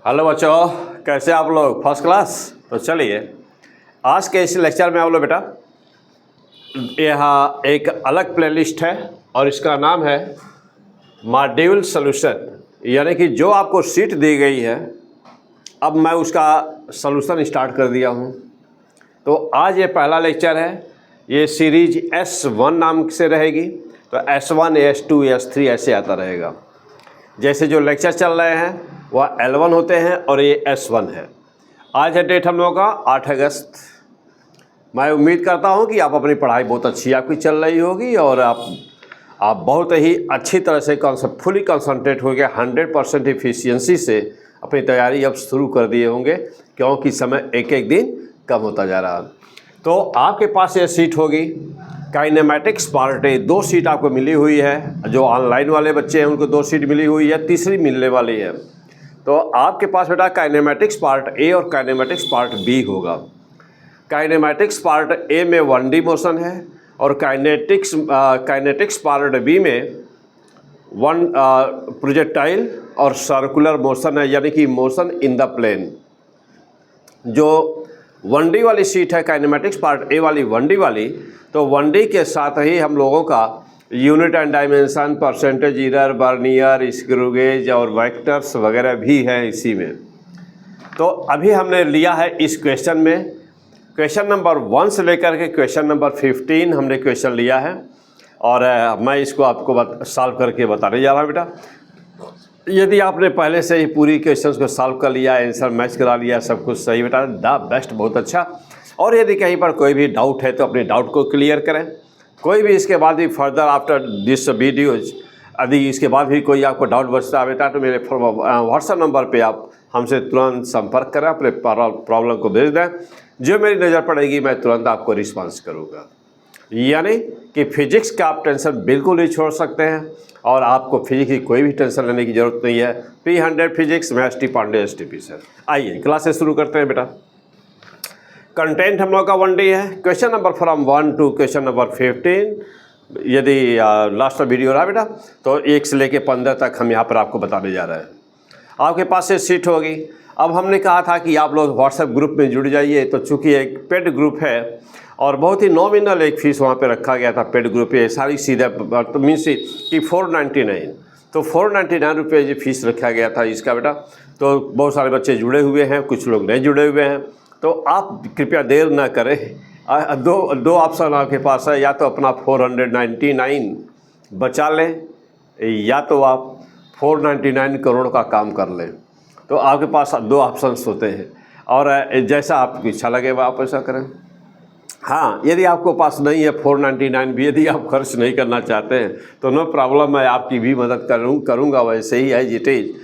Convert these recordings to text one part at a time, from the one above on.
Hello बच्चों, कैसे आप लोग? First class. तो चलिए आज के इस लेक्चर में आप लोग बेटा यहाँ एक अलग प्लेलिस्ट है और इसका नाम है मॉड्यूल सॉल्यूशन, यानी कि जो आपको सीट दी गई है अब मैं उसका सॉल्यूशन स्टार्ट कर दिया हूँ। तो आज ये पहला लेक्चर है, ये सीरीज S1 नाम से रहेगी। तो S1 S2 S3 ऐसे आता रहेगा। जैसे जो लेक्चर चल रहे हैं वह L1 होते हैं और ये S1 है। आज है डेट हम लोगों का 8 अगस्त। मैं उम्मीद करता हूँ कि आप अपनी पढ़ाई बहुत अच्छी आपकी चल रही होगी और आप बहुत ही अच्छी तरह से फुली कंसंट्रेट हो गए 100% एफिशिएंसी से अपनी तैयारी अब शुरू कर दिए होंगे, क्योंकि समय एक एक दिन कम होता जा रहा है। तो आपके पास ये सीट होगी काइनेमैटिक्स पार्ट ए, 2 सीट आपको मिली हुई है। जो ऑनलाइन वाले बच्चे हैं उनको 2 सीट मिली हुई है, तीसरी मिलने वाली है। तो आपके पास बेटा काइनेमैटिक्स पार्ट ए और काइनेमैटिक्स पार्ट बी होगा। काइनेमैटिक्स पार्ट ए में 1D मोशन है और काइनेटिक्स पार्ट बी में प्रोजेक्टाइल और सर्कुलर मोशन है, यानी कि मोशन इन द प्लेन। जो 1D वाली सीट है काइनेमैटिक्स पार्ट ए वाली 1D वाली, तो 1D के साथ ही हम लोगों का unit and dimension, percentage error, vernier, screw gauge और वेक्टर्स वगैरह भी हैं इसी में। तो अभी हमने लिया है इस क्वेश्चन में क्वेश्चन नंबर 1 से लेकर के क्वेश्चन नंबर 15 हमने क्वेश्चन लिया है और मैं इसको आपको सॉल्व करके बताने जा रहा हूँ बेटा। यदि आपने पहले से ही पूरी क्वेश्चंस को सॉल्व कर लिया, आंसर मैच करा लिया, सब कुछ सही बेटा, द बेस्ट, बहुत अच्छा। और यदि कहीं पर कोई भी डाउट है तो अपने डाउट को क्लियर करें। कोई भी इसके बाद भी फर्दर आफ्टर दिस वीडियोज यदि इसके बाद भी कोई आपको डाउट बचता है बेटा तो मेरे व्हाट्सएप नंबर पे आप हमसे तुरंत संपर्क करें, अपने प्रॉब्लम को भेज दें। जो मेरी नज़र पड़ेगी मैं तुरंत आपको रिस्पॉन्स करूँगा। यानी कि फिजिक्स का आप टेंशन बिल्कुल नहीं छोड़ सकते हैं और आपको फिजिक्स की कोई भी टेंशन लेने की ज़रूरत नहीं है। P100 फिजिक्स में ST पांडे STP सर। आइए क्लासेस शुरू करते हैं बेटा। कंटेंट हम लोग का 1D है। Question number from 1 to question number 15। यदि लास्ट वीडियो रहा बेटा तो 1 से लेकर 15 तक हम यहाँ पर आपको बताने जा रहे हैं। आपके पास ये सीट होगी। अब हमने कहा था कि आप लोग व्हाट्सएप ग्रुप में जुड़ जाइए। तो चूँकि एक पेड ग्रुप है और बहुत ही नॉमिनल एक फ़ीस वहाँ पे रखा गया था पेड ग्रुप पे, सारी सीधा तो मीन्स कि 499, तो 499 रुपये जो फीस रखा गया था इसका बेटा। तो बहुत सारे बच्चे जुड़े हुए हैं, कुछ लोग नहीं जुड़े हुए हैं। तो आप कृपया देर ना करें। दो ऑप्शन आपके पास है, या तो अपना 499 बचा लें या तो आप 499 करोड़ का काम कर लें। तो आपके पास 2 ऑप्शंस होते हैं और जैसा आपकी इच्छा लगे वह आप ऐसा करें। हाँ, यदि आपको पास नहीं है 499 भी यदि आप खर्च नहीं करना चाहते हैं तो नो प्रॉब्लम, मैं आपकी भी मदद करूँगा वैसे ही है जिट इज।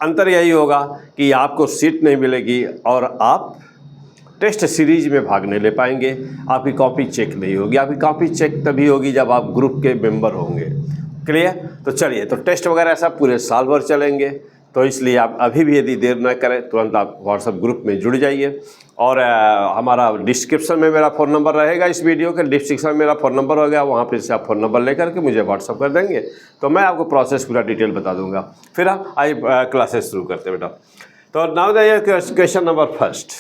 अंतर यही होगा कि आपको सीट नहीं मिलेगी और आप टेस्ट सीरीज में भाग नहीं ले पाएंगे। आपकी कॉपी चेक नहीं होगी। आपकी कॉपी चेक तभी होगी जब आप ग्रुप के मेंबर होंगे। क्लियर? तो चलिए, तो टेस्ट वगैरह सब पूरे साल भर चलेंगे। तो इसलिए आप अभी भी यदि देर न करें तुरंत आप व्हाट्सएप ग्रुप में जुड़ जाइए। और हमारा डिस्क्रिप्शन में मेरा फ़ोन नंबर रहेगा। इस वीडियो के डिस्क्रिप्शन में मेरा फ़ोन नंबर होगा, वहाँ पे से आप फ़ोन नंबर लेकर के मुझे व्हाट्सअप कर देंगे तो मैं आपको प्रोसेस पूरा डिटेल बता दूंगा। फिर आप आइए क्लासेस शुरू करते हैं बेटा। तो now the question number first.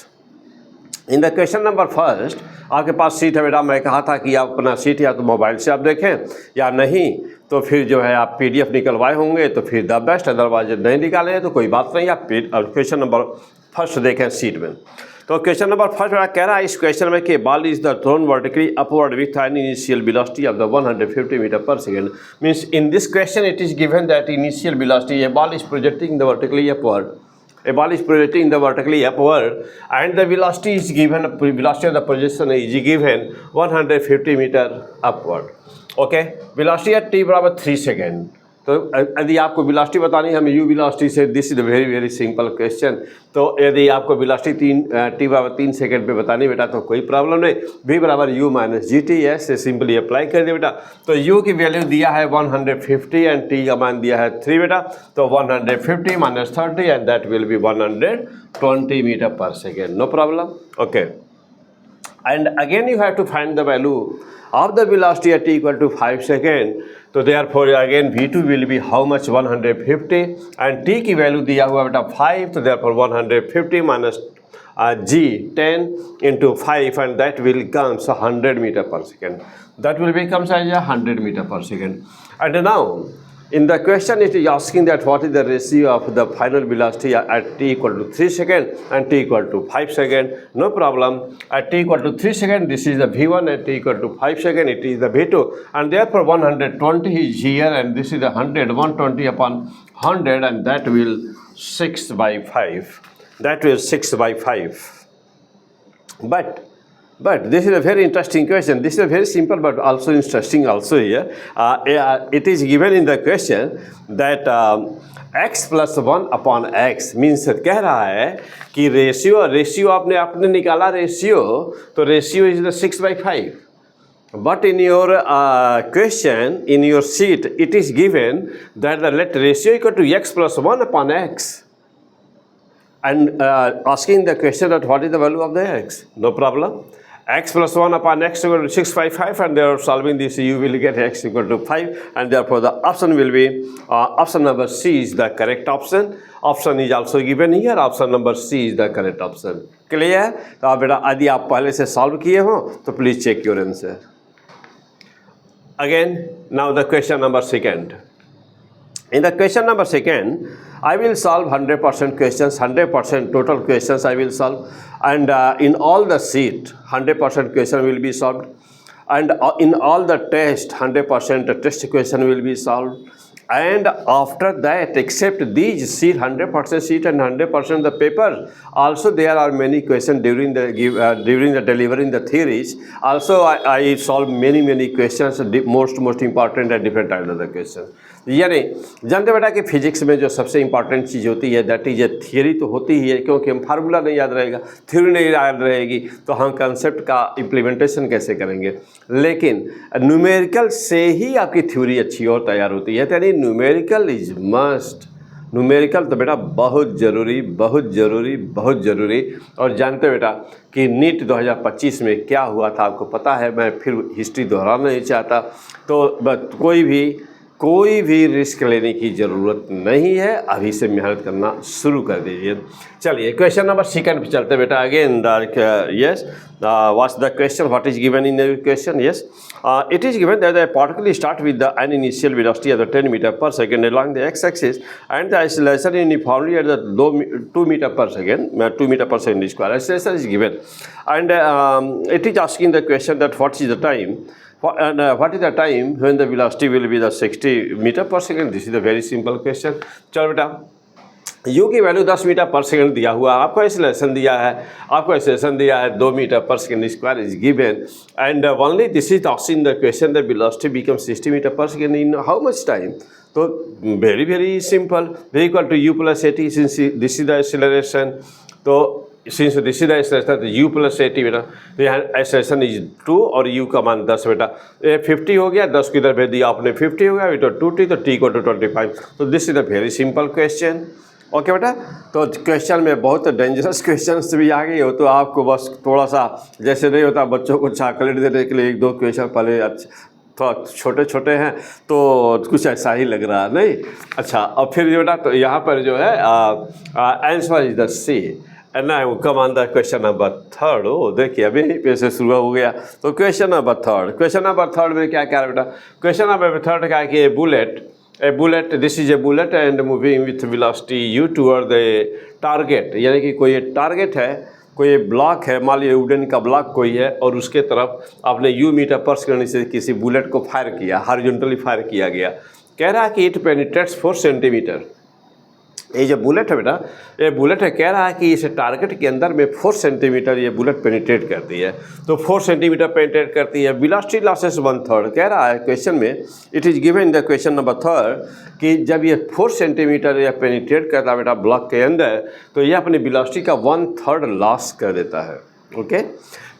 In the question number first आपके पास सीट है बेटा। मैं कहा था कि आप अपना सीट या तो मोबाइल से आप देखें या नहीं तो फिर जो है आप PDF निकलवाए होंगे तो फिर द बेस्ट, अदरवाइज नहीं निकाले तो कोई बात नहीं, आप क्वेश्चन नंबर फर्स्ट देखें सीट में। तो क्वेश्चन नंबर फर्स्ट बेटा कह रहा है इस क्वेश्चन में कि ball is the thrown vertically upward with an initial velocity of the 150 metre per second. Means in this question it is given that initial velocity a ball is projecting the vertically upward, a ball is projecting the vertically upward and the velocity is given, velocity of the projection is given 150 meter upward. Okay, velocity at t बराबर 3 second. तो यदि आपको velocity बतानी है, हमें u velocity से, this is the very simple question. तो यदि आपको वेलोसिटी t बराबर 3 सेकेंड पे बतानी बेटा तो कोई प्रॉब्लम नहीं, v बराबर u माइनस जी टी से सिंपली अप्लाई कर दिया बेटा। तो u की वैल्यू दिया है 150 एंड t का मान दिया है 3 बेटा। तो 150 minus 30 and that will be 120 metre per second. No problem. Okay, and again you have to find the value of the velocity at t equal to 5 second. तो therefore again v2 will be how much 150 and t की value दिया हुआ बेटा 5, तो therefore 150 minus g 10 into 5 and that will comes 100 meter per second. That will becomes as 100 meter per second. And now in the question it is asking that what is the ratio of the final velocity at t equal to 3 second and t equal to 5 second. No problem. At t equal to 3 second this is the v1, at t equal to 5 second it is the v2, and therefore 120 is here and this is the 120 upon 100 and that will 6 by 5. That will 6 by 5. But this is a very interesting question. This is a very simple but also interesting also here. It is given in the question that x plus 1 upon x means कह रहा है कि ratio आपने निकाला ratio, तो ratio is the 6 by 5. But in your question, in your sheet, it is given that the let ratio equal to x plus 1 upon x. And asking the question that what is the value of the x. No problem. X plus 1 upon x equal to 6 by 5, and they are solving this, you will get x equal to 5, and therefore the option will be option number C is the correct option. Option is also given here. Option number C is the correct option. Clear? तो आप बेटा यदि आप पहले से solve किए हो तो please check your answer. Again, now the question number 2. In the question number 2, I will solve 100% questions, 100% total questions I will solve, and in all the sheet 100% question will be solved, and in all the test 100% test question will be solved, and after that except these sheet 100% sheet and 100% the paper, also there are many questions during the delivering the theories. Also I solve many questions, most important and different types of the questions. यानी जानते बेटा कि physics में जो सबसे important चीज़ होती है that is theory तो होती ही है, क्योंकि हम फार्मूला नहीं याद रहेगा, थ्योरी नहीं याद रहेगी तो हम कंसेप्ट का इम्प्लीमेंटेशन कैसे करेंगे. लेकिन न्यूमेरिकल से ही आपकी थ्योरी अच्छी और तैयार होती है. यानी न्यूमेरिकल इज मस्ट. न्यूमेरिकल तो बेटा बहुत ज़रूरी. और जानते बेटा कि नीट 2025 में क्या हुआ था आपको पता है. मैं फिर हिस्ट्री दोहराना नहीं चाहता, तो कोई भी रिस्क लेने की ज़रूरत नहीं है. अभी से मेहनत करना शुरू कर दीजिए. चलिए क्वेश्चन नंबर 2 पे चलते बेटा. Again yes, what's the question, what is given in the question. Yes, it is given that the particle start with an initial velocity at the 10 meter per second along the x-axis and the acceleration uniformly at the 2 meter per second, 2 meter per second square. Acceleration is given, and it is asking the question that what is the time. And what is the time when the velocity will be the 60 meter per second. This is a very simple question. चलो बेटा, u की value 10 metre per second दिया हुआ, आपको acceleration दिया है 2 metre per second square is given, and only this is asking the question the velocity become 60 metre per second in how much time. तो very simple, v equal to u plus at since this is the acceleration. तो since this is the acceleration तो u plus at बेटा, तो यहाँ acceleration is 2 और u का मान 10 बेटा. ये 50 हो गया, 10 को इधर भेज दिया आपने, 50 हो गया बेटा 2t, तो t को to 25. तो this is the very simple question. Okay बेटा, तो क्वेश्चन में बहुत डेंजरस क्वेश्चन भी आ गए हो, तो आपको बस थोड़ा सा जैसे नहीं होता बच्चों को चॉकलेट देने के लिए 1-2 क्वेश्चन पहले थोड़ा छोटे हैं तो कुछ ऐसा ही लग रहा नहीं. अच्छा, और फिर बेटा तो यहाँ पर जो है answer is the C. And I will come on the question number 3. ओ देखिए अभी पे से शुरू हो गया. तो क्वेश्चन नंबर 3 में क्या है बेटा. क्वेश्चन नंबर 3 का है कि a bullet, this is a bullet and moving with velocity u toward the target. यानी कि कोई टारगेट है, कोई ब्लॉक है, मान लीजिए वुडन का ब्लॉक कोई है, और उसके तरफ आपने u मीटर पर सेकंड से किसी बुलेट को फायर किया, हॉरिजॉन्टली फायर किया गया. कह रहा है कि इट पेनिट्रेट्स 4 सेंटीमीटर. ये जो बुलेट है बेटा, ये बुलेट है, कह रहा है कि इस टारगेट के अंदर में 4 सेंटीमीटर ये बुलेट पेनिट्रेट करती है. तो 4 सेंटीमीटर पेनिट्रेट करती है. वेलोसिटी लॉसेस 1/3 कह रहा है क्वेश्चन में. It is given in the question number 3 कि जब ये 4 सेंटीमीटर या पेनिट्रेट करता है बेटा ब्लॉक के अंदर, तो ये अपनी वेलोसिटी का 1/3 लॉस कर देता है. ओके,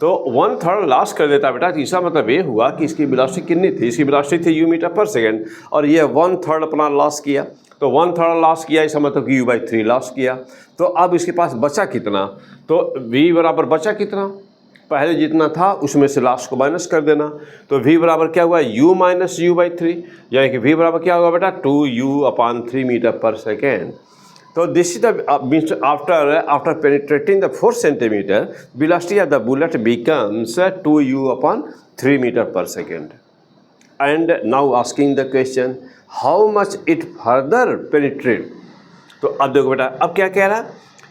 तो 1/3 लॉस कर देता है बेटा. तो इसका मतलब ये हुआ कि इसकी वेलोसिटी कितनी थी, इसकी वेलोसिटी थी u मीटर पर सेकेंड, और ये 1/3 अपना लॉस किया. तो 1/3 लॉस किया, इसका मतलब कि u/3 लॉस किया. तो अब इसके पास बचा कितना, तो v बराबर बचा कितना, पहले जितना था उसमें से लास्ट को माइनस कर देना। तो v बराबर क्या हुआ, u माइनस यू बाई 3, यानी कि v बराबर क्या होगा बेटा 2u/3 मीटर पर सेकेंड। तो this is the after penetrating the 4 centimetre velocity of the bullet becomes 2u/3 metre per second. And now asking the question how much it further penetrate. तो अब देखो बेटा, अब क्या कह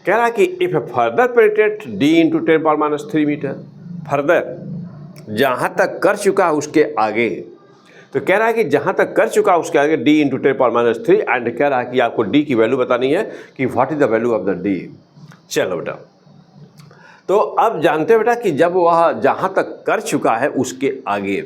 रहा कि if further penetrate d into 10⁻³ metre, further जहाँ तक कर चुका है उसके आगे। तो कह रहा है कि जहाँ तक कर चुका है उसके आगे d इंटू 10⁻³ एंड कह रहा है कि आपको d की वैल्यू बतानी है कि what is the value of the d। चलो बेटा, तो अब जानते हैं बेटा कि जब वह जहाँ तक कर चुका है उसके आगे,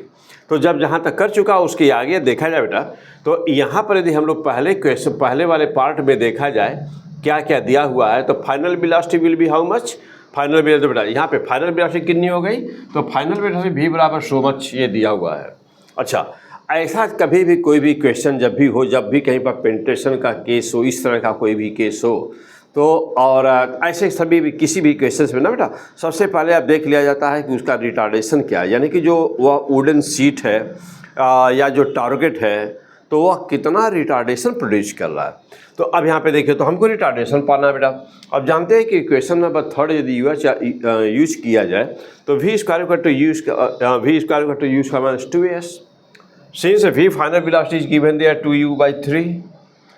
तो जब जहाँ तक कर चुका है उसके आगे देखा जाए बेटा, तो यहाँ पर यदि हम लोग पहले वाले पार्ट में देखा जाए क्या क्या दिया हुआ है, तो final velocity will be how much, final velocity बेटा यहाँ पे फाइनल वेलोसिटी कितनी हो गई, तो फाइनल वेलोसिटी v बराबर सो मच ये दिया हुआ है। अच्छा, ऐसा कभी भी कोई भी क्वेश्चन जब भी कहीं पर पेनिट्रेशन का केस हो, इस तरह का कोई भी केस हो, तो और ऐसे सभी भी किसी भी क्वेश्चन में ना बेटा सबसे पहले आप देख लिया जाता है कि उसका रिटार्डेशन क्या है, यानी कि जो वह वुडन सीट है या जो टारगेट है तो वह कितना रिटार्डेशन प्रोड्यूस कर रहा है। तो अब यहाँ पे देखिए, तो हमको रिटार्डेशन पाना है बेटा। अब जानते हैं कि क्वेश्चन नंबर 3 यदि यूज किया जाए तो v square to u square -2s, since v final velocity is given there 2u/3,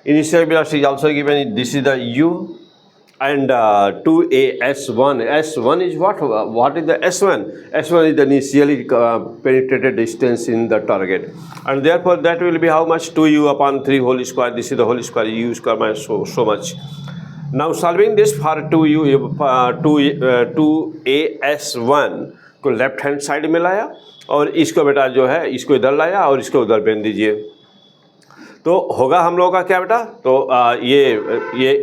initial velocity is also given, this is the u, and 2a/s1. S1 is what? What is the S1? S1 is the initially penetrated distance in the target, and therefore that will be how much? 2u/3 whole square. This is the whole square, u square minus so much. Now solving this for 2a/s1 को left hand side में लाया और इसको बेटा जो है इसको इधर लाया और इसको उधर बेन दीजिए, तो होगा हम लोगों का क्या बेटा, तो ये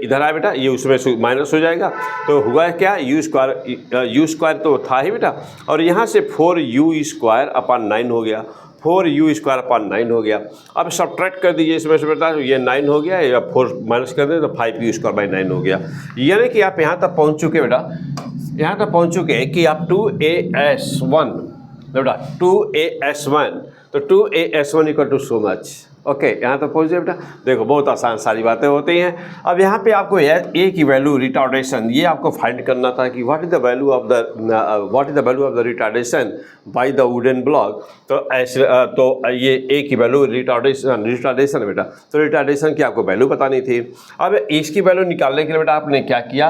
इधर आया बेटा, ये उसमें माइनस हो जाएगा, तो हुआ क्या u स्क्वायर तो था ही बेटा, और यहाँ से 4u²/9 हो गया, 4u²/9 हो गया। अब सब्ट्रैक्ट कर दीजिए इसमें से बेटा, ये 9 हो गया, या 4 माइनस कर दें तो 5u²/9 हो गया। यानी कि आप यहाँ तक पहुँच चुके बेटा, यहाँ तक पहुँच चुके कि आप 2a/s1 बेटा 2a/s1, तो 2a/s1 equal to so much. Okay, यहाँ तक पहुँच जाए बेटा। देखो बहुत आसान सारी बातें होती हैं। अब यहाँ पे आपको ए की वैल्यू रिटार्डेशन ये आपको फाइंड करना था कि what is the value of the retardation by the wooden block. तो ऐसे तो ये ए की वैल्यू रिटार्डेशन बेटा, तो रिटार्डेशन की आपको वैल्यू बतानी थी। अब इसकी वैल्यू निकालने के लिए बेटा आपने क्या किया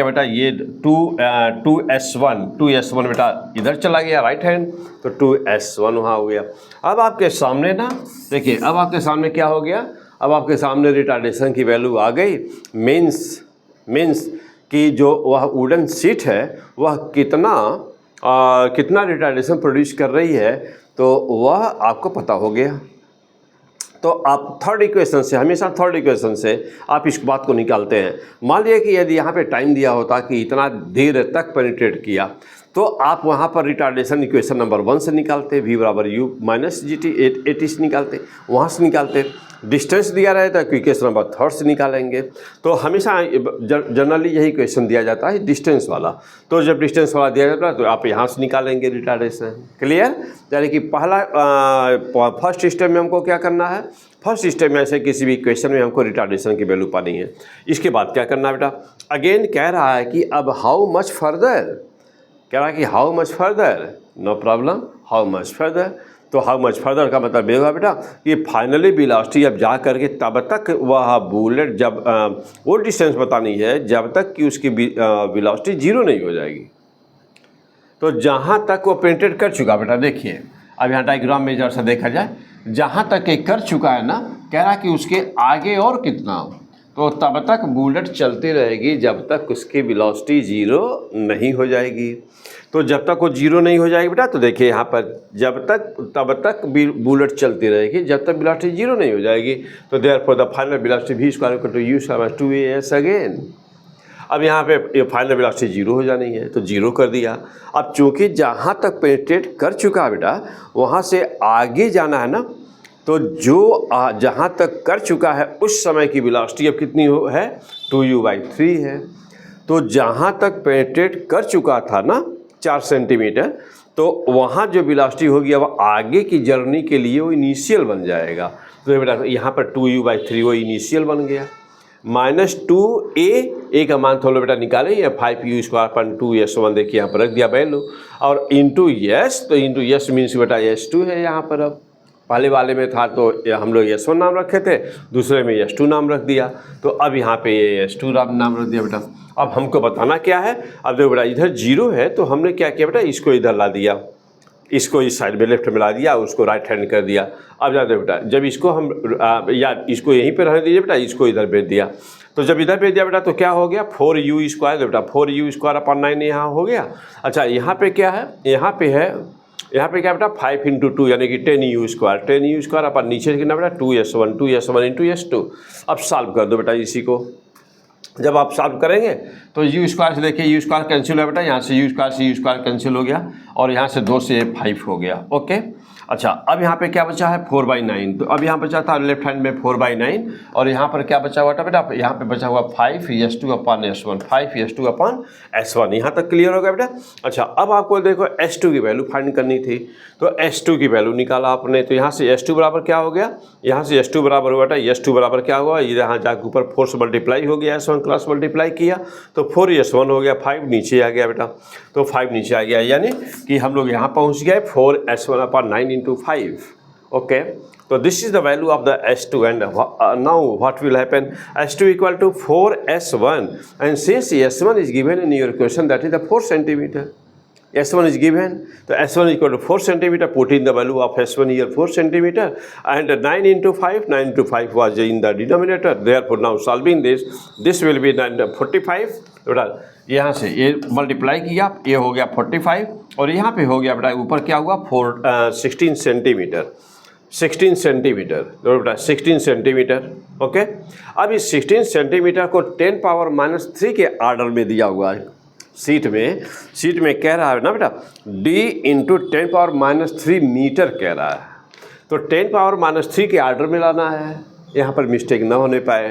बेटा, ये 2s1 बेटा इधर चला गया राइट हैंड, तो 2s1 वहाँ हो गया। अब आपके सामने ना देखिए, अब आपके सामने क्या हो गया, अब आपके सामने रिटार्डेशन की वैल्यू आ गई। मीन्स कि जो वह वुडन सीट है वह कितना रिटार्डेशन प्रोड्यूस कर रही है, तो वह आपको पता हो गया। तो आप थर्ड इक्वेशन से, हमेशा थर्ड इक्वेशन से आप इस बात को निकालते हैं। मान लिया कि यदि यहाँ पे टाइम दिया होता कि इतना देर तक पेनिट्रेट किया, तो आप वहाँ पर रिटार्डेशन इक्वेशन नंबर 1 से निकालते, v बराबर u माइनस GT 80 से निकालते, वहाँ से निकालते। डिस्टेंस दिया रहे तो इक्वेशन नंबर 3 से निकालेंगे। तो हमेशा जनरली यही क्वेश्चन दिया जाता है डिस्टेंस वाला, तो जब डिस्टेंस वाला दिया जाता है तो आप यहाँ से निकालेंगे रिटार्डेशन। क्लियर? यानी कि पहला फर्स्ट स्टेप में हमको क्या करना है, फर्स्ट स्टेप में ऐसे किसी भी क्वेश्चन में हमको रिटार्डेशन की वैल्यू पानी है। इसके बाद क्या करना है बेटा, अगेन कह रहा है कि अब हाउ मच फर्दर, कह रहा है कि how much further, no problem, how much further. तो हाउ मच फर्दर का मतलब ये होगा बेटा कि फाइनली वेलोसिटी अब जा करके तब तक वह बुलेट जब वो डिस्टेंस बतानी है जब तक कि उसकी वेलोसिटी 0 नहीं हो जाएगी। तो जहाँ तक वो पेनिट्रेट कर चुका बेटा, देखिए अब यहाँ डायग्राम में जैसा देखा जाए, जहाँ तक ये कर चुका है ना, कह रहा कि उसके आगे और कितना, तो तब तक बुलेट चलती रहेगी जब तक उसकी वेलोसिटी 0 नहीं हो जाएगी। तो जब तक वो 0 नहीं हो जाएगी बेटा, तो देखिए यहाँ पर तब तक बुलेट चलती रहेगी जब तक वेलोसिटी 0 नहीं हो जाएगी। तो therefore the final velocity v square equal to u square 2as again. अब यहाँ पे फाइनल वेलोसिटी 0 हो जानी है, तो 0 कर दिया। अब चूँकि जहाँ तक पेनिट्रेट कर चुका है बेटा वहाँ से आगे जाना है ना, तो जो जहाँ तक कर चुका है उस समय की वेलोसिटी अब कितनी है, 2u/3 है। तो जहाँ तक पेनिट्रेट कर चुका था ना 4 सेंटीमीटर, तो वहाँ जो वेलोसिटी होगी अब आगे की जर्नी के लिए वो इनिशियल बन जाएगा। तो बेटा यहाँ पर 2u/3 वो इनिशियल बन गया, -2a का मान थोड़ा बेटा निकालें, या 5u²/2s1 देखिए यहाँ पर रख दिया वैल्यू, और इंटू s, तो इंटू s मीन्स बेटा s2 है यहाँ पर। अब पहले वाले में था तो हम लोग s1 नाम रखे थे, दूसरे में s2 नाम रख दिया, तो अब यहाँ पे s2 नाम रख दिया बेटा। अब हमको बताना क्या है, अब देखो बेटा इधर 0 है तो हमने क्या किया बेटा, इसको इधर ला दिया, इसको इस साइड में लेफ्ट में ला दिया, उसको राइट हैंड कर दिया। अब जाते बेटा जब इसको हम या इसको यहीं पे रहने दीजिए बेटा, इसको इधर भेज दिया, तो जब इधर भेज दिया बेटा तो क्या हो गया 4u² बेटा, 4u²/9 यहाँ हो गया। अच्छा यहाँ पे क्या है, यहाँ पे क्या बेटा 5 × 2 यानी कि 10u², 10u² अपन नीचे कितना बेटा 2s1 इंटू s2। अब सॉल्व कर दो बेटा इसी को, जब आप सॉल्व करेंगे तो u² से देखिए u² कैंसिल हो बेटा, यहाँ से u² से u² कैंसिल हो गया, और यहाँ से 2 से 5 हो गया। ओके, अच्छा अब यहाँ पे क्या बचा है 4/9, तो अब यहाँ बचा था लेफ्ट हैंड में 4/9, और यहाँ पर क्या बचा हुआ था बेटा, यहाँ पे बचा हुआ 5s2/s1, 5s2/s1। यहाँ तक क्लियर हो गया बेटा। अच्छा अब आपको देखो s2 की वैल्यू फाइंड करनी थी, तो s2 की वैल्यू निकाला आपने, तो यहाँ से s2 बराबर क्या हो गया, यहाँ से s2 बराबर हुआ बेटा, s2 बराबर क्या हुआ, यहाँ जाकर ऊपर 4 से मल्टीप्लाई हो गया, s1 क्लास मल्टीप्लाई किया तो 4s1 हो गया, 5 नीचे आ गया बेटा, तो 5 नीचे आ गया, यानी कि हम लोग यहाँ पहुँच गए 4s1/9 × 5। Okay, so this is the value of the s2, and now what will happen, s2 equal to 4s1, and since s1 is given in your question, that is the 4 centimeter, s1 is given, so s1 equal to 4 centimeter, put in the value of s1 here 4 centimeter, and 9 × 5 was in the denominator, therefore now solving this will be 45 बेटा, यहाँ से ये multiply किया, ये हो गया 45, और यहाँ पे हो गया बेटा ऊपर क्या हुआ 16 सेंटीमीटर, 16 सेंटीमीटर, तो बेटा 16 सेंटीमीटर। ओके, अब इस 16 सेंटीमीटर को 10⁻³ के ऑर्डर में दिया हुआ है, सीट में कह रहा है ना बेटा d × 10⁻³ मीटर कह रहा है, तो 10⁻³ के ऑर्डर में लाना है, यहाँ पर मिस्टेक ना होने पाए,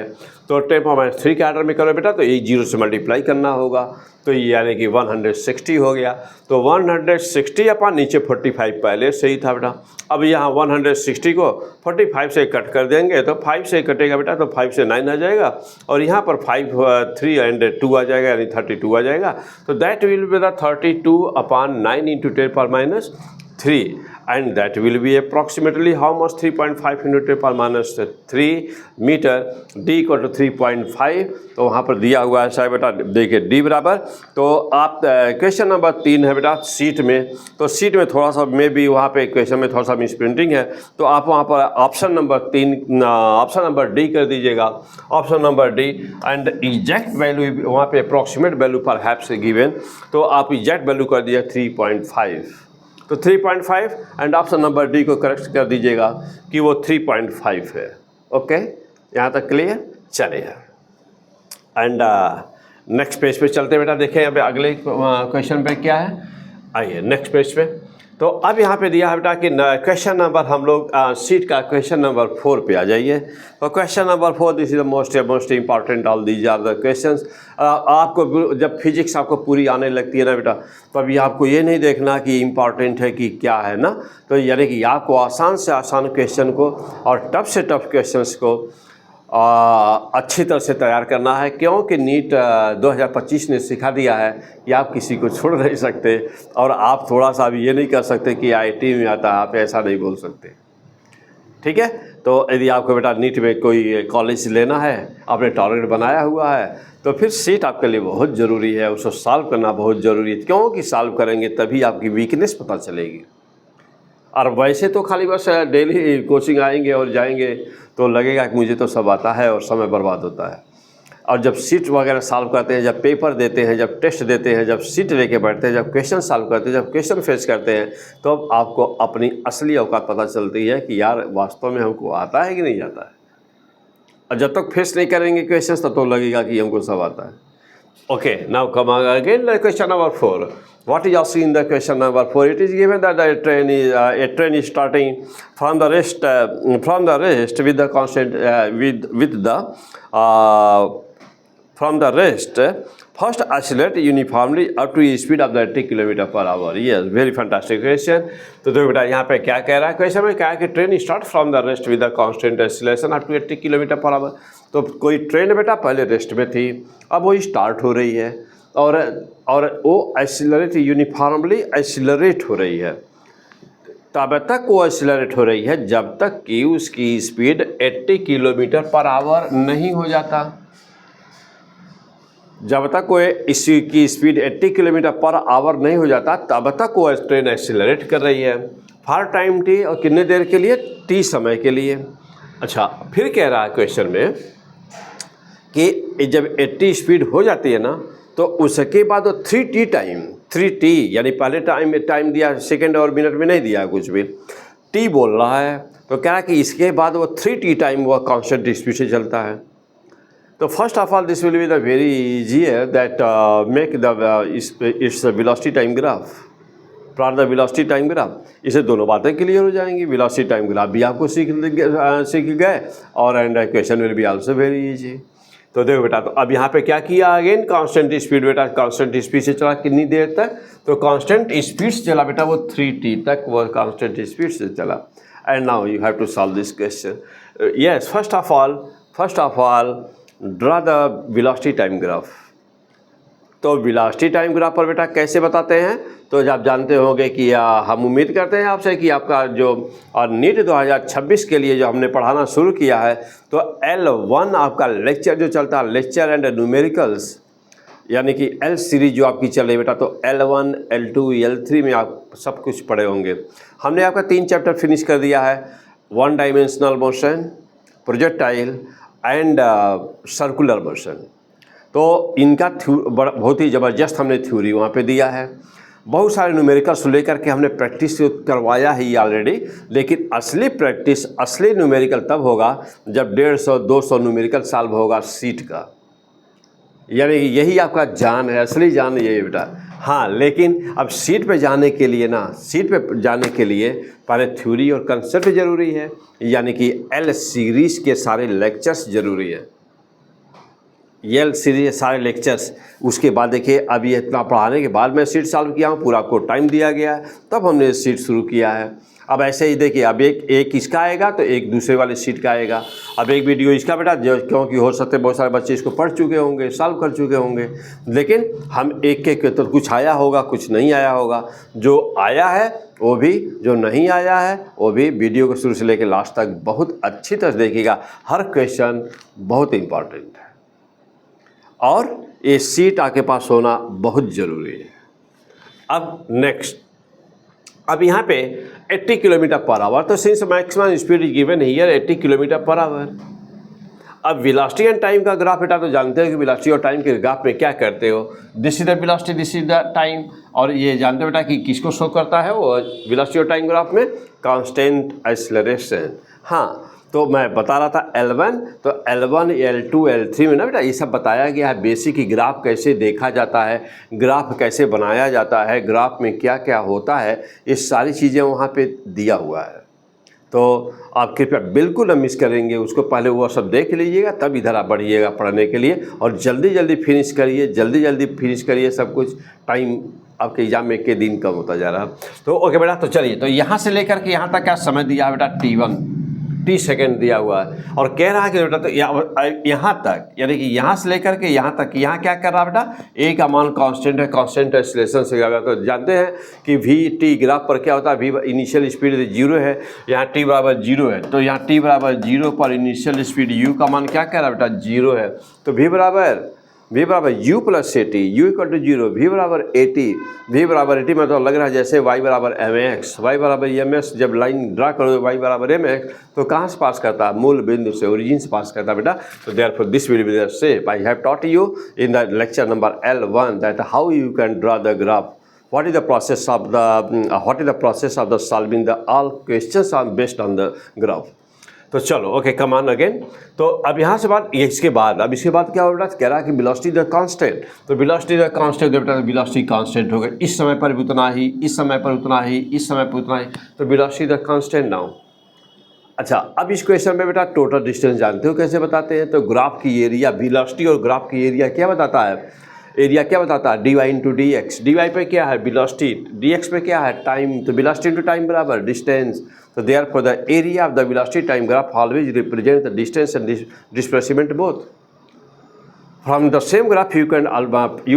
तो 10⁻³ के ऑर्डर में करो बेटा, तो ये 0 से मल्टीप्लाई करना होगा, तो ये यानी कि 160 हो गया, तो 160 अपन नीचे 45 पहले से ही था बेटा। अब यहाँ 160 को 45 से कट कर देंगे, तो 5 से कटेगा बेटा, तो 5 से 9 आ जाएगा, और यहाँ पर 5 3 and 2 आ जाएगा, यानी 32 आ जाएगा, तो that will be the 32/9 × 10⁻³ and that will be approximately how much, 3.5 × 10⁻³ metre, d equal to 3.5, तो वहाँ पर दिया हुआ है साहब बेटा, देखिए d बराबर, तो आप क्वेश्चन नंबर 3 है बेटा सीट में, तो सीट में थोड़ा सा मे भी वहाँ पे क्वेश्चन में थोड़ा सा मिस प्रिंटिंग है, तो आप वहाँ पर option number 3 option number D कर दीजिएगा, option number D, and exact value वहाँ पे अप्रॉक्सीमेट वैल्यू पर हैप्स गिवन, तो आप एग्जैक्ट वैल्यू कर दिया 3.5, तो 3.5, एंड ऑप्शन नंबर डी को करेक्ट कर दीजिएगा कि वो 3.5 है। ओके, यहाँ तक क्लियर चलिए, एंड नेक्स्ट पेज पे चलते बेटा, देखें यहाँ पे अगले क्वेश्चन पे क्या है, आइए नेक्स्ट पेज पे। तो अब यहाँ पे दिया है बेटा कि क्वेश्चन नंबर हम लोग सीट का क्वेश्चन नंबर 4 पे आ जाइए। तो question number 4, this is the most important, all these are the questions. आपको जब फिजिक्स आपको पूरी आने लगती है ना बेटा, तो अभी आपको ये नहीं देखना कि इम्पॉर्टेंट है कि क्या है ना, तो यानी कि आपको आसान से आसान क्वेश्चन को और टफ से टफ क्वेश्चंस को अच्छी तरह से तैयार करना है, क्योंकि नीट 2025 ने सिखा दिया है कि आप किसी को छोड़ नहीं सकते, और आप थोड़ा सा भी ये नहीं कर सकते कि IIT में आता है, आप ऐसा नहीं बोल सकते, ठीक है। तो यदि आपको बेटा नीट में कोई कॉलेज लेना है, आपने टारगेट बनाया हुआ है, तो फिर सीट आपके लिए बहुत ज़रूरी है, उसको सॉल्व करना बहुत ज़रूरी है, क्योंकि सॉल्व करेंगे तभी आपकी वीकनेस पता चलेगी। और वैसे तो खाली बस डेली कोचिंग आएंगे और जाएंगे तो लगेगा कि मुझे तो सब आता है और समय बर्बाद होता है, और जब सीट वगैरह सॉल्व करते हैं, जब पेपर देते हैं, जब टेस्ट देते हैं, जब सीट लेके बैठते हैं, जब क्वेश्चन सॉल्व करते हैं, जब क्वेश्चन फेस करते हैं, तो अब आपको अपनी असली औकात पता चलती है कि यार वास्तव में हमको आता है कि नहीं आता है। और जब तक फेस नहीं करेंगे क्वेश्चन, तब तो लगेगा कि हमको सब आता है। Okay, now come again the question number 4. What is also in the question number 4? It is given that a train is starting from the rest with the constant with the from the rest, first accelerate uniformly up to speed of the 80 km/h. Yes, very fantastic question. तो देखो बेटा यहाँ पे क्या कह रहा है question में, क्या है कि train start from the rest with the constant acceleration up to 80 km/h. तो कोई ट्रेन बेटा पहले रेस्ट में थी, अब वो स्टार्ट हो रही है और वो एक्सीलरेट यूनिफॉर्मली एक्सीलरेट हो रही है. तब तक वो एक्सीलरेट हो रही है जब तक कि उसकी स्पीड 80 km/h नहीं हो जाता. जब तक वो इसकी स्पीड 80 km/h नहीं हो जाता तब तक वो ट्रेन एक्सीलरेट कर रही है. फॉर टाइम टी, और कितने देर के लिए? टी समय के लिए. अच्छा, फिर कह रहा है क्वेश्चन में कि जब 80 स्पीड हो जाती है ना तो उसके बाद वो 3t टाइम, 3t यानी पहले टाइम दिया, सेकेंड और मिनट में नहीं दिया कुछ भी, टी बोल रहा है. तो कह रहा है कि इसके बाद वो 3t टाइम वो कांस्टेंट स्पीड से चलता है. तो first of all this will be the very easier that make the its velocity time graph, plot the velocity time graph. इसे दोनों बातें क्लियर हो जाएंगी. वेलोसिटी टाइम ग्राफ भी आपको सीख गए और and question will be also very easy. तो देखो बेटा, तो अब यहाँ पे क्या किया अगेन, कांस्टेंट स्पीड. बेटा कांस्टेंट स्पीड से चला कितनी देर तक? तो कांस्टेंट स्पीड से चला बेटा वो 3t तक वो कांस्टेंट स्पीड से चला. And now you have to solve this question. Yes, first of all draw the velocity time graph. तो वेलोसिटी टाइम ग्राफ पर बेटा कैसे बताते हैं? तो आप जानते होंगे कि हम उम्मीद करते हैं आपसे कि आपका जो नीट 2026 के लिए जो हमने पढ़ाना शुरू किया है, तो L1 आपका लेक्चर जो चलता है, लेक्चर एंड न्यूमेरिकल्स, यानी कि L सीरीज जो आपकी चल रही है बेटा, तो L1, L2, L3 में आप सब कुछ पढ़े होंगे. हमने आपका 3 चैप्टर फिनिश कर दिया है, 1 dimensional motion, projectile and circular motion. तो इनका बहुत ही ज़बरदस्त हमने थ्योरी वहाँ पे दिया है. बहुत सारे न्यूमेरिकल्स लेकर के हमने प्रैक्टिस करवाया ही ऑलरेडी, लेकिन असली प्रैक्टिस, असली न्यूमेरिकल तब होगा जब 150-200 न्यूमेरिकल सॉल्व होगा सीट का. यानी यही आपका जान है, असली जान यही बेटा. हाँ, लेकिन अब सीट पे जाने के लिए ना, सीट पे जाने के लिए पहले थ्योरी और कंसेप्ट ज़रूरी है, यानी कि L सीरीज़ के सारे लेक्चर्स ज़रूरी है. L सीरीज सारे लेक्चर्स. उसके बाद देखिए, अब ये इतना पढ़ाने के बाद मैं सीट सॉल्व किया हूँ, पूरा आपको टाइम दिया गया है, तब हमने सीट शुरू किया है. अब ऐसे ही देखिए, अब एक इसका आएगा तो एक दूसरे वाले सीट का आएगा. अब एक वीडियो इसका बेटा, जो क्योंकि हो सकते बहुत सारे बच्चे इसको पढ़ चुके होंगे, सॉल्व कर चुके होंगे, लेकिन हम एक तो कुछ आया होगा, कुछ नहीं आया होगा. जो आया है वो भी, जो नहीं आया है वो भी. वीडियो को शुरू से लेकर लास्ट तक बहुत अच्छी तरह देखिएगा. हर क्वेश्चन बहुत इंपॉर्टेंट है और ये सीट आपके पास होना बहुत ज़रूरी है. अब नेक्स्ट, अब यहाँ पे 80 km/h, तो since maximum speed is given here 80 km/h. अब वेलोसिटी एंड टाइम का ग्राफ बेटा तो जानते हो कि वेलोसिटी और टाइम के ग्राफ में क्या करते हो, this is the velocity, this is the time. और ये जानते हो बेटा कि किसको शो करता है वो वेलोसिटी और टाइम ग्राफ में? Constant acceleration. हाँ, तो मैं बता रहा था L1, तो L1, L2, L3 में ना बेटा ये सब बताया गया है. बेसिक ही ग्राफ कैसे देखा जाता है, ग्राफ कैसे बनाया जाता है, ग्राफ में क्या क्या होता है, ये सारी चीज़ें वहाँ पे दिया हुआ है. तो आप कृपया बिल्कुल न मिस करेंगे उसको, पहले वो सब देख लीजिएगा तब इधर आप बढ़िएगा पढ़ने के लिए. और जल्दी जल्दी फिनिश करिए, जल्दी जल्दी फिनिश करिए सब कुछ. टाइम आपके एग्जाम में के दिन कम होता जा रहा है. तो ओके बेटा, तो चलिए, तो यहाँ से लेकर के यहाँ तक क्या समय दिया है बेटा? T1, T सेकेंड दिया हुआ है. और कह रहा है कि बेटा तो यहाँ तक, यानी कि यहाँ से लेकर के यहाँ तक, यहाँ क्या कर रहा है बेटा? ए का मान कांस्टेंट है, कांस्टेंट एक्सीलरेशन से. तो जानते हैं कि वी टी ग्राफ पर क्या होता है? वी इनिशियल स्पीड 0 है, यहाँ टी बराबर 0 है, तो यहाँ टी बराबर 0 पर इनिशियल स्पीड यू का मान क्या कर रहा है बेटा? 0 है. तो वी बराबर u plus A T, U equal to 0, V बराबर ए टी. वी बराबर ए टी मतलब लग रहा है जैसे y बराबर mx, y बराबर mx. जब लाइन ड्रा करो y बराबर mx, तो कहाँ से पास करता है? मूल बिंदु से, ओरिजिन से पास करता है बेटा. तो therefore this will be the shape. I have taught you in the lecture number L1 that how you can draw the graph. What is the process of the solving the all questions are based on the graph. तो चलो okay, come on again. तो अब यहाँ से बात, इसके बाद क्या हो रहा है? कह रहा है कि वेलोसिटी द कांस्टेंट. तो वेलोसिटी द कांस्टेंट बेटा, वेलोसिटी कांस्टेंट हो गया. इस समय पर भी उतना ही, इस समय पर उतना ही, इस समय पर उतना ही. तो वेलोसिटी द कांस्टेंट नाउ. अच्छा, अब इस क्वेश्चन में बेटा टोटल डिस्टेंस जानते हो कैसे बताते हैं? तो ग्राफ की एरिया, वेलोसिटी और ग्राफ की एरिया क्या बताता है? एरिया क्या बताता है? dy into D X. D Y पे क्या है? वेलोसिटी। डी एक्स पे क्या है? टाइम। तो वेलोसिटी इंटू टाइम बराबर डिस्टेंस। तो therefore the area of the velocity time graph always represent the distance and displacement both. From the same graph, you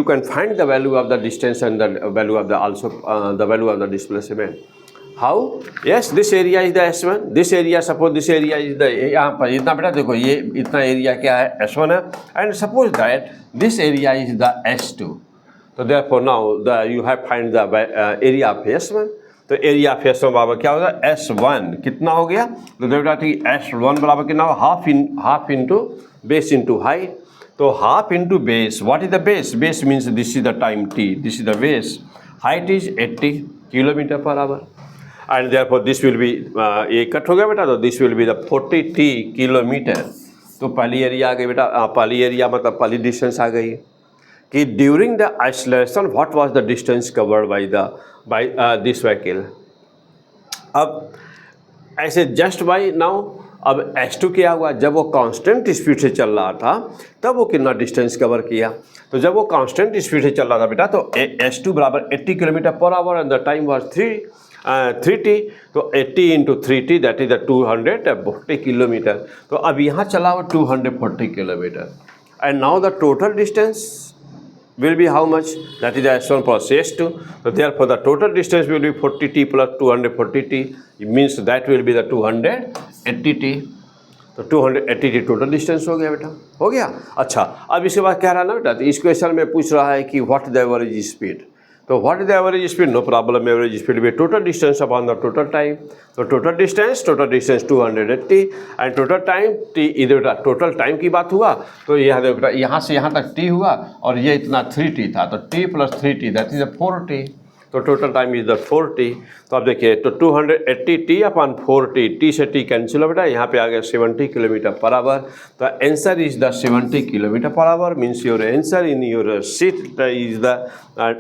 can find the value of the distance and the value of the value of the displacement. How? Yes, this area is the S1. This area, suppose this area is the, यहाँ पर इतना बेटा देखो, ये इतना area क्या है? S1 है. And suppose that this area is the S2. So therefore now you have find the area of S1. तो एरिया ऑफ S1 बराबर क्या होगा? S1 कितना हो गया? तो बेटा ठीक, S1 बराबर कितना हो? Half into base into height. तो half into base. What is the base? Base means this is the time t, this is the base. Height is 80 kilometre per hour. And therefore this will be, ये cut हो गया बेटा, तो this will be the 40t kilometre. तो पहली area आ गई बेटा, पहली एरिया मतलब पहली डिस्टेंस आ गई कि during the isolation what was the distance covered by this vehicle. अब ऐसे जस्ट बाय नाउ, अब S2 क्या हुआ? जब वो कांस्टेंट स्पीड से चल रहा था तब वो कितना डिस्टेंस कवर किया? तो जब वो कांस्टेंट स्पीड से चल रहा था बेटा, तो S2 बराबर 80 kilometre per hour and the time was 3t. तो 80 into 3t that is the 240 kilometre. तो अब यहाँ चला हुआ 240 kilometre. And now the total distance will be how much? That is S1 plus S2. So therefore the total distance will be 40t plus 240t. It means that will be the 280t. तो 280t total distance हो गया बेटा, हो गया. अच्छा, अब इसके बाद क्या रहा ना बेटा, तो इस क्वेश्चन में पूछ रहा है कि व्हाट द एवरेज स्पीड. तो what is the average speed? No problem. Average speed भी total distance upon the total time. तो total distance 280 and total time t. इधर टोटल टाइम की बात हुआ तो यह देखो, यहाँ से यहाँ तक t हुआ और ये इतना 3t था, तो t plus 3t that is 4t. तो total time is the 4t. तो अब देखिए, तो 280t अपॉन 4t, t से t कैंसिल हो बेटा, यहाँ पे आ गया 70 किलोमीटर पर आवर. तो answer is the 70 kilometre per hour. Means your answer in your sheet is the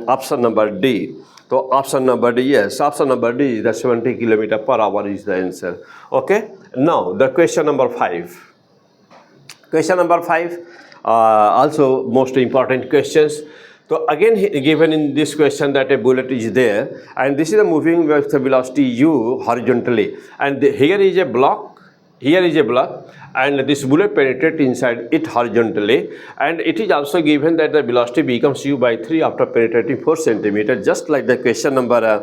option number D. तो option number D, yes, option number D is the 70 kilometre per hour is the answer. Okay, now the question number 5. Question number 5, also most important questions. So again given in this question that a bullet is there and this is a moving with the velocity u horizontally, and here is a block, and this bullet penetrates inside it horizontally, and it is also given that the velocity becomes u by 3 after penetrating 4 centimeters, just like the question number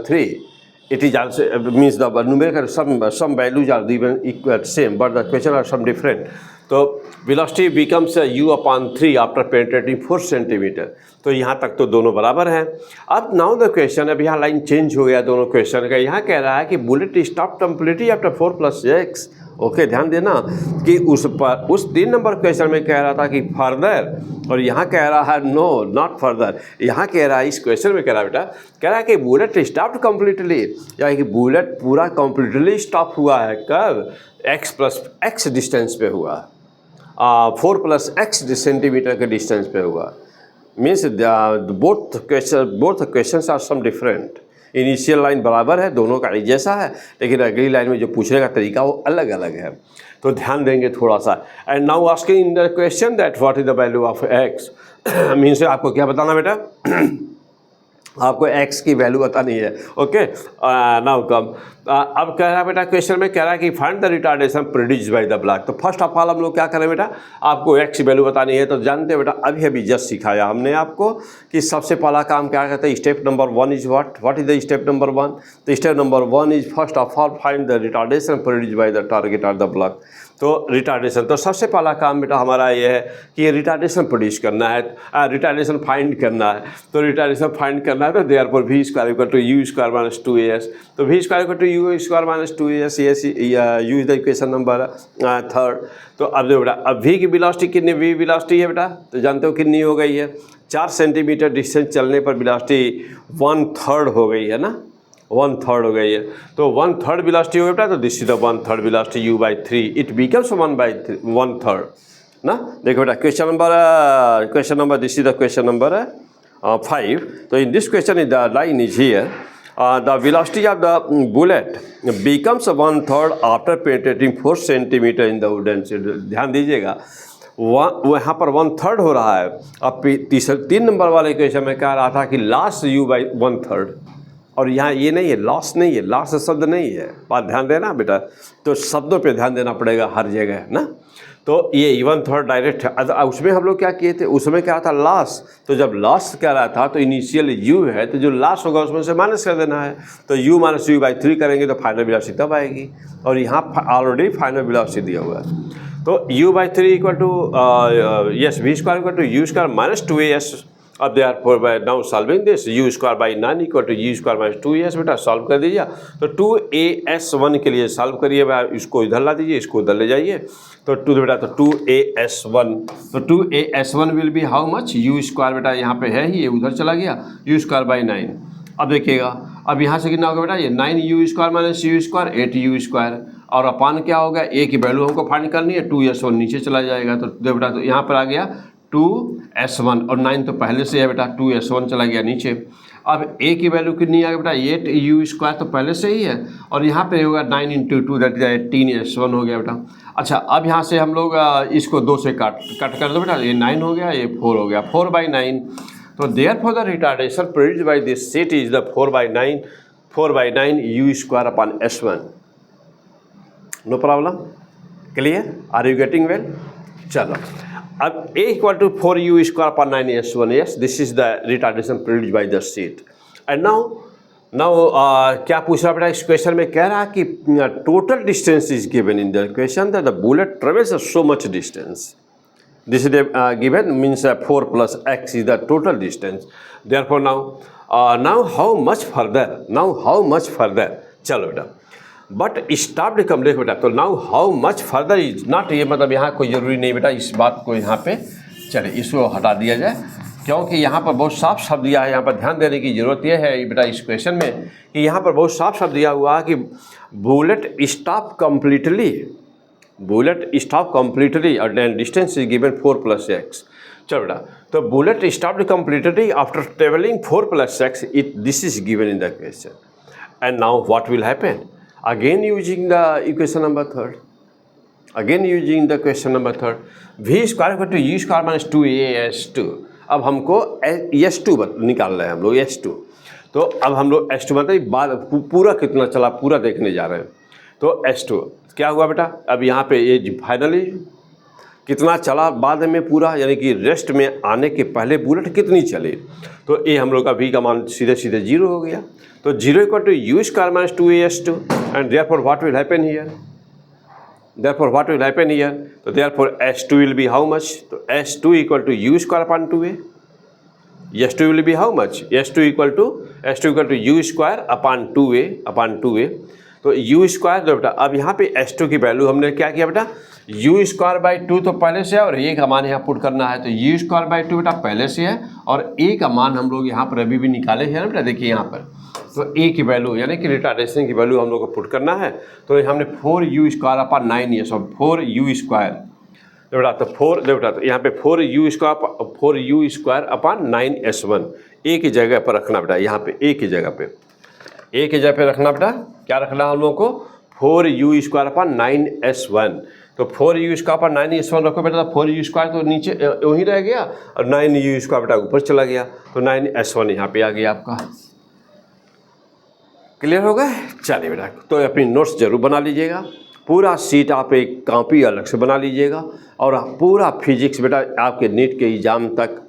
3. It is also means the numerical some values are given equal same, but the question are some different. तो velocity becomes u upon 3 after penetrating 4 centimeter. तो यहाँ तक तो दोनों बराबर हैं. अब now the question, अब यहाँ लाइन चेंज हो गया दोनों क्वेश्चन का. यहाँ कह रहा है कि bullet stop completely after 4 + x. Okay, ध्यान देना कि उस 3 नंबर क्वेश्चन में कह रहा था कि फर्दर, और यहाँ कह रहा है नो नॉट फर्दर. यहाँ कह रहा है, इस क्वेश्चन में कह रहा है बेटा, कह रहा है कि बुलेट स्टॉप कंप्लीटली, यानी कि बुलेट पूरा कंप्लीटली स्टॉप हुआ है. कब? x + x डिस्टेंस पे हुआ, 4 + x सेंटीमीटर के डिस्टेंस पे हुआ. Means both questions are some different. Initial line बराबर है, दोनों का एक जैसा है, लेकिन अगली लाइन में जो पूछने का तरीका वो अलग अलग है. तो ध्यान देंगे थोड़ा सा. And now asking in the question that what is the value of x. Means आपको क्या बताना बेटा? आपको x की वैल्यू बतानी है. Okay, now come. अब कह रहा है बेटा, क्वेश्चन में कह रहा है कि find the retardation produced by the block. तो फर्स्ट ऑफ ऑल हम लोग क्या करें बेटा, आपको x की वैल्यू बतानी है. तो जानते हैं बेटा, अभी जस्ट सिखाया हमने आपको कि सबसे पहला काम क्या करते हैं. Step number 1 is what is the step number 1. तो step number 1 is first of all find the retardation produced by the target और द ब्लॉक. तो रिटार्डेशन, तो सबसे पहला काम बेटा हमारा ये है कि ये रिटार्डेशन प्रोड्यूस करना है, रिटार्डेशन फाइंड करना है. तो रिटार्डेशन फाइंड करना है तो therefore v square equal to u square minus 2as. तो v square equal to u square minus 2as, u is the equation number 3. तो अब देखो बेटा, अब v की वेलोसिटी कितनी, v वेलोसिटी है बेटा, तो जानते हो कितनी हो गई है? 4 सेंटीमीटर डिस्टेंस चलने पर वेलोसिटी 1/3 हो गई है ना, 1/3 हो गई है. तो 1/3 वेलोसिटी हो गया, तो this is the 1/3 velocity u by 3. It becomes 1/3 ना. देखो बेटा, question number this is the question number 5. तो इन this question is the line is here the velocity of the bullet becomes 1/3 after penetrating 4 centimetre in the wooden sheet. ध्यान दीजिएगा, वहाँ पर 1/3 हो रहा है। अब 3 नंबर वाले क्वेश्चन में कह रहा था कि लॉस यू बाई 1/3, और यहाँ ये नहीं है, लॉस नहीं है, लॉस शब्द नहीं है। बात ध्यान देना बेटा, तो शब्दों पे ध्यान देना पड़ेगा हर जगह ना। तो ये 1/3 डायरेक्ट है। उसमें हम लोग क्या किए थे, उसमें क्या था लॉस, तो जब लॉस कह रहा था तो इनिशियल यू है, तो जो लॉस होगा उसमें से माइनस कर देना है। तो u - u/3 करेंगे तो फाइनल वेलोसिटी तब आएगी, और यहाँ ऑलरेडी फाइनल वेलोसिटी दिया हुआ है। तो u/3 equal to yes v² equal to u² - 2as। अब therefore by now solving this u² / 9 equal to u² - 2as। बेटा सॉल्व कर दीजिए। तो 2as1 के लिए सॉल्व करिए, इसको इधर ला दीजिए, इसको उधर ले जाइए। तो 2 बेटा, तो 2as1, तो 2as1 will be how much, u² बेटा यहाँ पे है ही, ये उधर चला गया, u² / 9। अब देखिएगा, अब यहाँ से कितना होगा बेटा, ये 9u² - u², 8u², और अपान क्या होगा, a की वैल्यू हमको फाइंड करनी है, 2s1 नीचे चला जाएगा। तो बेटा तो यहाँ पर आ गया 2s1, और 9 तो पहले से है बेटा, 2s1 चला गया नीचे। अब a की वैल्यू कितनी आ गई बेटा, 8u² तो पहले से ही है, और यहाँ पे होगा 9 × 2 दैट इज 18s1 हो गया बेटा। अच्छा, अब यहाँ से हम लोग इसको 2 से कट कर दो बेटा, ये 9 हो गया, ये 4 हो गया, 4/9। तो therefore the retardation produced by this sheet is the 4/9 u² / s1। No problem, clear, are you getting well? चलो, अब a equal to 4u² / 9s1, yes this is the retardation produced by the sheet. And now क्या पूछ रहा बेटा इस question में, कह रहा कि total distance is given in the question that the bullet travels so much distance. This is given, means 4 + x is the total distance. Therefore now how much further, चलो बेटा, बट स्टॉप कम देखो बेटा। तो now how much further is not, ये मतलब यहाँ कोई ज़रूरी नहीं बेटा, इस बात को यहाँ पे चले इसको हटा दिया जाए, क्योंकि यहाँ पर बहुत साफ शब्द दिया है। यहाँ पर ध्यान देने की ज़रूरत यह है बेटा इस क्वेश्चन में कि यहाँ पर बहुत साफ शब्द दिया हुआ है कि बुलेट स्टॉप कम्प्लीटली और डिस्टेंस इज गिवन 4 + x। चलो बेटा, तो bullet stopped completely after travelling 4 + x, this is given in the question. And now what will happen, again using the equation number 3rd, v² equal to u² - 2as2। अब हमको s2 निकाल रहे हैं हम लोग, s2। तो अब हम लोग s2 मतलब बाद पूरा कितना चला पूरा देखने जा रहे हैं। तो s2 क्या हुआ बेटा, अब यहाँ पे ये फाइनली कितना चला बाद में पूरा, यानी कि रेस्ट में आने के पहले बुलेट कितनी चली। तो ये हम लोग का v का मान सीधे 0 हो गया। तो 0 equal to u² - 2as2, and therefore what will happen here, तो therefore s2 will be how much, तो s2 equal to u² / 2a, s2 will be how much, s2 equal to u² / 2a। तो u² दो बेटा, अब यहाँ पे s2 की value हमने क्या किया बेटा, u² / 2 तो पहले से है, और a का मान यहाँ पुट करना है। तो u² / 2 बेटा पहले से है, और a का मान हम लोग यहाँ पर अभी भी निकाले हैं ना बेटा, देखिए यहाँ पर। तो a की वैल्यू यानी कि रिटार्डेशन की वैल्यू हम लोग को पुट करना है। तो हमने 4u² / 9 ये सब 4u², बेटा तो 4 बेटा, तो यहाँ पे 4u² / 9s1 a की जगह पर रखना बेटा, यहाँ पे a की जगह पे रखना बेटा। क्या रखना हम लोग को, 4u² / 9s1। तो 4u² / 9s1 रखो बेटा, तो 4u² तो नीचे वहीं रह गया, और 9u² बेटा ऊपर चला गया, तो 9s1 यहाँ पे आ गया आपका। क्लियर हो गया? चलिए बेटा, तो अपनी नोट्स जरूर बना लीजिएगा। पूरा सीट आप एक कॉपी अलग से बना लीजिएगा, और पूरा फिजिक्स बेटा आपके नीट के एग्ज़ाम तक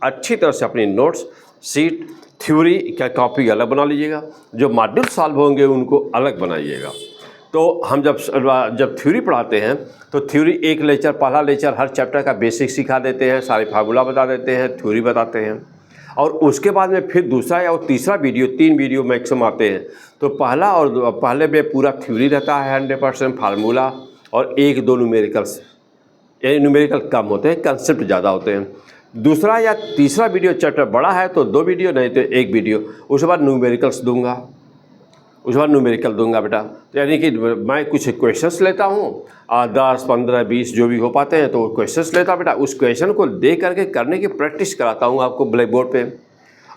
अच्छी तरह से अपनी नोट्स, सीट, थ्योरी क्या कॉपी अलग बना लीजिएगा, जो मॉड्यूल सॉल्व होंगे उनको अलग बनाइएगा। तो हम जब थ्योरी पढ़ाते हैं तो थ्योरी एक लेक्चर, पहला लेक्चर हर चैप्टर का बेसिक सिखा देते हैं, सारे फार्मूला बता देते हैं, थ्योरी बताते हैं, और उसके बाद में फिर दूसरा या तीसरा वीडियो, 3 वीडियो मैक्सिमम आते हैं। तो पहले में पूरा थ्योरी रहता है 100% फार्मूला, और 1-2 न्यूमेरिकल्स, यानी न्यूमेरिकल कम होते हैं, कंसेप्ट ज़्यादा होते हैं। दूसरा या तीसरा वीडियो चैप्टर बड़ा है तो 2 वीडियो, नहीं तो 1 वीडियो, उसके बाद न्यूमेरिकल्स दूंगा, बेटा। तो यानी कि मैं कुछ क्वेश्चंस लेता हूँ, 10, 15, 20 जो भी हो पाते हैं, तो क्वेश्चंस लेता बेटा, उस क्वेश्चन को देख करके करने की प्रैक्टिस कराता हूँ आपको ब्लैक बोर्ड पे,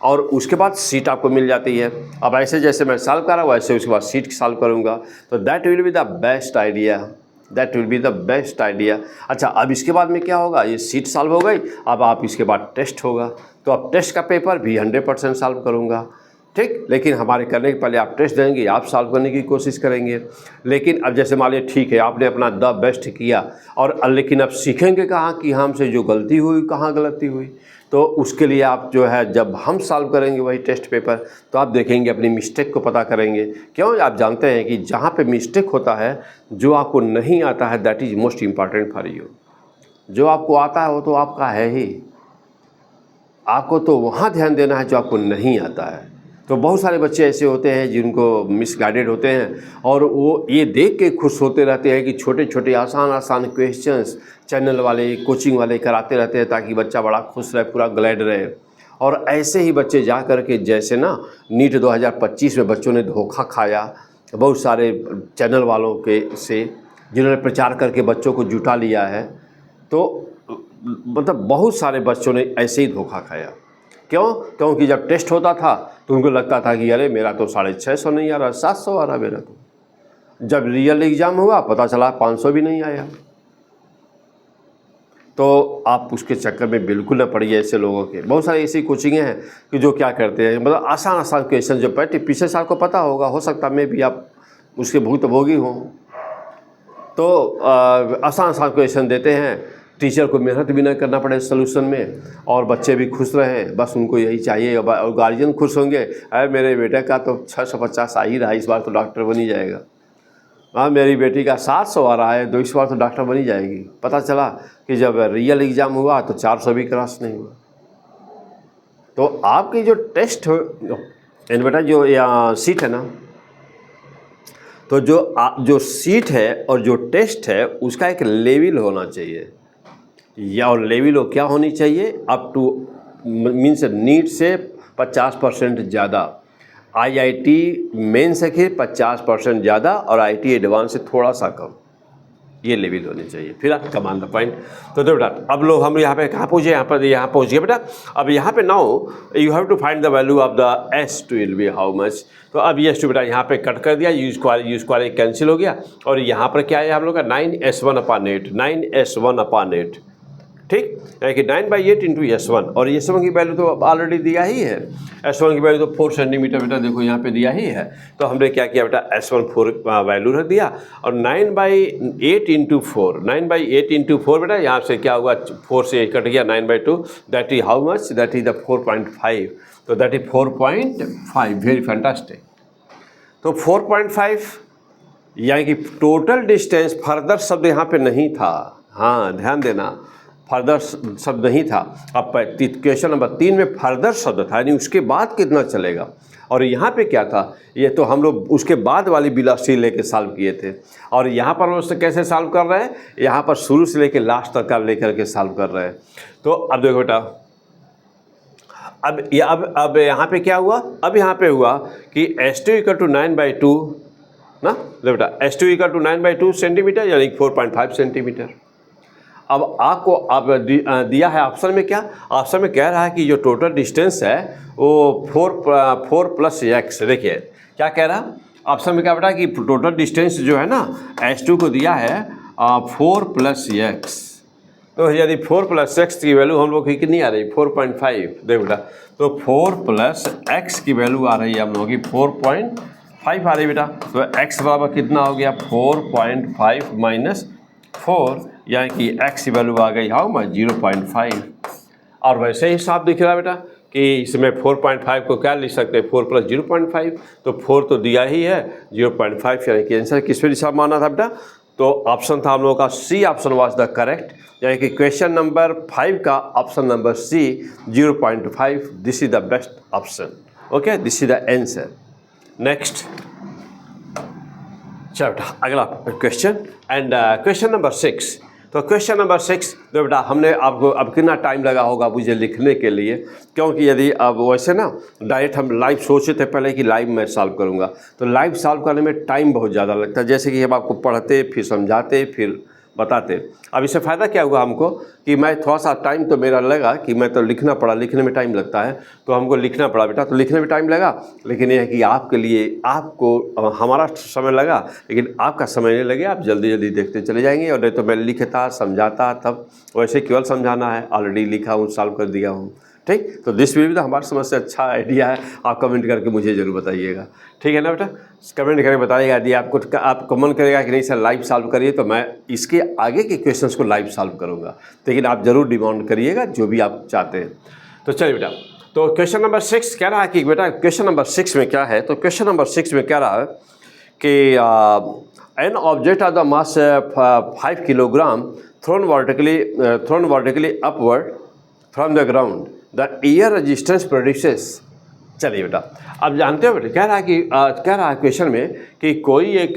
और उसके बाद सीट आपको मिल जाती है। अब ऐसे जैसे मैं सॉल्व कर रहा हूँ वैसे उसके बाद सीट सॉल्व करूँगा, तो that will be the best idea, that will be the best idea. अच्छा, अब इसके बाद में क्या होगा, ये सीट सॉल्व हो गई, अब आप इसके बाद टेस्ट होगा, तो अब टेस्ट का पेपर भी 100% सॉल्व करूँगा, ठीक। लेकिन हमारे करने के पहले आप टेस्ट देंगे, आप सॉल्व करने की कोशिश करेंगे। लेकिन अब जैसे मान लीजिए ठीक है आपने अपना द बेस्ट किया, और लेकिन अब सीखेंगे कहाँ कि हमसे जो गलती हुई कहाँ गलती हुई, तो उसके लिए आप जो है जब हम सॉल्व करेंगे वही टेस्ट पेपर, तो आप देखेंगे अपनी मिस्टेक को पता करेंगे। क्यों, आप जानते हैं कि जहाँ पे मिस्टेक होता है, जो आपको नहीं आता है that is most important for you. जो आपको आता है वो तो आपका है ही, आपको तो वहाँ ध्यान देना है जो आपको नहीं आता है। तो बहुत सारे बच्चे ऐसे होते हैं जिनको मिसगाइडेड होते हैं, और वो ये देख के खुश होते रहते हैं कि छोटे छोटे आसान आसान क्वेश्चंस चैनल वाले कोचिंग वाले कराते रहते हैं ताकि बच्चा बड़ा खुश रहे, पूरा ग्लैड रहे। और ऐसे ही बच्चे जा कर के जैसे ना नीट 2025 में बच्चों ने धोखा खाया बहुत सारे चैनल वालों के से, जिन्होंने प्रचार करके बच्चों को जुटा लिया है, तो मतलब बहुत सारे बच्चों ने ऐसे ही धोखा खाया। क्यों, क्योंकि जब टेस्ट होता था तो उनको लगता था कि अरे मेरा तो 650 नहीं आ रहा, 700 आ रहा मेरा तो। जब रियल एग्ज़ाम हुआ पता चला 500 भी नहीं आया। तो आप उसके चक्कर में बिल्कुल न पड़िए ऐसे लोगों के। बहुत सारी ऐसी कोचिंगें हैं कि जो क्या करते हैं, मतलब आसान आसान क्वेश्चन जो पिछले साल को पता होगा, हो सकता है मैं भी आप उसके भुक्तभोगी हों, तो आसान आसान क्वेश्चन देते हैं, टीचर को मेहनत भी ना करना पड़े सोल्यूशन में, और बच्चे भी खुश रहें, बस उनको यही चाहिए। और गार्जियन खुश होंगे, अरे मेरे बेटे का तो 650 आ ही रहा है, इस बार तो डॉक्टर बन ही जाएगा। हाँ, मेरी बेटी का 700 आ रहा है, तो इस बार तो डॉक्टर बन ही जाएगी। पता चला कि जब रियल एग्ज़ाम हुआ तो 400 भी क्रॉस नहीं हुआ। तो आपकी जो टेस्ट हो बेटा जो सीट है ना, तो जो सीट है और जो टेस्ट है उसका एक लेवल होना चाहिए, या और लेवल हो क्या होनी चाहिए, अप टू मीन्स नीट से 50% ज़्यादा, IIT मेन से 50% ज़्यादा, और IIT एडवांस से थोड़ा सा कम, ये लेवल होनी चाहिए, फिर आप कमान द पॉइंट। तो बेटा अब लोग हम यहाँ पे कहाँ पहुँचे, यहाँ पहुँच गए बेटा। अब यहाँ पे now you have to find the value of the S2 will be how much. तो अब S2 बेटा यहाँ पे कट कर दिया, यूज स्क्वायर कैंसिल हो गया, और यहाँ पर क्या है हम लोग का 9S1/8, 9S1/8, ठीक है कि 9/8 इंटू S1, और S1 की वैल्यू तो ऑलरेडी दिया ही है। S1 की वैल्यू तो 4 सेंटीमीटर बेटा देखो यहाँ पे दिया ही है। तो हमने क्या किया बेटा, S1 4 वैल्यू रख दिया, और 9/8 इंटू 4, 9/8 इंटू 4 बेटा यहाँ से क्या हुआ, 4 से 8 कट गया, 9/2, that is how much, that is the 4.5। तो दैट इज 4.5, वेरी फैंटास्टिक। तो 4.5 यानी कि टोटल डिस्टेंस, फर्दर शब्द यहाँ पे नहीं था, हाँ ध्यान देना, फर्दर शब्द नहीं था। अब क्वेश्चन नंबर 3 में फर्दर शब्द था, यानी उसके बाद कितना चलेगा। और यहाँ पे क्या था, ये तो हम लोग उसके बाद वाली वेलोसिटी लेके सॉल्व किए थे, और यहाँ पर उससे कैसे सॉल्व कर रहे हैं, यहाँ पर शुरू से लेके लास्ट तक का लेकर के सॉल्व कर रहे हैं। तो अब देखो बेटा, अब यहाँ पे क्या हुआ, अब यहाँ पे हुआ कि S2 = 9/2 ना, बेटा S2 = 9/2 सेंटीमीटर, यानी 4.5 सेंटीमीटर। अब आपको अब दिया है ऑप्शन में, क्या ऑप्शन में कह रहा है कि जो टोटल डिस्टेंस है वो 4 + x। देखिए क्या कह रहा है ऑप्शन में, क्या बेटा कि टोटल डिस्टेंस जो है ना S2 को दिया है 4 + x। तो यदि 4 + x की वैल्यू हम लोग की कितनी आ रही, 4.5। देखो बेटा, तो 4 + x की वैल्यू आ रही है हम लोग की 4.5 आ रही बेटा। तो x बराबर कितना हो गया, 4.5 - 4, यानी कि x की वैल्यू आ गई हाउ मच, 0.5। और वैसे ही साफ दिख रहा है बेटा कि इसमें 4.5 को क्या लिख सकते हैं, 4 + 0.5, तो 4 तो दिया ही है, 0.5 यानी कि आंसर किस पे हिसाब माना था बेटा। तो ऑप्शन था हम लोगों का C option was the correct, यानी कि क्वेश्चन नंबर 5 का option number C 0.5, this is the best option. Okay, this is the answer. Next चलो बेटा अगला क्वेश्चन, एंड क्वेश्चन नंबर 6। तो क्वेश्चन नंबर 6 तो बेटा हमने आपको अब कितना टाइम लगा होगा मुझे लिखने के लिए, क्योंकि यदि अब वैसे ना डायरेक्ट हम लाइव सोचे थे पहले कि लाइव मैं सॉल्व करूंगा, तो लाइव सॉल्व करने में टाइम बहुत ज़्यादा लगता है। जैसे कि हम आपको पढ़ते फिर समझाते फिर बताते। अब इससे फ़ायदा क्या हुआ हमको कि मैं थोड़ा सा टाइम तो मेरा लगा कि मैं तो लिखना पड़ा, लिखने में टाइम लगता है तो हमको लिखना पड़ा बेटा, तो लिखने में टाइम लगा, लेकिन यह है कि आपके लिए आपको हमारा समय लगा लेकिन आपका समय नहीं लगे, आप जल्दी जल्दी देखते चले जाएंगे। और नहीं तो मैं लिखता समझाता तब, वैसे केवल समझाना है, ऑलरेडी लिखा हूँ, सॉल्व कर दिया हूँ। ठीक, तो दिस विल बी हमारी समझ से अच्छा आइडिया है। आप कमेंट करके मुझे ज़रूर बताइएगा, ठीक है ना बेटा, कमेंट करके बताइएगा। यदि आपको मन करेगा कि नहीं सर लाइव सॉल्व करिए तो मैं इसके आगे के क्वेश्चंस को लाइव सॉल्व करूँगा, लेकिन आप ज़रूर डिमांड करिएगा जो भी आप चाहते हैं। तो चलिए बेटा, तो क्वेश्चन नंबर 6 कह रहा है कि बेटा क्वेश्चन नंबर 6 में क्या है, तो क्वेश्चन नंबर 6 में कह रहा है कि an object of the mass 5 kilogram throne vertically upward from the ground, the air resistance produces. चलिए बेटा, अब जानते हो बेटा, कह रहा है क्वेश्चन में कि कोई एक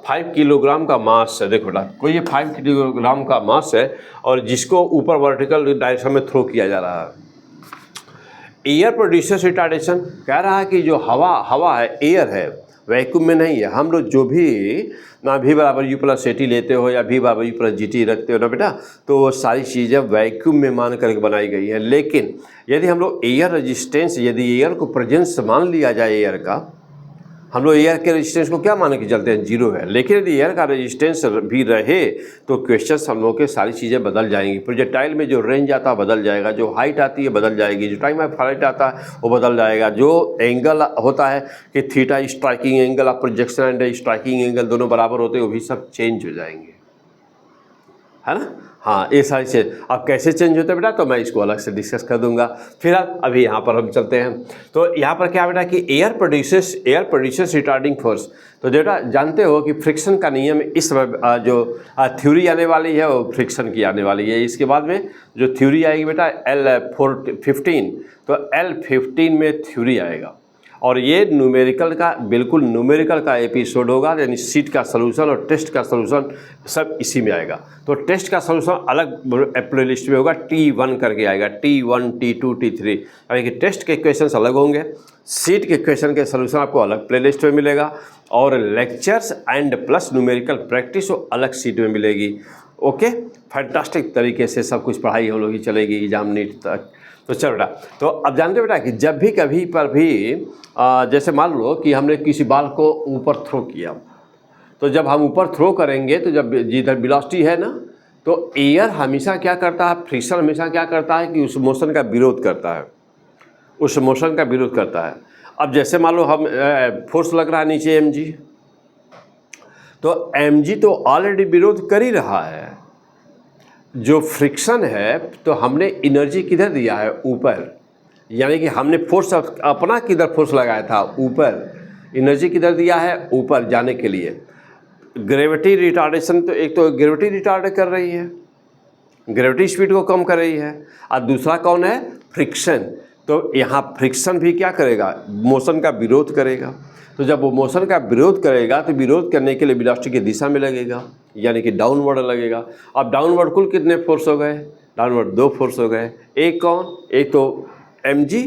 5 किलोग्राम का मास है। देखो बेटा, कोई ये 5 किलोग्राम का मास है और जिसको ऊपर वर्टिकल डायरेक्शन में थ्रो किया जा रहा है। एयर प्रोड्यूसर्स रिटार्डेशन, कह रहा है कि जो हवा है, एयर है, वैक्यूम में नहीं है। हम लोग जो भी ना V बराबर U प्लस AT लेते हो या V बराबर U प्लस GT रखते हो ना बेटा, तो वो सारी चीज़ें वैक्यूम में मान करके बनाई गई हैं। लेकिन यदि हम लोग एयर रेजिस्टेंस, यदि एयर को प्रेजेंस मान लिया जाए एयर का, हम लोग एयर के रेजिस्टेंस को क्या मान के चलते हैं, 0 है। लेकिन यदि एयर का रेजिस्टेंस भी रहे तो क्वेश्चन हम लोग के सारी चीज़ें बदल जाएंगी। प्रोजेक्टाइल में जो रेंज आता है बदल जाएगा, जो हाइट आती है बदल जाएगी, जो टाइम ऑफ फ्लाइट आता है वो बदल जाएगा, जो एंगल होता है कि theta striking angle of projection and striking angle दोनों बराबर होते हैं, वो भी सब चेंज हो जाएंगे, है ना। हाँ, ये सारी चीज़ अब कैसे चेंज होते हैं बेटा, तो मैं इसको अलग से डिस्कस कर दूंगा। फिलहाल अभी यहाँ पर हम चलते हैं। तो यहाँ पर क्या बेटा कि एयर प्रोड्यूसेस रिटार्डिंग फोर्स। तो बेटा जानते हो कि फ्रिक्शन का नियम इस जो थ्योरी आने वाली है वो फ्रिक्शन की आने वाली है। इसके बाद में जो थ्योरी आएगी बेटा L15, तो L15 में थ्योरी आएगा और ये न्यूमेरिकल का, बिल्कुल न्यूमेरिकल का एपिसोड होगा, यानी सीट का सलूशन और टेस्ट का सलूशन सब इसी में आएगा। तो टेस्ट का सलूशन अलग प्ले लिस्ट में होगा, T1 करके आएगा, T1, T2, T3, यानी कि टेस्ट के क्वेश्चंस अलग होंगे, सीट के क्वेश्चन के सलूशन आपको अलग प्ले लिस्ट में मिलेगा और lectures and plus numerical practice वो अलग सीट में मिलेगी। ओके, फैंटास्टिक तरीके से सब कुछ पढ़ाई हम लोग की चलेगी एग्जाम नीट तक। तो चल बेटा, तो अब जानते हो बेटा कि जब भी कभी पर भी जैसे मान लो कि हमने किसी बाल को ऊपर थ्रो किया, तो जब हम ऊपर थ्रो करेंगे तो जब जिधर वेलोसिटी है ना, तो एयर हमेशा क्या करता है, फ्रिक्शन हमेशा क्या करता है कि उस मोशन का विरोध करता है, उस मोशन का विरोध करता है। अब जैसे मान लो हम फोर्स लग रहा है नीचे mg, तो mg तो ऑलरेडी विरोध कर ही रहा है। जो फ्रिक्शन है तो हमने एनर्जी किधर दिया है, ऊपर, यानी कि हमने फोर्स अपना किधर फोर्स लगाया था, ऊपर। एनर्जी किधर दिया है, ऊपर जाने के लिए। ग्रेविटी रिटार्डेशन, तो एक तो ग्रेविटी रिटार्ड कर रही है, ग्रेविटी स्पीड को कम कर रही है, और दूसरा कौन है, फ्रिक्शन। तो यहाँ फ्रिक्शन भी क्या करेगा, मोशन का विरोध करेगा। तो जब वो मोशन का विरोध करेगा तो विरोध करने के लिए वेलोसिटी की दिशा में लगेगा, यानी कि डाउनवर्ड लगेगा। अब डाउनवर्ड कुल कितने फोर्स हो गए, डाउनवर्ड 2 फोर्स हो गए। एक कौन, एक तो mg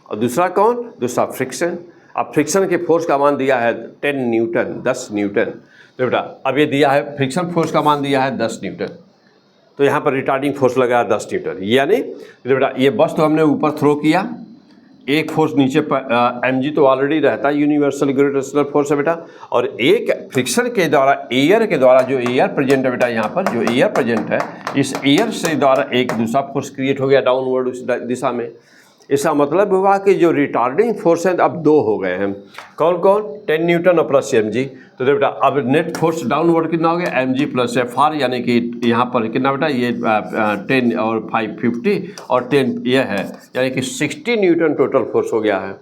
और दूसरा कौन, दूसरा फ्रिक्शन। अब फ्रिक्शन के फोर्स का मान दिया है 10 न्यूटन, 10 न्यूटन। तो बेटा अब ये दिया है फ्रिक्शन फोर्स का मान दिया है 10 न्यूटन, तो यहाँ पर रिटार्डिंग फोर्स लगा 10 न्यूटन। यानी बेटा ये बस तो हमने ऊपर थ्रो किया, एक फोर्स नीचे पर mg तो ऑलरेडी रहता है, यूनिवर्सल ग्रेविटेशनल फोर्स है बेटा, और एक फ्रिक्शन के द्वारा, एयर के द्वारा, जो एयर प्रेजेंट है बेटा यहाँ पर, जो एयर प्रेजेंट है, इस एयर से द्वारा एक दूसरा फोर्स क्रिएट हो गया डाउनवर्ड उस दिशा में। इसका मतलब हुआ कि जो रिटार्डिंग फोर्स हैं अब 2 हो गए हैं। कौन कौन, 10 न्यूटन और प्लस mg। तो बेटा अब नेट फोर्स डाउनवर्ड कितना हो गया, mg प्लस fr, यानी कि यहाँ पर कितना बेटा, ये 10 और 5 50 और 10 ये है, यानी कि 60 न्यूटन टोटल फोर्स हो गया है।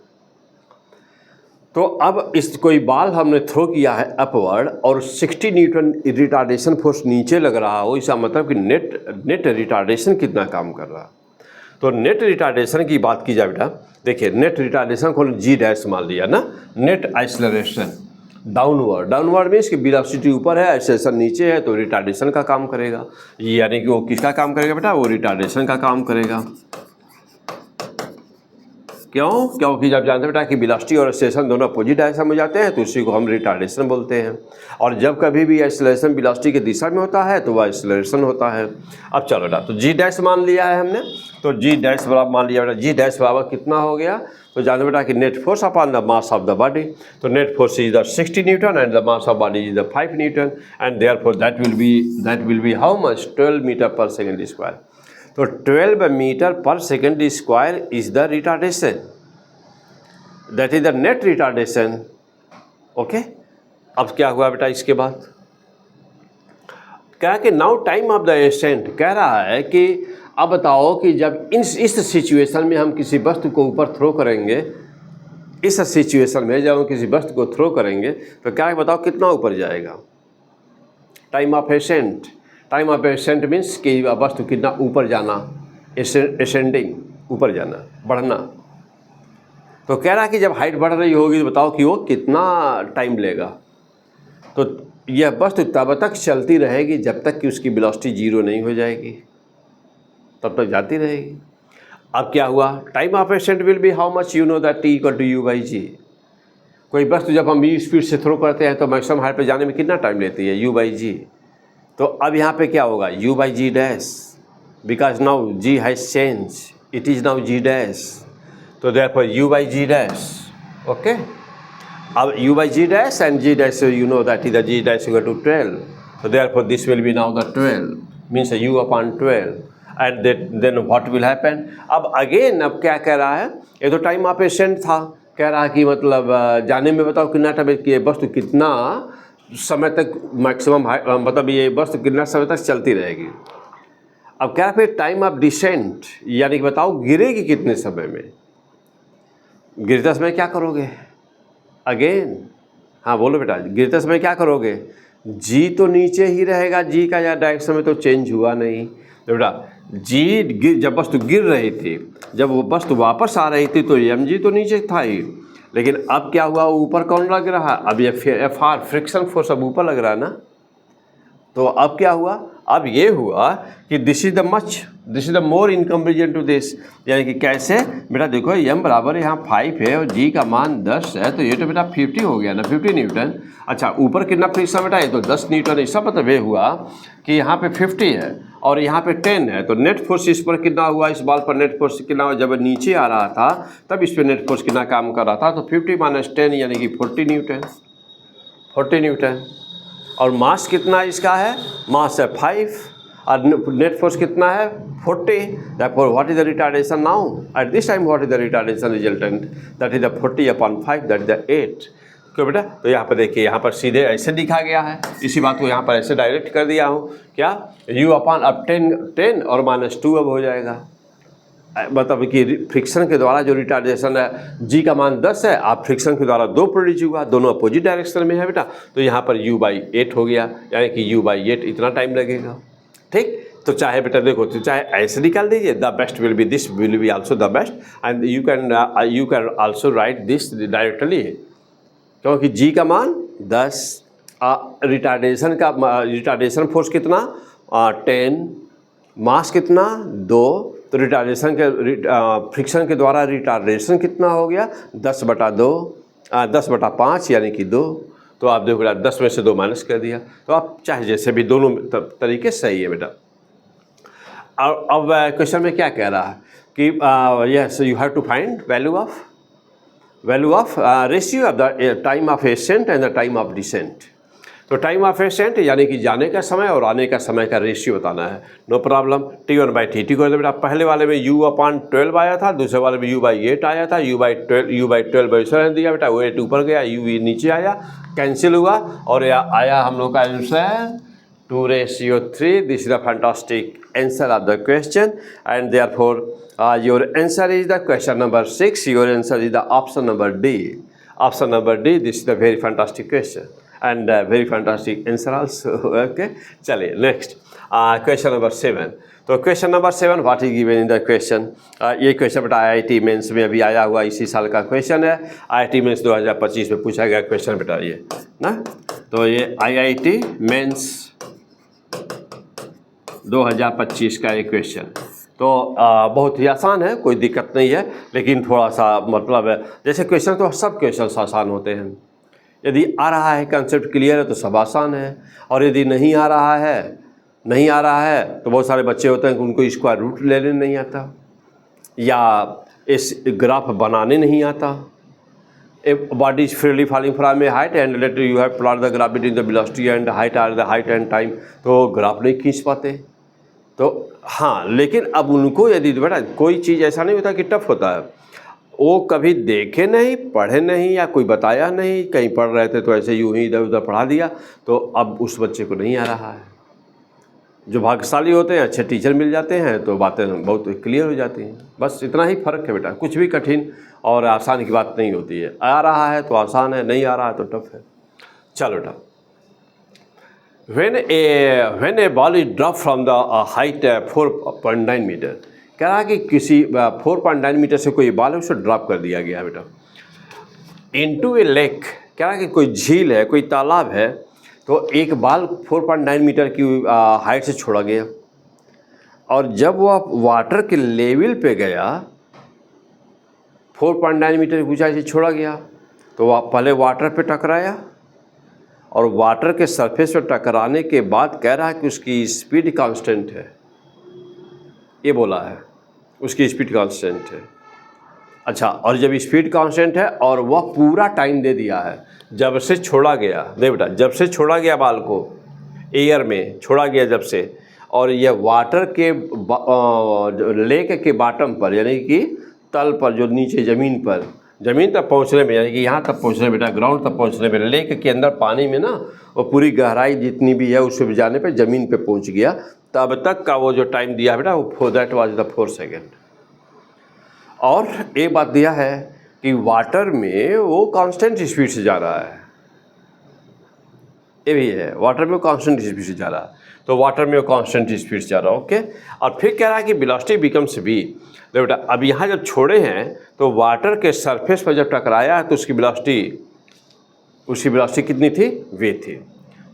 तो अब इस कोई बाल हमने थ्रो किया है अपवर्ड और 60 न्यूटन रिटार्डेशन फोर्स नीचे लग रहा हो, इसका मतलब कि नेट रिटार्डेशन कितना काम कर रहा है। तो नेट रिटार्डेशन की बात की जाए बेटा, देखिए नेट रिटार्डेशन को g' मान लिया ना, नेट एक्सेलरेशन डाउनवर्ड मीन्स कि वेलोसिटी ऊपर है, एक्सेलरेशन नीचे है, तो रिटार्डेशन का काम करेगा। यानी कि वो किसका काम करेगा बेटा, वो रिटार्डेशन का काम करेगा। क्यों? क्योंकि जब जानते बेटा कि वेलोसिटी और एक्सेलरेशन दोनों अपोजिट डायरेक्शन में जाते हैं तो उसी को हम रिटार्डेशन बोलते हैं। और जब कभी भी एक्सेलरेशन वेलोसिटी की दिशा में होता है तो वह एक्सेलरेशन होता है। अब चलो बेटा, तो जी डैश मान लिया है हमने, तो जी डैश बराबर मान लिया बेटा, जी डैश बराबर कितना हो गया? तो जानते बेटा कि net force upon the mass of the body, तो net force is the 60 newton and the mass of body is the 5 newton and therefore that will be how much? 12 metre per second square. तो 12 metre per second square is the retardation, that is the net retardation. Okay, अब क्या हुआ बेटा इसके बाद? कह कि now time of the ascent, कह रहा है कि अब बताओ कि जब इस सिचुएशन में हम किसी वस्तु को ऊपर थ्रो करेंगे, इस सिचुएशन में जब हम किसी वस्तु को थ्रो करेंगे तो क्या बताओ कितना ऊपर जाएगा? Time of accent, time of accent means कि वस्तु कितना ऊपर जाना, एसेंडिंग, ऊपर जाना, बढ़ना। तो कह रहा है कि जब हाइट बढ़ रही होगी तो बताओ कि वो कितना टाइम लेगा। तो यह वस्तु तब तक चलती रहेगी जब तक कि उसकी वेलोसिटी जीरो नहीं हो जाएगी, तब तक जाती रहेगी। अब क्या हुआ? Time of ascent will be how much? You know that t equal to u by g. कोई वस्तु जब हम v स्पीड से थ्रो करते हैं तो मैक्सिमम हाइट पे जाने में कितना टाइम लेती है? u by g. तो अब यहाँ पे क्या होगा? u by g dash, because now g has change, it is now g dash, तो therefore u by g dash. Okay, अब u by g dash and g dash you know that is the g dash equal to 12, so therefore this will be now the 12 means u upon 12 and then what will happen? अब again अब क्या कह रहा है? ये तो time of accent था, कह रहा है कि मतलब जाने में बताओ कितना टाइम, ये वस्तु कितना समय तक मैक्सिमम मतलब ये वस्तु कितना समय तक चलती रहेगी। अब क्या फिर टाइम ऑफ डिसेंट, यानी कि बताओ गिरेगी कितने समय में? गिरते समय क्या करोगे? अगेन हाँ बोलो बेटा, गिरते समय क्या करोगे? जी तो नीचे ही रहेगा, जी का या डायरेक्शन में तो चेंज हुआ नहीं। तो बेटा जी जब वस्तु गिर रही थी, जब वो वस्तु वापस आ रही थी तो एम जी तो नीचे था ही, लेकिन अब क्या हुआ? ऊपर कौन लग रहा? अब ये एफ आर फ्रिक्शन फोर्स अब ऊपर लग रहा है ना। तो अब क्या हुआ? अब ये हुआ कि this is the more in comparison to this, यानी कि कैसे बेटा देखो m बराबर यहाँ 5 है और g का मान 10 है, तो ये तो बेटा 50 हो गया ना, 50 न्यूटन। अच्छा ऊपर कितना फ्रिक्शन बेटा? ये तो 10 न्यूटन। इसका मतलब ये हुआ कि यहाँ पे 50 है और यहाँ पे 10 है, तो नेट फोर्स इस पर कितना हुआ? इस बॉल पर नेट फोर्स कितना हुआ? जब नीचे आ रहा था तब इस पर नेट फोर्स कितना काम कर रहा था? तो 50 माइनस 10 यानी कि 40 न्यूटन, 40 न्यूटन। और मास कितना इसका है? मास है 5 और नेट फोर्स कितना है? 40। Therefore what is the retardation now? At this time what is the retardation resultant? That is the 40 upon 5, that is the 8। क्यों बेटा? तो यहाँ पर देखिए, यहाँ पर सीधे ऐसे लिखा गया है, इसी बात को यहाँ पर ऐसे डायरेक्ट कर दिया हूँ। क्या? u अपॉन अब 10 और -2 अब हो जाएगा, मतलब कि फ्रिक्शन के द्वारा जो रिटार्डेशन है, जी का मान 10 है, आप फ्रिक्शन के द्वारा 2 प्रोड्यूस हुआ, दोनों अपोजिट डायरेक्शन में है बेटा, तो यहाँ पर u बाई 8 हो गया, यानी कि u बाई 8 इतना टाइम लगेगा। ठीक, तो चाहे बेटा देखो, तो चाहे ऐसे निकाल दीजिए, the best will be this, will be also the best, and you can also right this directly, क्योंकि जी का मान 10, रिटार्डेशन फोर्स कितना? 10, मास कितना? 2, तो रिटार्डेशन के फ्रिक्शन के द्वारा रिटार्डेशन कितना हो गया? 10/2, 10/5 यानी कि 2। तो आप देखो बेटा 10 में से 2 माइनस कर दिया, तो आप चाहे जैसे भी, दोनों तरीके सही है बेटा। अब क्वेश्चन में क्या कह रहा है कि yes you have to find value of ratio of the time of ascent and the time of descent. तो टाइम ऑफ एसेंट यानी कि जाने का समय और आने का समय का रेशियो बताना है। नो प्रॉब्लम, T1/T को बेटा पहले वाले में u अपॉन 12 आया था, दूसरे वाले में u बाई 8 आया था, u बाई 12 वैसा दिया बेटा, वो 8 ऊपर गया, u नीचे आया, कैंसिल हुआ और आया हम लोग का answer 2:3। This is the fantastic answer of the question and therefore your answer is the question number 6, your answer is the option number D। Option number D, this is the very fantastic question and very fantastic answer also। okay, चलिए next question number 7। तो question number 7 what is given in the question. ये question बेटा IIT mains में अभी आया हुआ इसी साल का क्वेश्चन है, IIT मेंस 2025 में पूछा गया क्वेश्चन बेटा ये ना। तो ये IIT मेंस 2025 का एक क्वेश्चन, तो बहुत ही आसान है, कोई दिक्कत नहीं है, लेकिन थोड़ा सा मतलब जैसे क्वेश्चन तो सब क्वेश्चन आसान होते हैं। यदि आ रहा है, कंसेप्ट क्लियर है तो सब आसान है, और यदि नहीं आ रहा है तो बहुत सारे बच्चे होते हैं कि उनको स्क्वायर रूट लेने नहीं आता, या इस ग्राफ बनाने नहीं आता। A body is freely falling from a height and later you have plot the graph between the velocity and height or the height and time, तो ग्राफ नहीं खींच पाते। तो हाँ, लेकिन अब उनको यदि बेटा कोई चीज़ ऐसा नहीं होता कि टफ होता है, वो कभी देखे नहीं, पढ़े नहीं, या कोई बताया नहीं, कहीं पढ़ रहे थे तो ऐसे यूं ही इधर उधर पढ़ा दिया, तो अब उस बच्चे को नहीं आ रहा है। जो भाग्यशाली होते हैं, अच्छे टीचर मिल जाते हैं तो बातें बहुत क्लियर हो जाती हैं। बस इतना ही फ़र्क है बेटा, कुछ भी कठिन और आसान की बात नहीं होती है। आ रहा है तो आसान है, नहीं आ रहा है तो टफ है। चलो बेटा, when a ball is dropped from the height 4.9 metre, कह रहा है कि किसी 4.9 मीटर से कोई बाल है, उसे ड्रॉप कर दिया गया बेटा इनटू ए लेक, कह रहा है कि कोई झील है, कोई तालाब है, तो एक बाल 4.9 मीटर की हाइट से छोड़ा गया, और जब वह वाटर के लेवल पे गया, 4.9 मीटर की ऊंचाई से छोड़ा गया, तो वह पहले वाटर पे टकराया, और वाटर के सरफेस पर टकराने के बाद कह रहा है कि उसकी स्पीड कांस्टेंट है, ये बोला है, उसकी स्पीड कांस्टेंट है। अच्छा, और जब स्पीड कांस्टेंट है और वह पूरा टाइम दे दिया है जब से छोड़ा गया, देख बेटा, जब से छोड़ा गया बाल को, एयर में छोड़ा गया जब से, और यह वाटर के लेक के बॉटम पर, यानी कि तल पर, जो नीचे ज़मीन तक पहुंचने में, यानी कि यहाँ तक पहुंचने में बेटा, ग्राउंड तक पहुंचने में, लेक के अंदर पानी में ना, वो पूरी गहराई जितनी भी है उससे जाने पे ज़मीन पे पहुंच गया, तब तक का वो जो टाइम दिया बेटा, वो दैट वाज द 4 सेकेंड। और एक बात दिया है कि वाटर में वो कांस्टेंट स्पीड से जा रहा है, ये भी है, वाटर में वो कांस्टेंट स्पीड से जा रहा है, तो वाटर में वो कांस्टेंट स्पीड से जा रहा है। ओके, और फिर कह रहा है कि वेलोसिटी बिकम्स v। तो बेटा अब यहाँ जब छोड़े हैं तो वाटर के सरफेस पर जब टकराया तो उसकी वेलोसिटी कितनी थी? v थी।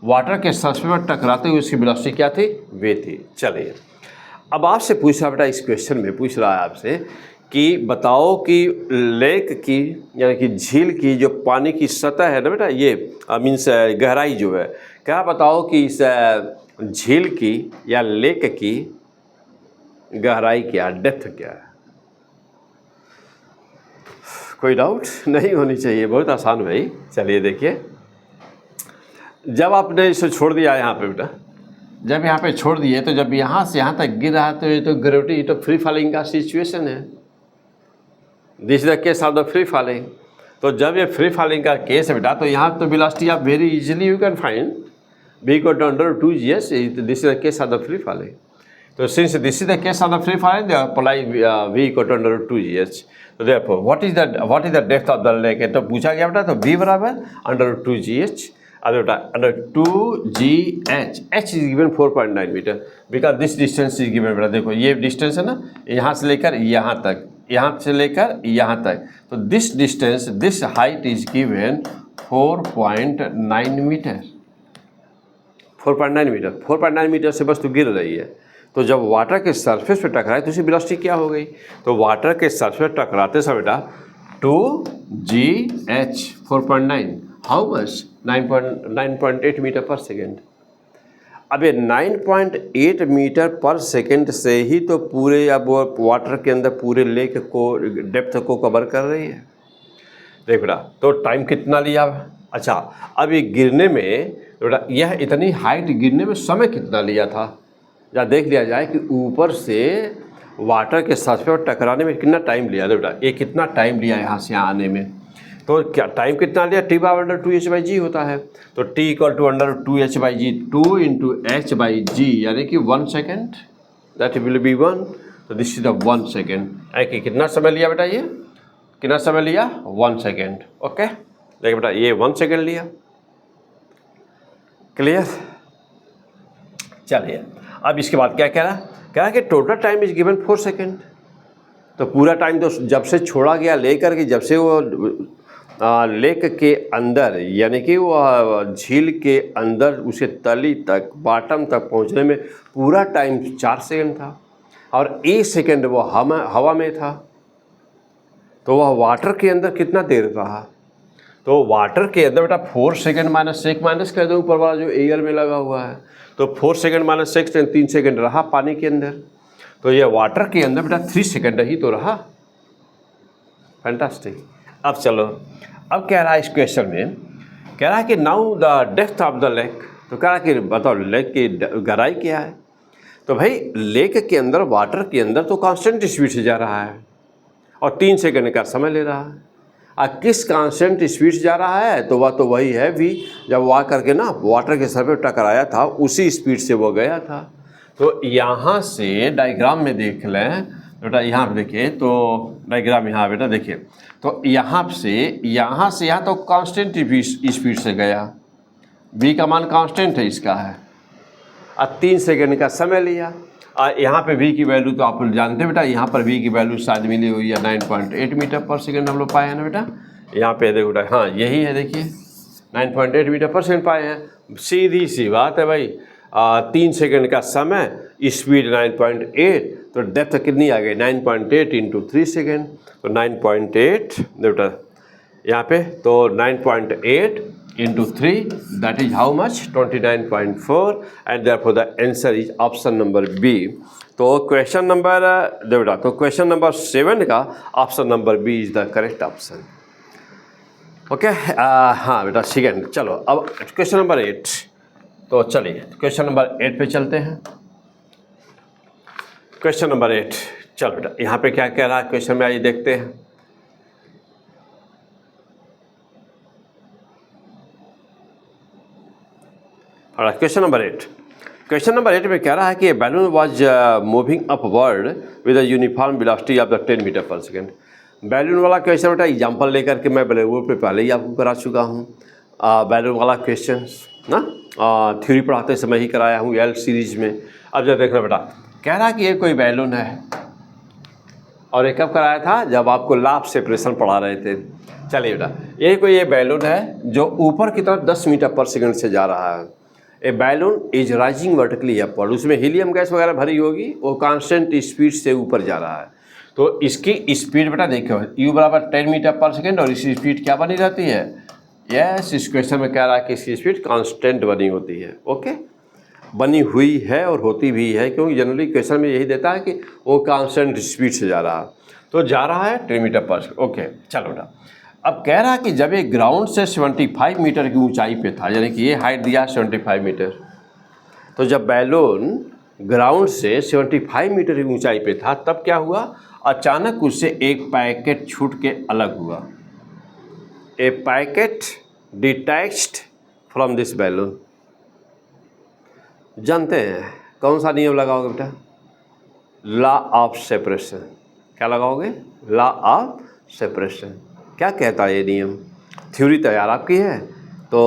वाटर के सरफेस पर टकराते हुए उसकी वेलोसिटी क्या थी? v थी। चलिए, अब आपसे पूछ रहा बेटा, इस क्वेश्चन में पूछ रहा है आपसे कि बताओ कि लेक की, यानी कि झील की जो पानी की सतह है ना बेटा, ये मीन्स गहराई जो है, क्या बताओ कि इस झील की या लेक की गहराई क्या, डेप्थ क्या है? कोई डाउट नहीं होनी चाहिए, बहुत आसान भाई। चलिए देखिए, जब आपने इसे छोड़ दिया यहाँ पे बेटा, जब यहाँ पे छोड़ दिए तो जब यहाँ से यहाँ तक गिर रहा है तो ये तो ग्रेविटी, तो फ्री फॉलिंग का सिचुएशन है। This is the case of the free falling. तो जब ये फ्री फॉलिंग का केस है बेटा, तो यहाँ तो वेलोसिटी आप very easily you can find v = √2gh, this is the case of the free falling. तो since this is the case of the free falling, they apply v = √2gh। तो therefore what is the depth of the lake, तो पूछा गया बेटा, तो v = √2gh। अरे बेटा √2gh, h is given 4.9 metre, because this distance is given बेटा। देखो ये डिस्टेंस है ना, यहाँ से लेकर यहाँ तक, यहाँ से लेकर यहाँ तक, तो this distance, this height is given 4.9 metre. 4.9 metre, 4.9 metre से बस तो गिर रही है। तो जब वाटर के सरफेस पे टकराए तो उसकी वेलोसिटी क्या हो गई? तो वाटर के सरफेस टकराते समय बेटा 2gh 4.9, how much? 9.8 metre per second. अब ये 9.8 मीटर पर सेकेंड से ही तो पूरे, अब वाटर के अंदर पूरे लेक को, डेप्थ को कवर कर रही है। देख बेटा, तो टाइम कितना लिया? अच्छा, अब ये गिरने में बेटा, यह इतनी हाइट गिरने में समय कितना लिया था, या देख लिया जाए कि ऊपर से वाटर के सरफेस पर टकराने में कितना टाइम लिया। बेटा ये कितना टाइम लिया यहाँ से आने में, तो क्या टाइम कितना लिया? T/√2h/g होता है, तो T = √2h/g, 2 × h/g, यानी कि 1 सेकेंड, दैट विल बी 1। तो दिस इज द 1 सेकेंड। कि कितना समय लिया बेटा? ये कितना समय लिया? 1 सेकेंड। ओके, देखिए बेटा, ये 1 सेकेंड लिया। क्लियर? चलिए, अब इसके बाद क्या कह रहा है? कह रहा है कि total time is given 4 second. तो पूरा टाइम तो जब से छोड़ा गया लेकर के, जब से वो लेक के अंदर, यानी कि वो झील के अंदर उसे तली तक, बॉटम तक पहुंचने में पूरा टाइम 4 सेकेंड था। और 1 सेकेंड वो हवा में था, तो वह वाटर के अंदर कितना देर रहा? तो वाटर के अंदर बेटा 4 सेकेंड माइनस 1 माइनस कर दो ऊपर वाला जो एयर में लगा हुआ है, तो 4 सेकेंड माइनस 6 3 सेकेंड रहा पानी के अंदर, तो ये वाटर के अंदर बेटा 3 सेकेंड ही तो रहा। फैंटास्टिक। अब चलो, अब कह रहा है इस क्वेश्चन में, कह रहा है कि now the depth of the lake, तो कह रहा है कि बताओ लेक की गहराई क्या है? तो भाई लेक के अंदर वाटर के अंदर तो कांस्टेंट स्पीड से जा रहा है और 3 सेकंड का समय ले रहा है। अब किस कांस्टेंट स्पीड से जा रहा है? तो वही है भी, जब वहाँ करके ना वाटर के सर पे टकराया था उसी स्पीड से वो गया था। तो यहाँ से डायग्राम में देख लें बेटा, यहाँ पे देखिए तो डायग्राम यहाँ बेटा देखिए, तो यहाँ से यहाँ तो कांस्टेंट स्पीड से गया, v का मान कांस्टेंट है इसका है, और 3 सेकंड का समय लिया। और यहाँ पे v की वैल्यू तो आप लोग जानते हैं बेटा, यहाँ पर v की वैल्यू शायद मिली हुई है 9.8 मीटर पर सेकंड हम लोग पाए हैं ना बेटा, यहाँ पे देखो बेटा, हाँ यही है देखिए 9.8 मीटर पर सेकंड पाए हैं। सीधी सी बात है भाई, 3 सेकंड का समय, स्पीड 9.8, तो डेप्थ कितनी आ गई 9.8 इंटू 3 सेकेंड, तो 9.8 बेटा यहाँ पे, तो 9.8 into 3 that is how much 29.4 and therefore the answer is option number B। तो क्वेश्चन नंबर बेटा, तो क्वेश्चन नंबर 7 का option number B is the correct option. Okay, हाँ बेटा सेकेंड। चलो अब क्वेश्चन नंबर 8, तो चलिए क्वेश्चन नंबर 8 पे चलते हैं। क्वेश्चन नंबर 8, चलो बेटा यहाँ पे क्या कह रहा है क्वेश्चन में, आइए देखते हैं। क्वेश्चन नंबर 8, क्वेश्चन नंबर 8 में कह रहा है कि balloon was moving upward with a uniform velocity of the 10 metre per second. Balloon वाला क्वेश्चन बेटा एग्जांपल लेकर के मैं ब्लैक बोर्ड पे पहले ही आपको करा चुका हूँ। बैलून वाला क्वेश्चन ना थ्योरी पढ़ाते समय ही कराया हूँ एल सीरीज में। अब जब देखना बेटा, कह रहा है कि ये कोई बैलून है, और ये कब कराया था? जब आपको लॉ ऑफ सेपरेशन पढ़ा रहे थे। चलिए बेटा, ये बैलून है जो ऊपर की तरफ 10 मीटर पर सेकंड से जा रहा है। A balloon is rising vertically upward, उसमें हीलियम गैस वगैरह भरी होगी, वो कांस्टेंट स्पीड से ऊपर जा रहा है। तो इसकी स्पीड बेटा देखो u बराबर 10 मीटर पर सेकेंड, और इसकी स्पीड क्या बनी रहती है? यस, इस क्वेश्चन में कह रहा है कि इसकी स्पीड कांस्टेंट बनी होती है। ओके, बनी हुई है और होती भी है, क्योंकि जनरली क्वेश्चन में यही देता है कि वो कांस्टेंट स्पीड से जा रहा है, तो जा रहा है 10 मीटर पर सेकेंड। ओके चलो बेटा, अब कह रहा है कि जब ये ग्राउंड से 75 मीटर की ऊंचाई पे था, यानी कि ये हाइट दिया 75 मीटर, तो जब बैलून ग्राउंड से 75 मीटर की ऊंचाई पे था तब क्या हुआ? अचानक उससे एक पैकेट छूट के अलग हुआ। A packet detached from this balloon. जानते हैं कौन सा नियम लगाओगे बेटा? Law of separation. क्या लगाओगे? Law of separation. क्या कहता है ये नियम? थ्योरी तैयार आपकी है तो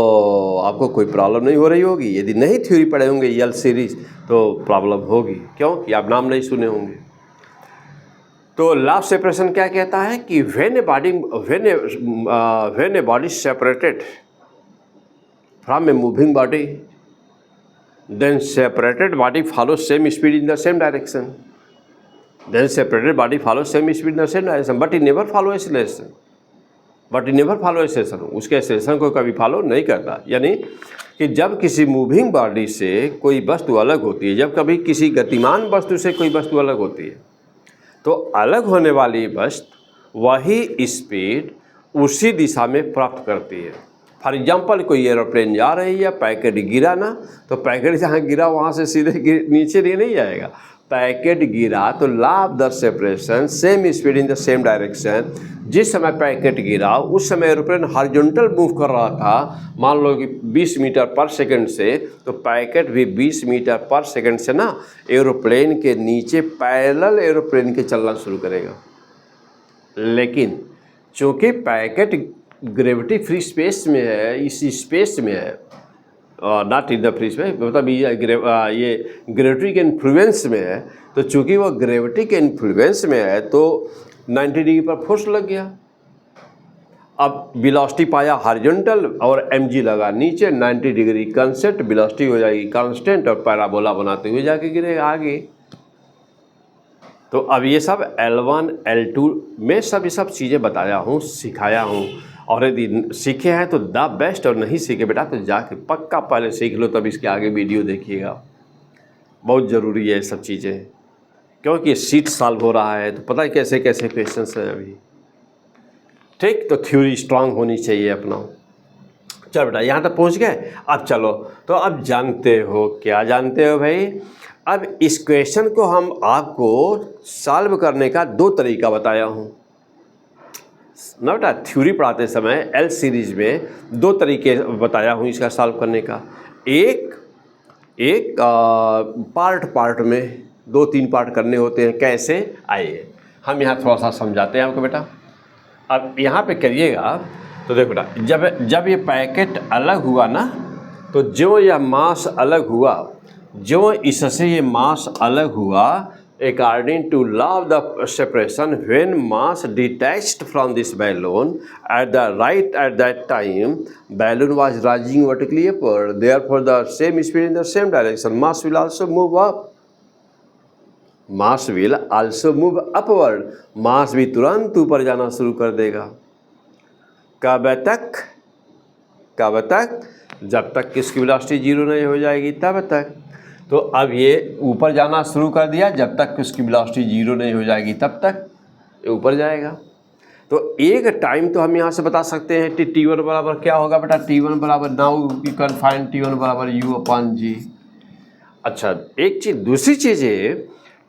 आपको कोई प्रॉब्लम नहीं हो रही होगी। यदि नहीं थ्योरी पढ़े होंगे यल सीरीज तो प्रॉब्लम होगी, क्योंकि आप नाम नहीं सुने होंगे। तो लॉ ऑफ सेपरेशन क्या कहता है कि when a body separated from a moving body, then separated body follow same speed in the same direction, then separated body follow same speed in the same direction, but it never follow acceleration, उसके acceleration को कभी follow नहीं करता। यानी कि जब किसी moving body से कोई वस्तु अलग होती है, जब कभी किसी गतिमान वस्तु से कोई वस्तु अलग होती है, तो अलग होने वाली वस्तु वही स्पीड उसी दिशा में प्राप्त करती है। फॉर एग्जाम्पल, कोई एरोप्लेन जा रही है, पैकेट गिरा ना, तो पैकेट जहाँ गिरा वहाँ से सीधे नीचे नहीं जाएगा। पैकेट गिरा तो law of the separation, same speed in the same direction. जिस समय पैकेट गिरा उस समय एरोप्लेन हॉरिजॉन्टल मूव कर रहा था, मान लो कि 20 मीटर पर सेकंड से, तो पैकेट भी 20 मीटर पर सेकंड से ना एरोप्लेन के नीचे पैरेलल एरोप्लेन के चलना शुरू करेगा। लेकिन चूँकि पैकेट ग्रेविटी फ्री स्पेस में है, इसी स्पेस में है, not in the free space, मतलब ये ग्रेविटी के इन्फ्लुएंस में है, तो चूँकि वो ग्रेविटी के इन्फ्लुएंस में है तो 90 डिग्री पर फोर्स लग गया। अब वेलोसिटी पाया हॉरिजॉन्टल और mg लगा नीचे, 90 डिग्री कांस्टेंट, वेलोसिटी हो जाएगी कांस्टेंट और पैराबोला बनाते हुए जाके गिरेगा आगे। तो अब ये सब L1 L2 में सब ये सब चीज़ें बताया हूँ, सिखाया हूँ। और यदि सीखे हैं तो द बेस्ट, और नहीं सीखे बेटा तो जाके पक्का पहले सीख लो, तब इसके आगे वीडियो देखिएगा। बहुत ज़रूरी है ये सब चीज़ें, क्योंकि सीट सॉल्व हो रहा है तो पता है कैसे कैसे क्वेश्चंस हैं अभी। ठीक, तो थ्योरी स्ट्रांग होनी चाहिए अपना। चलो बेटा यहाँ तक पहुँच गए। अब चलो, तो अब जानते हो, क्या जानते हो भाई, अब इस क्वेश्चन को हम आपको सॉल्व करने का दो तरीका बताया हूँ ना बेटा। थ्योरी पढ़ाते समय एल सीरीज में दो तरीके बताया हूँ इसका सॉल्व करने का। एक पार्ट पार्ट में 2-3 पार्ट करने होते हैं। कैसे, आइए हम यहाँ थोड़ा सा समझाते हैं आपको बेटा। अब यहाँ पे करिएगा तो देखो बेटा, जब ये पैकेट अलग हुआ ना, तो जो यह मास अलग हुआ, जो इससे ये मास अलग हुआ, according to law of the separation, when mass detached from this balloon at that time, balloon was rising vertically upward, therefore the same speed in the same direction, mass will also move up, mass will also move upward, mass भी तुरंत ऊपर जाना शुरू कर देगा। कब तक? जब तक किसकी वेलोसिटी जीरो नहीं हो जाएगी तब तक। तो अब ये ऊपर जाना शुरू कर दिया, जब तक उसकी वेलोसिटी जीरो नहीं हो जाएगी तब तक ये ऊपर जाएगा। तो एक टाइम तो हम यहाँ से बता सकते हैं T1 बराबर क्या होगा बेटा, T1 बराबर, now you can find T1 बराबर U/G। अच्छा, एक चीज़, दूसरी चीज़ ये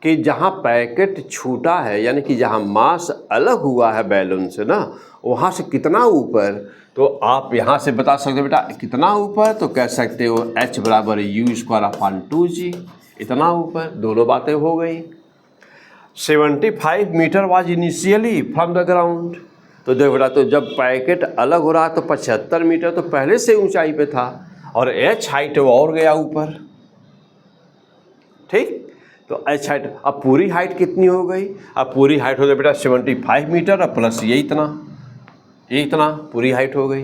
कि जहाँ पैकेट छूटा है, यानी कि जहाँ मास अलग हुआ है बैलून से ना, वहाँ से कितना ऊपर, तो आप यहाँ से बता सकते हो बेटा कितना ऊपर, तो कह सकते हो H बराबर U²/2G, इतना ऊपर। दोनों बातें हो गई। 75 metre was initially from the ground. तो देखो बेटा, तो जब पैकेट अलग हो रहा तो 75 मीटर तो पहले से ऊंचाई पे था, और H हाइट और गया ऊपर। ठीक, तो H हाइट, अब पूरी हाइट कितनी हो गई, अब पूरी हाइट हो गई बेटा 75 मीटर, और प्लस ये इतना पूरी हाइट हो गई।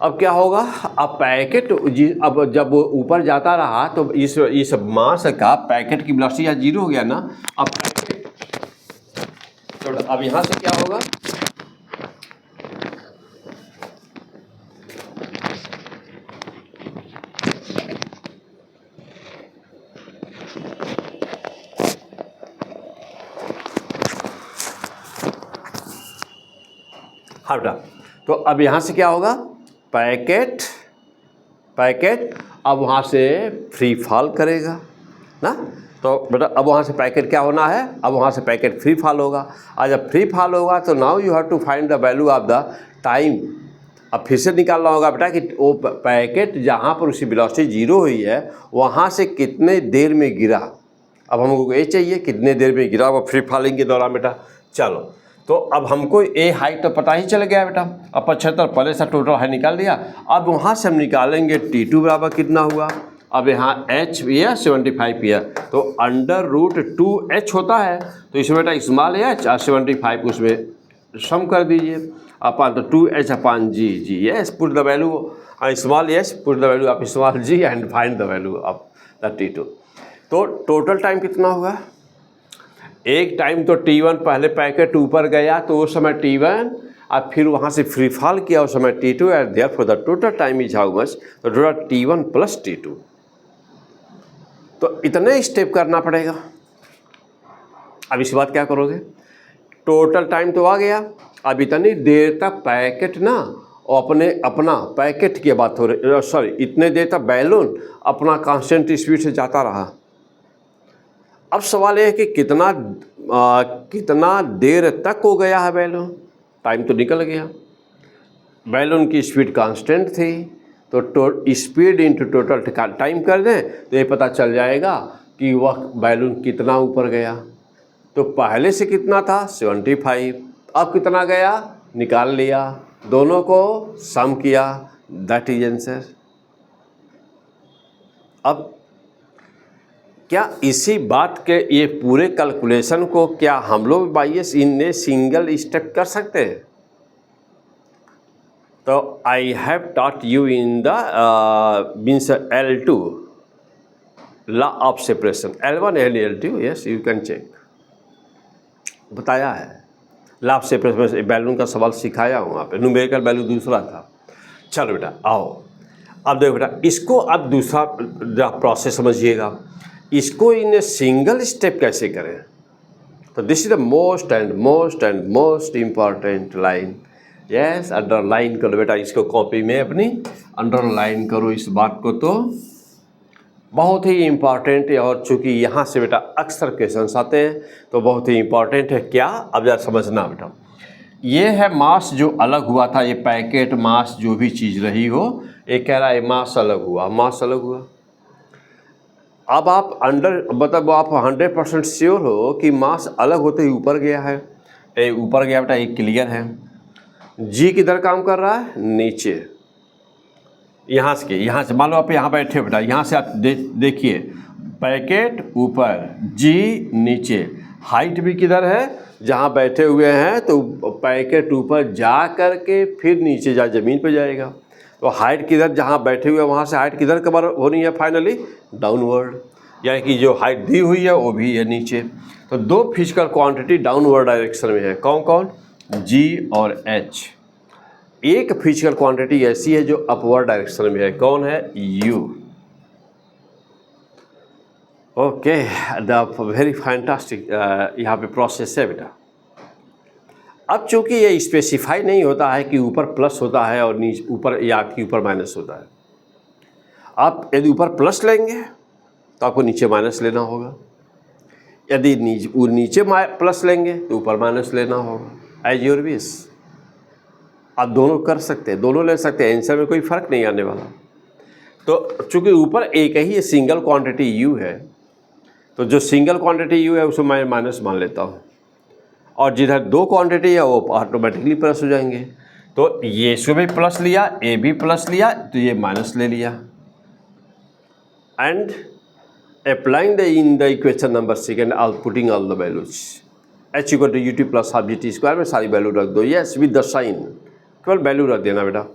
अब क्या होगा, अब पैकेट अब जब वो ऊपर जाता रहा तो इस मास का पैकेट की वेलोसिटी जीरो हो गया ना। अब पैकेट, तो अब यहाँ से क्या होगा, हाँ बेटा, तो अब यहाँ से क्या होगा, पैकेट अब वहाँ से फ्री फॉल करेगा ना। तो बेटा अब वहाँ से पैकेट क्या होना है, अब वहाँ से पैकेट फ्री फॉल होगा। और जब फ्री फॉल होगा तो now you have to find the value of the time. अब फिर से निकालना होगा बेटा कि वो पैकेट जहाँ पर उसकी वेलोसिटी जीरो हुई है, वहाँ से कितने देर में गिरा। अब हमको ये चाहिए कितने देर में गिरा वो फ्री फॉलिंग के दौरान बेटा। चलो, तो अब हमको ए हाइट तो पता ही चल गया बेटा। अब 75 पहले से टोटल हाइट निकाल दिया। अब वहाँ से हम निकालेंगे T2 बराबर कितना हुआ। अब यहाँ H या 75 या, तो √2H होता है, तो इसमें बेटा स्मॉल h और 75 उसमें सम कर दीजिए अपन, तो 2H/G। Yes, put the value small h, put the value of small g and find the value of the T2। तो टोटल टाइम कितना होगा, एक टाइम तो T1 पहले पैकेट ऊपर गया तो उस समय T1, और फिर वहाँ से फ्री फॉल किया उस समय T2, and therefore the total time is how much, तो टोटल T1 + T2। तो इतने स्टेप करना पड़ेगा। अब इसके बाद क्या करोगे, टोटल टाइम तो आ गया, अब इतनी देर तक पैकेट ना अपना पैकेट की बात हो रही, सॉरी, इतने देर तक बैलून अपना कांस्टेंट स्पीड से जाता रहा। अब सवाल यह है कि कितना देर तक हो गया है बैलून, टाइम तो निकल गया। बैलून की स्पीड कांस्टेंट थी, तो स्पीड इंटू टोटल टाइम कर दें तो ये पता चल जाएगा कि वह बैलून कितना ऊपर गया। तो पहले से कितना था 75, अब कितना गया निकाल लिया, दोनों को सम किया, दैट इज आंसर। अब क्या इसी बात के ये पूरे कैलकुलेशन को क्या हम लोग बाई इन सिंगल स्टेप कर सकते हैं। तो I have taught you in the means L2 law of separation L1 L2, yes you can check, बताया है। लॉ ऑफ सेपरेशन में बैलून का सवाल सिखाया हूँ वहाँ पे, न्यूमेरिकल वैल्यू दूसरा था। चलो बेटा आओ, अब देखो बेटा इसको अब दूसरा प्रोसेस समझिएगा, इसको इन सिंगल स्टेप कैसे करें। तो this is the most and most important line. Yes, underline करो बेटा, इसको कॉपी में अपनी अंडरलाइन करो इस बात को, तो बहुत ही इम्पॉर्टेंट है। और चूँकि यहाँ से बेटा अक्सर क्वेश्चंस आते हैं तो बहुत ही इम्पॉर्टेंट है। क्या, अब जरा समझना बेटा, ये है मास जो अलग हुआ था, ये पैकेट मास जो भी चीज़ रही हो, ये कह रहा है मास अलग हुआ, मास अलग हुआ। अब आप मतलब आप 100% श्योर हो कि मास अलग होते ही ऊपर गया है, ये ऊपर गया बेटा, ये क्लियर है। जी किधर काम कर रहा है, नीचे, यहाँ से मान लो आप यहाँ बैठे बेटा, यहाँ से आप देखिए पैकेट ऊपर, जी नीचे, हाइट भी किधर है, जहाँ बैठे हुए हैं तो पैकेट ऊपर जा कर के फिर नीचे जा ज़मीन पे जाएगा। तो हाइट किधर, जहाँ बैठे हुए वहाँ से हाइट किधर कवर होनी है, फाइनली डाउनवर्ड, यानी कि जो हाइट दी हुई है वो भी है नीचे। तो दो फिजिकल क्वांटिटी डाउनवर्ड डायरेक्शन में है, कौन कौन, जी और एच। एक फिजिकल क्वांटिटी ऐसी है जो अपवर्ड डायरेक्शन में है, कौन है, you. Okay, the very fantastic यहाँ पे प्रोसेस है बेटा। अब चूंकि ये स्पेसिफाई नहीं होता है कि ऊपर प्लस होता है और नीचे ऊपर या कि ऊपर माइनस होता है। आप यदि ऊपर प्लस लेंगे तो आपको नीचे माइनस लेना होगा, यदि नीचे प्लस लेंगे तो ऊपर माइनस लेना होगा, एज योर विश। आप दोनों कर सकते हैं, दोनों ले सकते हैं, आंसर में कोई फ़र्क नहीं आने वाला। तो चूंकि ऊपर एक ही सिंगल क्वांटिटी यू है, तो जो सिंगल क्वांटिटी यू है उसको मैं माइनस मान लेता हूँ, और जिधर दो क्वांटिटी है वो ऑटोमेटिकली प्लस हो जाएंगे। तो ये इसको भी प्लस लिया, ए भी प्लस लिया, तो ये माइनस ले लिया। And applying in the equation number second, all putting all the values, h equal to u t plus half g t square में सारी वैल्यू रख दो, यस विद द साइन, केवल वैल्यू रख देना बेटा।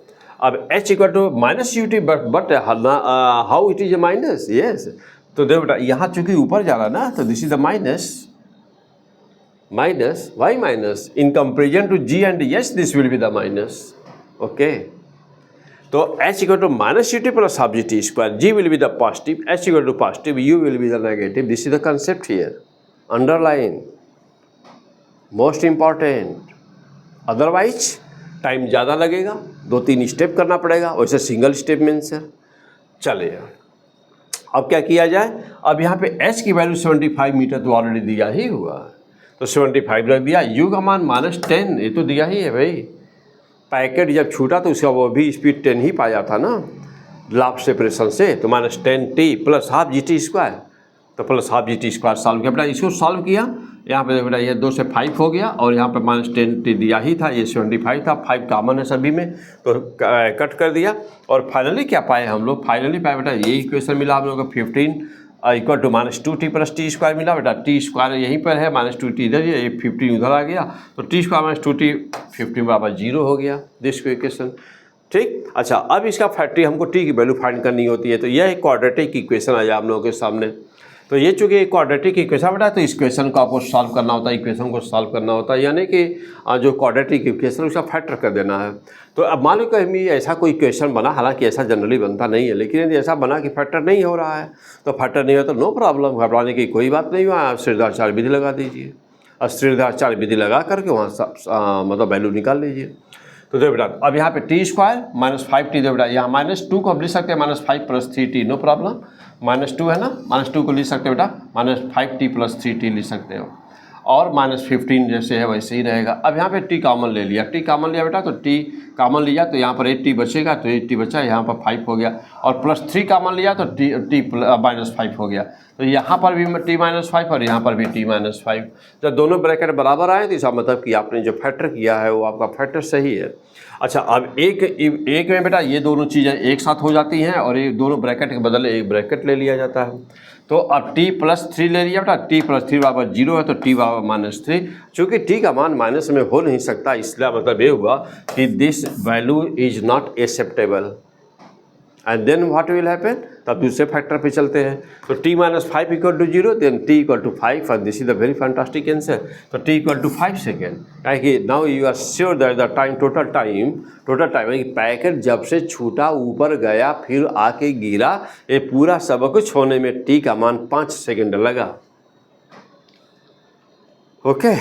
अब h equal to minus u t, but how it is a minus, yes. तो देखो बेटा यहाँ चूंकि ऊपर जा रहा ना, तो this is the minus, Y minus in comparison to g and yes, this will be the minus, okay. तो H equal to minus u t plus half g t square, g will be the positive, H equal to positive, u will be the negative, this is the concept here, underline, most important. Otherwise time ज़्यादा लगेगा, 2-3 step करना पड़ेगा, वैसे single step में answer चलेगा। अब क्या किया जाए, अब यहाँ पे h की वैल्यू 75 मीटर तो ऑलरेडी दिया ही हुआ, तो 75 रख दिया, u का मान -10 ये तो दिया ही है भाई। पैकेट जब छूटा तो उसका वो भी स्पीड 10 ही पाया था ना लॉ ऑफ सेपरेशन से, तो -10t plus half g t square, तो plus half g t square solve किया बेटा, इसको सॉल्व किया, यहाँ पे बेटा ये 2 से 5 हो गया, और यहाँ पे -10t दिया ही था, ये 75 था, 5 कॉमन है सभी में तो कट कर दिया, और फाइनली क्या पाए हम लोग, फाइनली पाए बेटा ये इक्वेशन मिला हम लोग को, 15 equal to -2t plus t square मिला बेटा, टी स्क्वायर यहीं पर है, -2t इधर, ये 15 उधर आ गया, तो टी स्क्वायर -2t 15 बराबर 0 हो गया, दिस इक्वेशन, ठीक। अच्छा, अब इसका फैक्टरी हमको टी की वैल्यू फाइंड करनी होती है, तो यह एक क्वाड्रेटिक इक्वेशन आया आप लोगों के सामने। तो ये चूँकि एक क्वाड्रेटिक इक्वेशन बेटा, तो इस इक्वेशन को आपको सॉल्व करना होता है, इक्वेशन को सॉल्व करना होता है, यानी कि जो क्वाड्रेटिक इक्वेशन उसका फैक्टर कर देना है। तो अब मान लो कहीं ऐसा कोई इक्वेशन बना, हालांकि ऐसा जनरली बनता नहीं है, लेकिन यदि ऐसा बना कि फैक्टर नहीं हो रहा है, तो फैक्टर नहीं हो तो नो प्रॉब्लम, घबराने की कोई बात नहीं हुआ, आप श्रेणीधार विधि लगा दीजिए, और श्रेणीधार विधि लगा करके वहाँ मतलब वैल्यू निकाल लीजिए। तो देखो बेटा अब यहाँ पे टी स्क्वायर -5t, देखो बेटा यहाँ -2 को हम लिख सकते हैं -5 + 3t, नो प्रॉब्लम, -2 है ना, -2 को लिख सकते हो बेटा, -5t + 3t लिख सकते हो, और -15 जैसे है वैसे ही रहेगा। अब यहाँ पे t कॉमन ले लिया, t कॉमन लिया बेटा, तो t कॉमन लिया तो यहाँ पर 8t बचेगा, तो 8t बचा, यहाँ पर 5 हो गया, और +3 कॉमन लिया तो t -5 हो गया, तो यहाँ पर भी t -5 और यहाँ पर भी t -5। जब दोनों ब्रैकेट बराबर आए तो इसका मतलब कि आपने जो फैक्टर किया है वो आपका फैक्टर सही है। अच्छा, अब एक में बेटा ये दोनों चीज़ें एक साथ हो जाती हैं, और ये दोनों ब्रैकेट के बदले एक ब्रैकेट ले लिया जाता है। तो अब t + 3 ले लिया बेटा, t + 3 बराबर 0 है, तो t बराबर -3, चूँकि t का मान माइनस में हो नहीं सकता, इसलिए मतलब ये हुआ कि this value is not acceptable, and then what will happen, तब दूसरे फैक्टर पे चलते हैं। तो t - 5 = 0, then t = 5 and this is the very fantastic answer. तो t = 5 सेकेंड, कि now you are sure that the time total time packet जब से छूटा ऊपर गया फिर आके गिरा, ये पूरा सब कुछ होने में t का मान 5 सेकेंड लगा। ओके,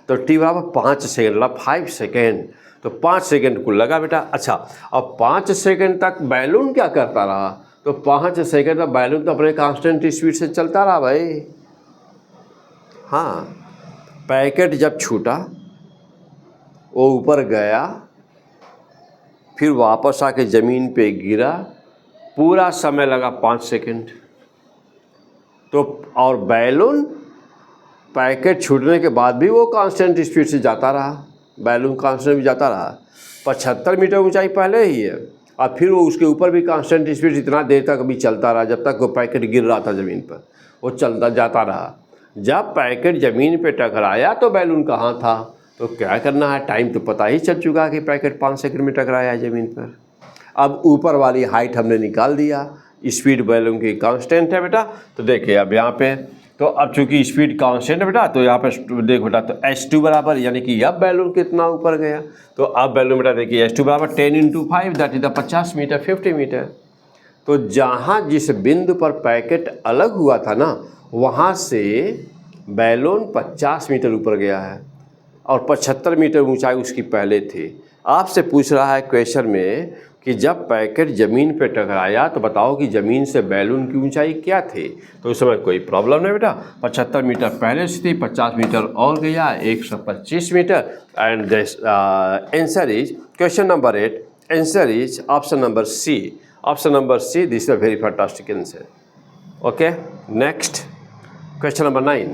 तो t बराबर 5 सेकेंड, मतलब 5 सेकेंड, तो 5 सेकेंड को लगा बेटा। अच्छा, अब 5 सेकेंड तक बैलून क्या करता रहा, तो 5 सेकेंड तक बैलून तो अपने कांस्टेंट स्पीड से चलता रहा भाई। हाँ, पैकेट जब छूटा वो ऊपर गया फिर वापस आके ज़मीन पे गिरा, पूरा समय लगा 5 सेकेंड। तो और बैलून पैकेट छूटने के बाद भी वो कांस्टेंट स्पीड से जाता रहा, बैलून कांस्टेंट भी जाता रहा। 75 मीटर ऊंचाई पहले ही है, और फिर वो उसके ऊपर भी कांस्टेंट स्पीड इतना देर तक भी चलता रहा जब तक वो पैकेट गिर रहा था ज़मीन पर, वो चलता जाता रहा। जब पैकेट ज़मीन पे टकराया तो बैलून कहाँ था, तो क्या करना है, टाइम तो पता ही चल चुका कि पैकेट 5 सेकंड में टकराया है ज़मीन पर। अब ऊपर वाली हाइट हमने निकाल दिया, स्पीड बैलून की कांस्टेंट है बेटा। तो देखिए अब यहाँ पे, तो अब चूंकि स्पीड कांस्टेंट है बेटा, तो यहाँ पे देख बेटा, तो h2 बराबर, यानी कि अब बैलून कितना ऊपर गया, तो अब बैलून बेटा देखिए h2 बराबर 10 × 5 that is the 50 metre, 50 metre. तो जहाँ जिस बिंदु पर पैकेट अलग हुआ था ना, वहाँ से बैलून 50 मीटर ऊपर गया है और 75 मीटर ऊंचाई उसकी पहले थी। आपसे पूछ रहा है क्वेश्चन में कि जब पैकेट ज़मीन पे टकराया तो बताओ कि ज़मीन से बैलून की ऊंचाई क्या थी। तो उस समय कोई प्रॉब्लम नहीं बेटा, 75 मीटर पहले से थी, 50 मीटर और गया, 125 metre. And this answer is question number 8, answer is option number C. Option number C, this is a very fantastic answer. Okay, next question number 9।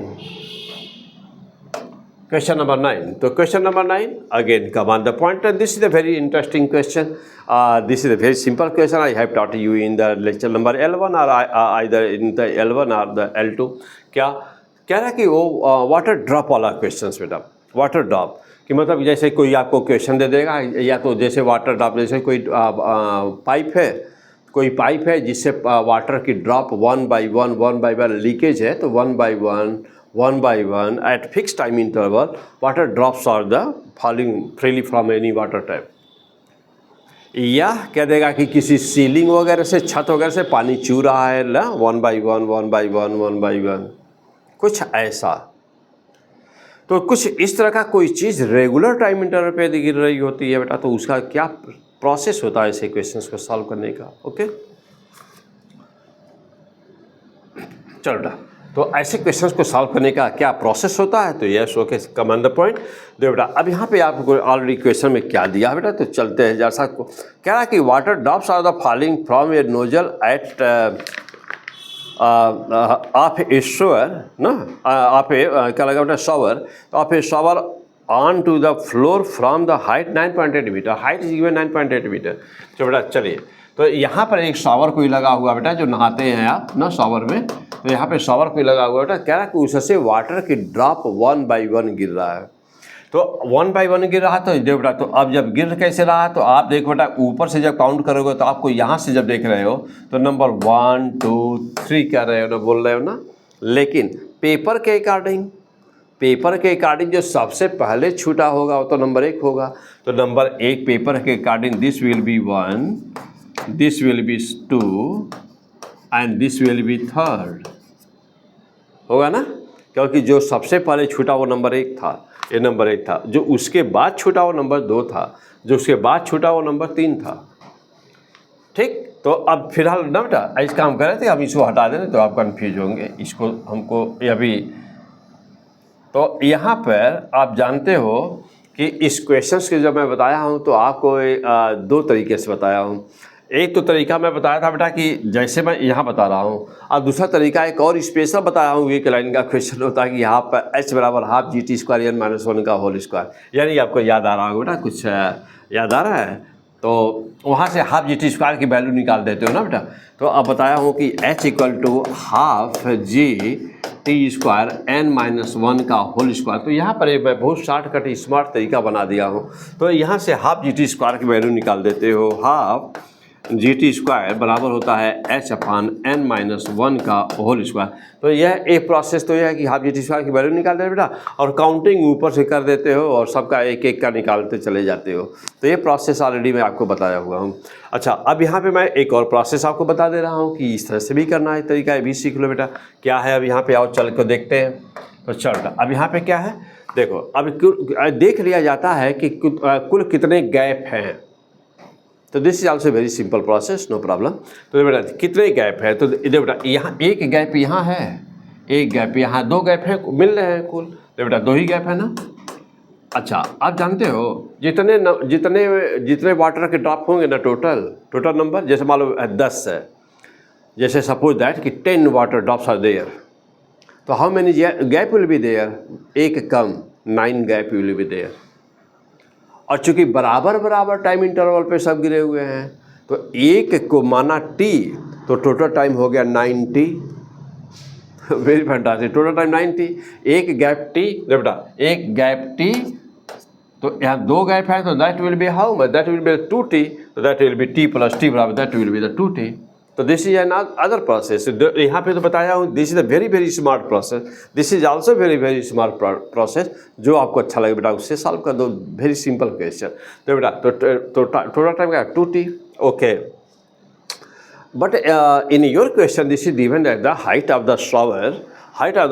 Question number 9. So question number 9, again come on the point, and this is a very interesting question. This is a very simple question. I have taught you in the lecture number L1 or either in the L1 or the L2. क्या कह रहा है कि वो water drop वाला question बेटा, water drop कि मतलब जैसे कोई आपको क्वेश्चन दे देगा, या तो जैसे वाटर ड्रॉप, जैसे कोई पाइप है जिससे वाटर की ड्रॉप 1 by 1 लीकेज है, तो 1 by 1 at fixed time interval water drops are the falling freely from any water tap। या कह देगा कि किसी सीलिंग वगैरह से, छत वगैरह से पानी चू रहा है ना, 1 by 1 कुछ ऐसा। तो कुछ इस तरह का कोई चीज़ रेगुलर टाइम इंटरवल पे गिर रही होती है बेटा, तो उसका क्या प्रोसेस होता है ऐसे क्वेश्चंस को सॉल्व करने का। ओके, चलो बेटा, तो ऐसे क्वेश्चंस को सॉल्व करने का क्या प्रोसेस होता है, तो yes okay, come on the point. देखो बेटा, अब यहाँ पे आपको ऑलरेडी क्वेश्चन में क्या दिया है बेटा, तो चलते हैं। जैसा कह रहा है कि water drops are the falling from a nozzle at of a shower ना, ऑफ ए क्या लगा बेटा, shower, of a shower on to the floor from the height 9.8 metre, height is given 9.8 metre. तो बेटा चलिए, तो यहाँ पर एक शॉवर कोई लगा हुआ बेटा, जो नहाते हैं आप ना शॉवर में, तो यहाँ पे शॉवर कोई लगा हुआ बेटा। कह रहा है कि उससे वाटर की ड्रॉप 1 by 1 गिर रहा है। तो 1 by 1 गिर रहा है, तो देखो बेटा, तो अब जब गिर कैसे रहा है, तो आप देखो बेटा, ऊपर से जब काउंट करोगे तो आपको यहाँ से जब देख रहे हो तो नंबर 1 2 3 कह रहे हो ना, बोल रहे हो ना। लेकिन पेपर के अकॉर्डिंग जो सबसे पहले छूटा होगा वो तो नंबर 1 होगा। तो नंबर 1 पेपर के according this will B 1, this will B 2 and this will B 3 होगा ना, क्योंकि जो सबसे पहले छूटा वो नंबर 1 था, ये नंबर 1 था। जो उसके बाद छूटा वो नंबर 2 था, जो उसके बाद छूटा वो नंबर 3 था। ठीक, तो अब फिलहाल ना बेटा ऐसा काम कर रहे थे, हम इसको हटा दें तो आप कन्फ्यूज होंगे, इसको हमको अभी। तो यहाँ पर आप जानते हो कि इस क्वेश्चंस के जब मैं बताया हूँ तो आपको 2 तरीके से बताया हूँ। एक तो तरीका मैं बताया था बेटा कि जैसे मैं यहाँ बता रहा हूँ, और दूसरा तरीका एक और स्पेशल बताया हूँ। एक लाइन का क्वेश्चन होता है कि यहाँ पर h बराबर हाफ GT² n - 1 का होल स्क्वायर, यानी आपको याद आ रहा होगा बेटा, कुछ याद आ रहा है, तो वहाँ से हाफ GT² की वैल्यू निकाल देते हो ना बेटा। तो अब बताया हूँ कि h = हाफ GT² n - 1 का होल स्क्वायर। तो यहाँ पर मैं बहुत शॉर्टकट स्मार्ट तरीका बना दिया हूँ। तो यहाँ से हाफ GT² की वैल्यू निकाल देते हो, हाफ जी टी स्क्वायर बराबर होता है h/n-1 का होल स्क्वायर। तो यह एक प्रोसेस तो यह है कि हाफ जी टी स्क्वायर की वैल्यू निकाल देते बेटा और काउंटिंग ऊपर से कर देते हो और सबका एक एक का निकालते चले जाते हो। तो ये प्रोसेस ऑलरेडी मैं आपको बताया हुआ हूँ। अच्छा, अब यहाँ पे मैं एक और प्रोसेस आपको बता दे रहा हूँ कि इस तरह से भी करना है, तरीका है भी सीख लो बेटा। क्या है अब यहाँ पे आओ चल कर देखते हैं। तो चल बेटा अब यहाँ पे क्या है देखो, अब देख लिया जाता है कि कुल कितने गैप हैं। तो this is also very simple process, no problem. तो बेटा कितने गैप है, तो देखो बेटा यहाँ एक गैप यहाँ है, एक गैप यहाँ, दो गैप है मिल रहे हैं कुल, तो बेटा दो ही गैप है ना। अच्छा, आप जानते हो जितने वाटर के ड्रॉप होंगे ना टोटल नंबर, जैसे मान लो 10 है, जैसे सपोज दैट कि 10 वाटर ड्रॉप्स आर देयर, तो how many gap will be there, एक कम 9 गैप विल बी देयर। और चूंकि बराबर टाइम इंटरवल पे सब गिरे हुए हैं, तो एक को माना टी, तो टोटल टाइम हो गया 90। Very fantastic, total time 90। एक गैप टी, बेटा एक गैप टी, तो यहाँ दो गैप है, तो that will be how much, that will be 2t, तो that will be t plus t बराबर that will be the 2t। तो this is an other process. यहाँ पे तो बताया हूँ this is a very smart process, this is also very smart process. जो आपको अच्छा लगे बेटा उससे सॉल्व कर दो, वेरी सिंपल क्वेश्चन। तो बेटा तो टोटल टाइम क्या 2t, okay. But in your question this is given that the height of the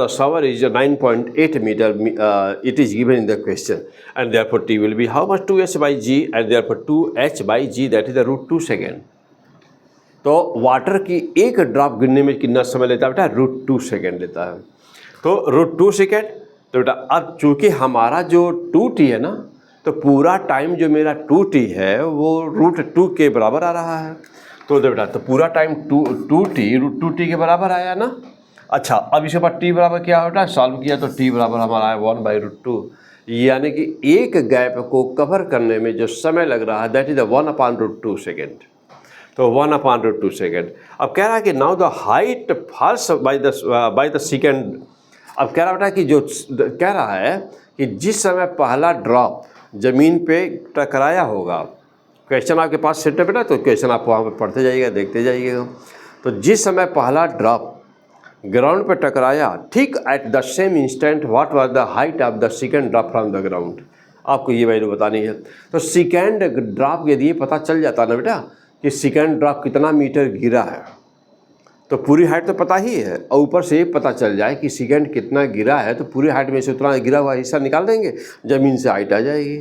shower is 9.8 meter, it is given in the question, and therefore t will be how much, 2h by g, and therefore 2h by g, that is the root 2 second। तो water की एक drop गिरने में कितना समय लेता है बेटा, रूट 2 सेकेंड लेता है। तो रूट 2 सेकेंड, तो बेटा अब चूंकि हमारा जो 2t है ना, तो पूरा टाइम जो मेरा 2t है वो रूट 2 के बराबर आ रहा है। तो बेटा तो पूरा टाइम 2t रूट 2t के बराबर आया ना। अच्छा, अब इसके बाद t बराबर क्या होता है, सॉल्व किया तो t बराबर हमारा है 1/√2, यानी कि एक गैप को कवर करने में जो समय लग रहा है दैट इज द 1/√2 सेकेंड। तो 1/√2 सेकेंड। अब कह रहा है कि now the height falls by the second. अब कह रहा बेटा कि जो कह रहा है कि जिस समय पहला ड्रॉप ज़मीन पे टकराया होगा, क्वेश्चन आपके पास सेट है बेटा, तो क्वेश्चन आप वहाँ पे पढ़ते जाइएगा, देखते जाइएगा। तो जिस समय पहला ड्रॉप ग्राउंड पे टकराया, ठीक at the same instant what was the height of the second drop from the ground. आपको ये वैल्यू बतानी है। तो सेकेंड ड्रॉप यदि पता चल जाता ना बेटा कि सेकेंड ड्रॉप कितना मीटर गिरा है, तो पूरी हाइट तो पता ही है, और ऊपर से पता चल जाए कि सेकेंड कितना गिरा है, तो पूरी हाइट में से उतना गिरा हुआ हिस्सा निकाल देंगे, ज़मीन से हाइट आ जाएगी।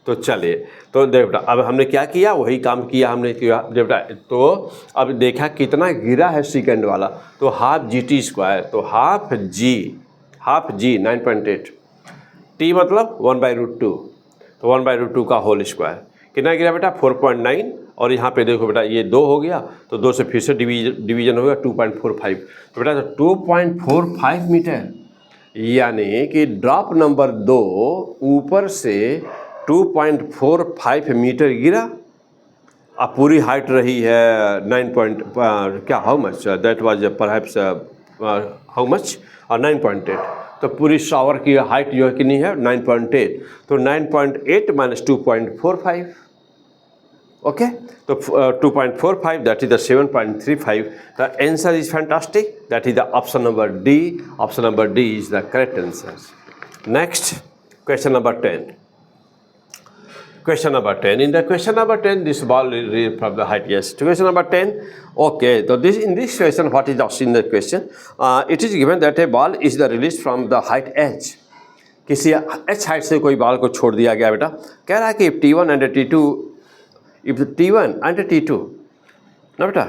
तो चलिए, तो देख बेटा अब हमने क्या किया, वही काम किया हमने किया बेटा। तो अब देखा कितना गिरा है सेकेंड वाला, तो हाफ जी टी स्क्वायर, तो हाफ जी 9.8, टी मतलब 1/√2, तो 1/√2 का होल स्क्वायर कितना गिरा बेटा 4.9। और यहाँ पे देखो बेटा ये 2 हो गया, तो 2 से फिर से डिवीजन हो गया 2.45। तो बेटा तो 2.45 मीटर, यानी कि ड्रॉप नंबर 2 ऊपर से 2.45 मीटर गिरा। अब पूरी हाइट रही है 9 क्या how much, that was perhaps how much, और 9.8। तो पूरी शावर की हाइट जो है कितनी है 9.8, तो 9.8 माइनस 2.45, ओके। तो 2.45 that is the 7.35। The answer is fantastic, that is the option number D. Option number D is the correct answer. Next question number 10। Question number 10. In the question number 10, this ball is from the height. Yes. Question number 10. Okay. So in this question, what is asked in the question? It is given that a ball is the released from the height h. किसी h height से कोई ball को छोड़ दिया गया बेटा। कह रहा है कि T1 and T2, if T1 and T2 ना बेटा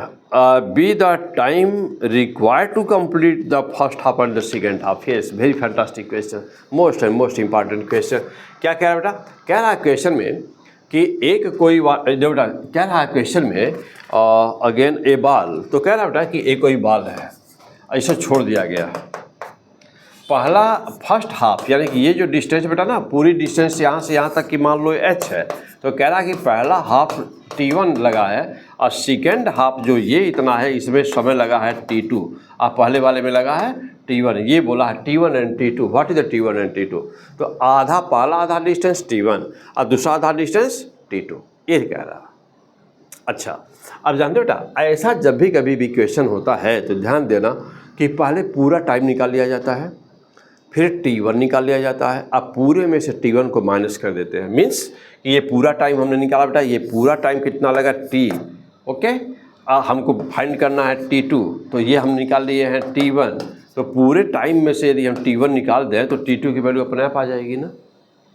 be the time required to complete the first half and the second half. Yes, very fantastic question, most important question. क्या कह रहा है बेटा, कह रहा है क्वेश्चन में कि एक कोई जो बेटा कह रहा है क्वेश्चन में अगेन ए बॉल, तो कह रहा है बेटा कि एक कोई बॉल है ऐसा छोड़ दिया गया, पहला फर्स्ट हाफ, यानी कि ये जो डिस्टेंस बेटा ना पूरी डिस्टेंस यहाँ से यहाँ तक की मान लो h है, तो कह रहा है कि पहला हाफ T1 लगा है और सेकेंड हाफ जो ये इतना है इसमें समय लगा है T2, और पहले वाले में लगा है T1। ये बोला है T1 and T2, what is the T1 and T2। तो आधा पहला आधा डिस्टेंस T1 और दूसरा आधा डिस्टेंस T2, ये कह रहा है। अच्छा, अब जानते हो बेटा, ऐसा जब भी कभी भी क्वेश्चन होता है तो ध्यान देना कि पहले पूरा टाइम निकाल लिया जाता है, फिर T1 निकाल लिया जाता है। अब पूरे में से T1 को माइनस कर देते हैं, मीन्स कि ये पूरा टाइम हमने निकाला बेटा, ये पूरा टाइम कितना लगा T, ओके। हमको फाइंड करना है T2, तो ये हम निकाल लिए हैं T1। तो पूरे टाइम में से यदि हम T1 निकाल दें तो T2 की वैल्यू अपने आप आ जाएगी ना।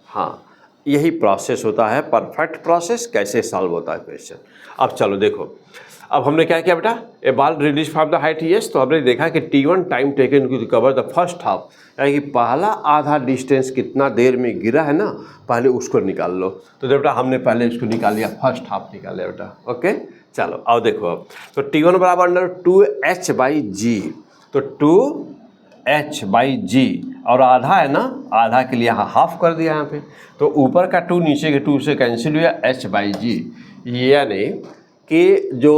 हाँ, यही प्रोसेस होता है, परफेक्ट प्रोसेस। कैसे सॉल्व होता है क्वेश्चन। अब चलो देखो, अब हमने क्या किया बेटा, a ball release from the height, yes. तो हमने देखा कि T1 time taken to cover the first half, यानी कि पहला आधा डिस्टेंस कितना देर में गिरा है ना, पहले उसको निकाल लो। तो बेटा हमने पहले उसको निकाल लिया, फर्स्ट हाफ निकाल लिया बेटा, ओके। चलो अब देखो, अब तो T1 बराबर अंडर 2h/g, तो 2h/g और आधा है ना, आधा के लिए यहाँ हाफ कर दिया यहाँ पे, तो ऊपर का 2 नीचे के 2 से कैंसिल हुआ, h/g। यानी कि जो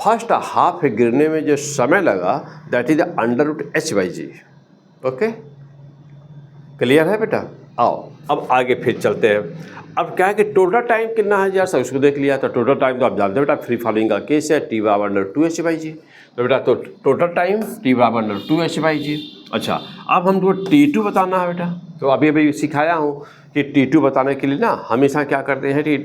फर्स्ट हाफ गिरने में जो समय लगा that is √h/g, okay. Clear है बेटा। आओ अब आगे फिर चलते हैं। अब क्या है कि टोटल टाइम कितना है यार, उसको देख लिया। तो टोटल टाइम तो आप जानते हो बेटा, फ्री फॉलिंग का केस है, T बराबर अंडर 2h/g। तो बेटा तो टोटल टाइम T बराबर अंडर 2h/g। अच्छा, अब हमको T2 बताना है बेटा। तो अभी सिखाया हूँ कि T2 बताने के लिए ना हमेशा क्या करते हैं कि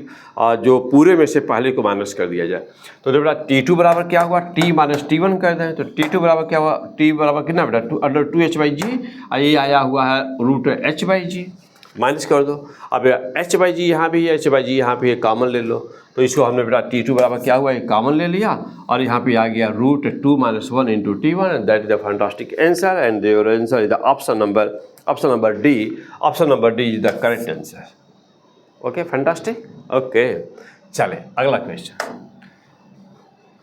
जो पूरे में से पहले को माइनस कर दिया जाए। तो बेटा T2 बराबर क्या हुआ, T माइनस T1 कर दें। तो T2 बराबर क्या हुआ, T बराबर कितना बेटा, अंडर 2h/g, ये आया हुआ है √h/g, माइनस कर दो। अब h/g यहाँ भी है, h/g यहाँ पे कॉमन ले लो। तो इसको हमने बेटा T2 बराबर क्या हुआ, ये कॉमन ले लिया और यहाँ पे आ गया √2 - 1 × T1, and that is the fantastic answer, and your answer is the option number D. Option number D is the correct answer. Okay, fantastic. Okay, चले अगला question.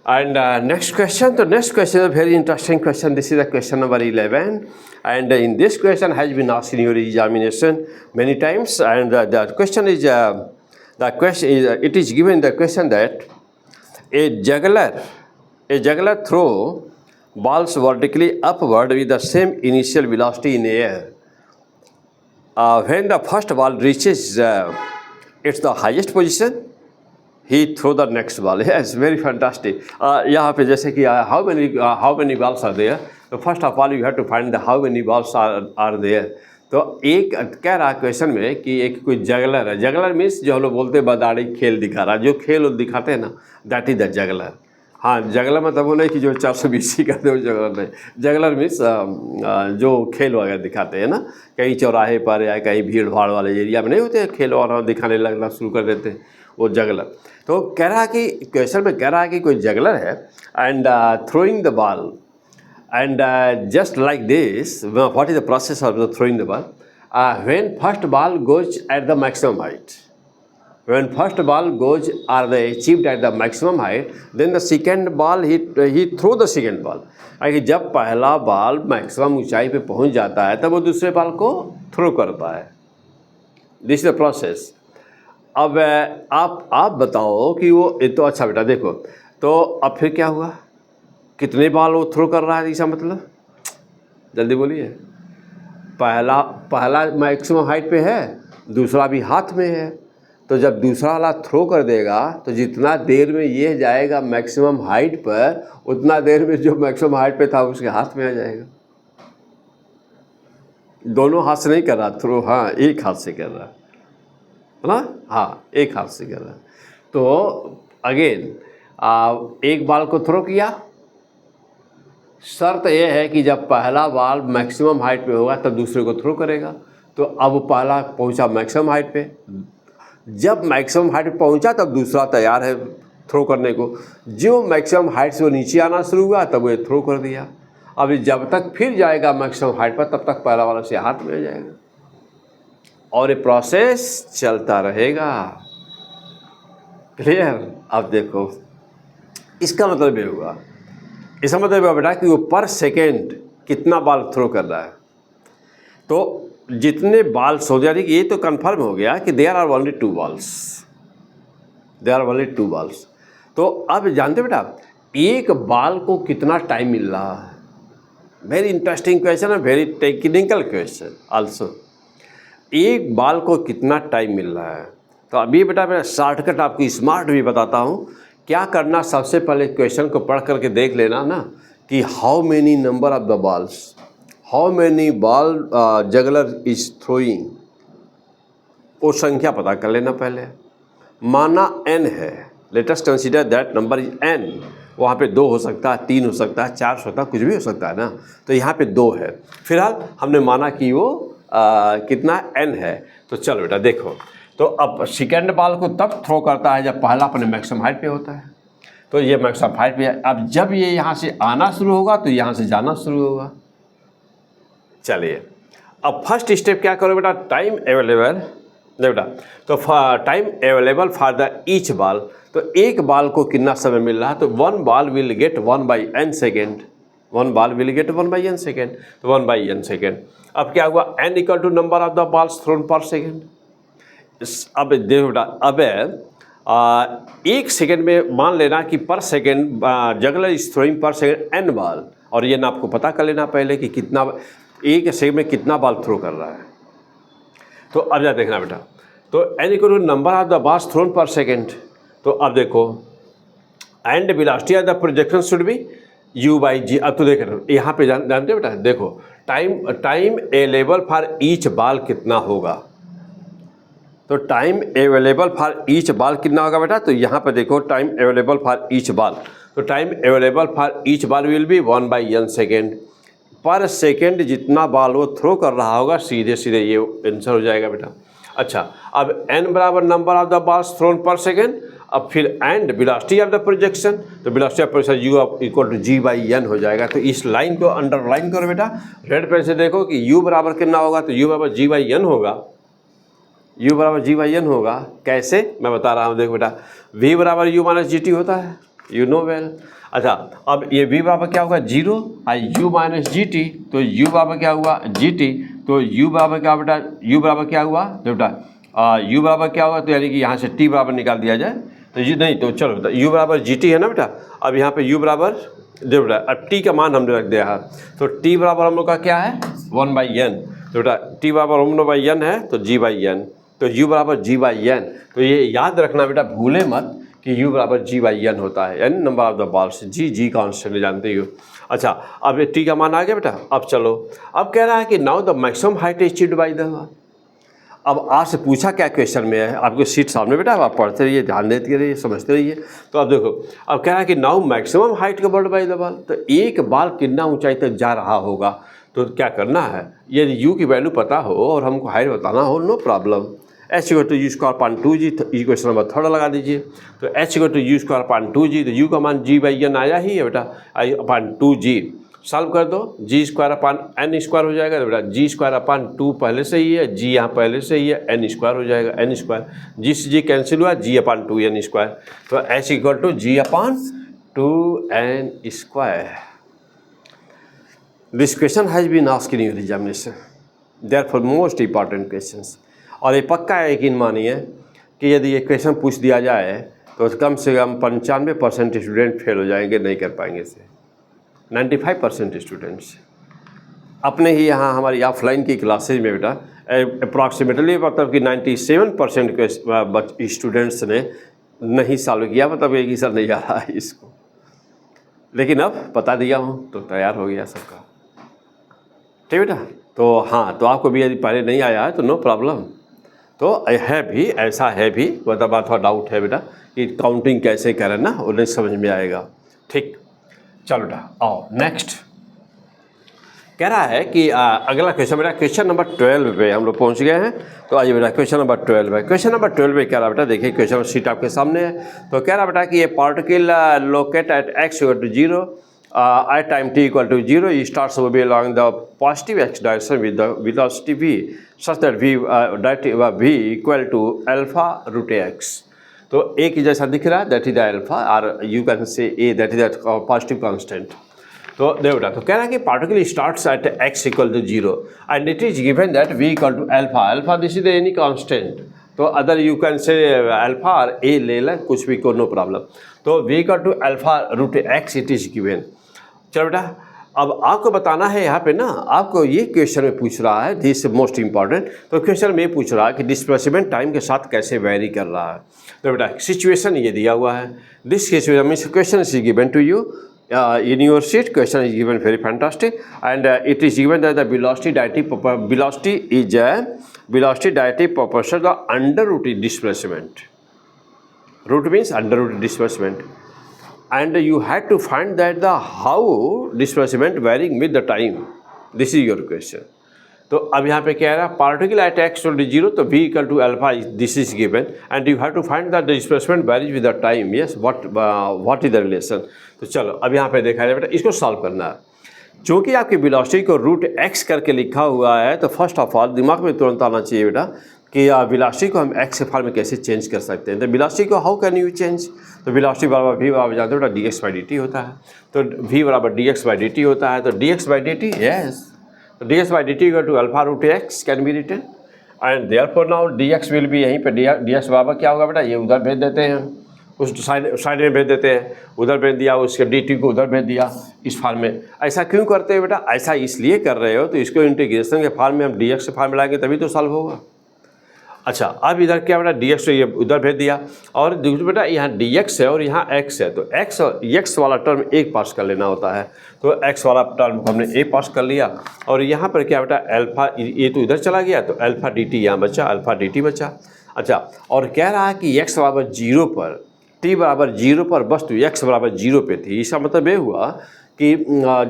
And next question, so next question is a very interesting question. This is the question number 11, and in this question has been asked in your examination many times. And the question is, it is given the question that a juggler throw balls vertically upward with the same initial velocity in air. When the first ball reaches its the highest position, he throw the next ball. Yes, very fantastic. यहाँ पे जैसे कि how many balls are there? So first of all you have to find the how many balls are there. तो एक कह रहा question में कि एक कोई जगलर है। जगलर मीन्स जो हम लोग बोलते हैं बदाड़ी खेल दिखा रहा, जो खेल दिखाते हैं ना, दैट इज द जगलर। हाँ, जगलर मतलब वो नहीं कि जो 420 करते हो, जगलर नहीं। जगलर मीन्स जो खेल वगैरह दिखाते हैं ना, कहीं चौराहे पर या कहीं भीड़ भाड़ वाले एरिया में नहीं होते हैं, खेल वगैरह दिखाने लगना शुरू कर देते हैं, वो जगलर। तो कह रहा है कि क्वेश्चन में कह रहा है कि कोई जगलर है and throwing the ball, and just like this, what is the process of the throwing the ball? When first ball goes at the maximum height, when first ball goes are they achieved at the maximum height, then the second ball he throw the second ball. कि जब पहला ball maximum ऊंचाई पे पहुंच जाता है तब वो दूसरे बॉल को थ्रो करता है। This is the process. अब आप बताओ कि वो ये तो अच्छा बेटा देखो, तो अब फिर क्या हुआ, कितने बॉल वो थ्रो कर रहा है, इसका मतलब जल्दी बोलिए। पहला मैक्सिमम हाइट पे है, दूसरा भी हाथ में है। तो जब दूसरा वाला थ्रो कर देगा तो जितना देर में ये जाएगा मैक्सिमम हाइट पर, उतना देर में जो मैक्सिमम हाइट पे था उसके हाथ में आ जाएगा। दोनों हाथ से नहीं कर रहा थ्रो, हाँ एक हाथ से कर रहा है ना, हाँ एक हाथ से कर रहा है। तो अगेन एक बॉल को थ्रो किया, शर्त यह है कि जब पहला बॉल मैक्सिमम हाइट पे होगा तब दूसरे को थ्रो करेगा। तो अब पहला पहुंचा मैक्सिमम हाइट पे, जब मैक्सिमम हाइट पे पहुंचा तब दूसरा तैयार है थ्रो करने को। जो मैक्सिमम हाइट से वो नीचे आना शुरू हुआ तब वो थ्रो कर दिया। अभी जब तक फिर जाएगा मैक्सिमम हाइट पर तब तक पहला वाला से हाथ में आ जाएगा और ये प्रोसेस चलता रहेगा। क्लियर? अब देखो इसका मतलब ये हुआ, इसका मतलब ये बेटा कि वो पर सेकेंड कितना बॉल थ्रो कर रहा है। तो जितने बॉल्स हो जाए, ये तो कंफर्म हो गया कि there are only 2 balls, there are only 2 balls. तो अब जानते बेटा एक बॉल को कितना टाइम मिल रहा है। वेरी इंटरेस्टिंग क्वेश्चन है, वेरी टेक्निकल क्वेश्चन आल्सो। एक बॉल को कितना टाइम मिल रहा है। तो अभी बेटा मैं शॉर्टकट आपको स्मार्ट भी बताता हूँ क्या करना, सबसे पहले क्वेश्चन को पढ़ करके देख लेना ना कि how many number of the balls, how many ball juggler is throwing, वो संख्या पता कर लेना पहले। माना n है, let us consider that number is n, वहाँ पे 2 हो सकता है, 3 हो सकता है, 4 हो सकता है, कुछ भी हो सकता है ना। तो यहाँ पे 2 है, फिलहाल हमने माना कि वो कितना n है। तो चलो बेटा देखो, तो अब सेकेंड बॉल को तब थ्रो करता है जब पहला अपने मैक्सिमम हाइट पे होता है। तो ये मैक्सिमम हाइट पे है। अब जब ये यहाँ से आना शुरू होगा तो यहाँ से जाना शुरू होगा। चलिए अब फर्स्ट स्टेप क्या करो बेटा, टाइम अवेलेबल, बेटा तो time available for the each ball, तो एक बॉल को कितना समय मिल रहा है, तो 1 ball will get 1/n second, 1 ball will get 1/n second, तो 1/n सेकेंड। अब क्या हुआ, n equal to number of the balls thrown per second. अब देखो बेटा, अब 1 सेकेंड में मान लेना कि पर सेकेंड जगलर इज थ्रोइंग पर सेकेंड n बॉल, और ये ना आपको पता कर लेना पहले कि कितना 1 सेकेंड में कितना बॉल थ्रो कर रहा है। तो अब जा देखना बेटा, तो n equal to number of the balls thrown per second. तो अब देखो and velocity of the projection should be u/g। अब तो देख रहे हो यहाँ पे जानते हो बेटा, देखो time available for each ball कितना होगा, तो time available for each ball कितना होगा बेटा, तो यहाँ पे देखो time available for each ball, तो time available for each ball will be 1/n second. पर सेकेंड जितना बॉल वो थ्रो कर रहा होगा, सीधे सीधे ये आंसर हो जाएगा बेटा। अच्छा, अब n बराबर number of the balls thrown per second, अब फिर and velocity of the projection, तो velocity of projection u equal to g/n हो जाएगा। तो इस लाइन को अंडरलाइन करो बेटा, रेड पेन से देखो कि u बराबर कितना होगा, तो u बराबर g/n होगा, u बराबर g/n होगा। कैसे, मैं बता रहा हूँ, देखो बेटा v बराबर u माइनस gt होता है, यू नो वेल। अच्छा, अब ये v बराबर क्या होगा 0 और u माइनस जी टी, तो u बराबर क्या हुआ gt, तो u बराबर क्या बेटा, u बराबर क्या हुआ, तो बेटा u बराबर क्या होगा, तो यानी कि यहाँ से t बराबर निकाल दिया जाए, तो u नहीं, तो चलो बेटा u बराबर gt है ना बेटा। अब यहाँ पे u बराबर देखो बेटा, अब t का मान हमने रख दिया है, तो t बराबर हम लोग का क्या है 1/n, तो बेटा t बराबर 1/n है, तो g/n, तो u बराबर g/n। तो ये याद रखना बेटा, भूले मत कि u बराबर g/n होता है, n number of the balls, g constant जानते हो। अच्छा, अब ये t का मान आ गया बेटा। अब चलो, अब कह रहा है कि now the maximum height is achieved by the, अब आपसे पूछा क्या क्वेश्चन में है, आपको सीट सामने बेटा, आप पढ़ते रहिए, ध्यान देते रहिए, समझते रहिए। तो अब देखो, अब कह रहा है कि नाउ मैक्सिमम हाइट का वर्ड बाय द बॉल, तो एक बॉल कितना ऊंचाई तक जा रहा होगा, तो क्या करना है, यदि u की वैल्यू पता हो और हमको हाइट बताना हो, no problem, h equal to u square upon 2g, equation number 3 लगा दीजिए। तो h equal to u square upon 2g, तो u का मान g/n आया ही है बेटा, अपॉन 2g, सॉल्व कर दो, g square upon n square हो जाएगा, तो बेटा g स्क्वायर अपॉन 2 पहले से ही है, g यहाँ पहले से ही है, n स्क्वायर हो जाएगा, n स्क्वायर, g से g कैंसिल हुआ, g अपॉन 2n स्क्वायर, तो h equal to g upon 2n square. This question has been asked in your examination, therefore most important questions. और ये पक्का है, यकीन मानिए कि यदि ये क्वेश्चन पूछ दिया जाए तो कम से कम 95% स्टूडेंट फेल हो जाएंगे, नहीं कर पाएंगे इसे। 95% स्टूडेंट्स अपने ही यहाँ हमारी ऑफलाइन की क्लासेज में बेटा अप्रॉक्सीमेटली मतलब कि 97% के स्टूडेंट्स ने नहीं सॉल्व किया, मतलब एक ही सर नहीं आ रहा है इसको, लेकिन अब बता दिया हूँ तो तैयार हो गया सबका, ठीक बेटा। तो हाँ, तो आपको भी यदि पहले नहीं आया है तो नो प्रॉब्लम, तो है भी, ऐसा है भी, मतलब बात थोड़ा डाउट है बेटा कि काउंटिंग कैसे करें ना, वो नहीं समझ में आएगा, ठीक। चलो बेटा आओ नेक्स्ट, कह रहा है कि अगला क्वेश्चन बेटा, क्वेश्चन नंबर 12 पे हम लोग पहुंच गए हैं। तो आइए बेटा क्वेश्चन नंबर 12 है। क्वेश्चन नंबर 12 पे कह रहा बेटा, देखिए क्वेश्चन शीट आपके सामने है। तो कह रहा बेटा कि ये particle locate at x equal to 0 at time t equal to 0 starts to be along the positive x direction with the velocity v such that v equal to alpha root x। तो a की जैसा दिख रहा है, that is the alpha, और you can say a that is the positive constant. तो देखो बेटा, तो कह रहा है कि particle starts at x equal to 0 and it is given that v equal to alpha, alpha this is any constant, तो other you can say alpha और a ले लें, कुछ भी को नो प्रॉब्लम। तो v equal to alpha root x it is given. चलो बेटा, अब आपको बताना है यहाँ पे ना, आपको ये क्वेश्चन में पूछ रहा है, दिस मोस्ट इंपॉर्टेंट। तो क्वेश्चन में पूछ रहा है कि डिस्प्लेसमेंट टाइम के साथ कैसे वेरी कर रहा है। तो बेटा सिचुएशन ये दिया हुआ है, this situation means question is given to you in your sheet. Question is given very fantastic, and it is given that the velocity is velocity diatic proportion to the under root displacement. Root means under root displacement, and you had to find that the how displacement varying with the time. This is your question. तो अब यहाँ पे क्या है रहा, particle at x equal to 0, तो v equal alpha this is given and you have to find the displacement varies with the time. Yes, what is the relation. तो चलो अब यहाँ पे देखा जाए बेटा, इसको सॉल्व करना है। चूँकि आपकी वेलोसिटी को रूट एक्स करके लिखा हुआ है, तो फर्स्ट ऑफ ऑल दिमाग में तुरंत आना चाहिए बेटा कि वेलोसिटी को हम एक्स के फॉर्म में कैसे चेंज कर सकते हैं। तो वेलोसिटी को हाउ कैन यू चेंज, तो वेलोसिटी बराबर v बराबर जानते हो बेटा dx बाई dt होता है। तो v बराबर dx बाई dt होता है, तो dx बाई dt, यस, तो dx by dt equal to alpha root x can be written, and therefore now dx will be यहीं पे dx बराबर क्या होगा बेटा, ये उधर भेज देते हैं, उस साइड में भेज देते हैं, उधर भेज दिया, उसके dt को उधर भेज दिया इस फॉर्म में। ऐसा क्यों करते हैं बेटा, ऐसा इसलिए कर रहे हो तो इसको इंटीग्रेशन के फॉर्म में हम dx के फॉर्म में लाएंगे तभी तो सॉल्व होगा। अच्छा, अब इधर क्या बेटा dx तो ये उधर भेज दिया, और दूसरा बेटा यहाँ dx है और यहाँ x है, तो x और x वाला टर्म एक पास कर लेना होता है। तो x वाला टर्म को हमने एक पास कर लिया, और यहाँ पर क्या बेटा अल्फा, ये तो इधर चला गया, तो अल्फा dt यहाँ बचा, अल्फा dt बचा। अच्छा, और कह रहा है कि x बराबर 0 पर, t बराबर 0 पर वस्तु x बराबर 0 पे थी। इसका मतलब ये हुआ कि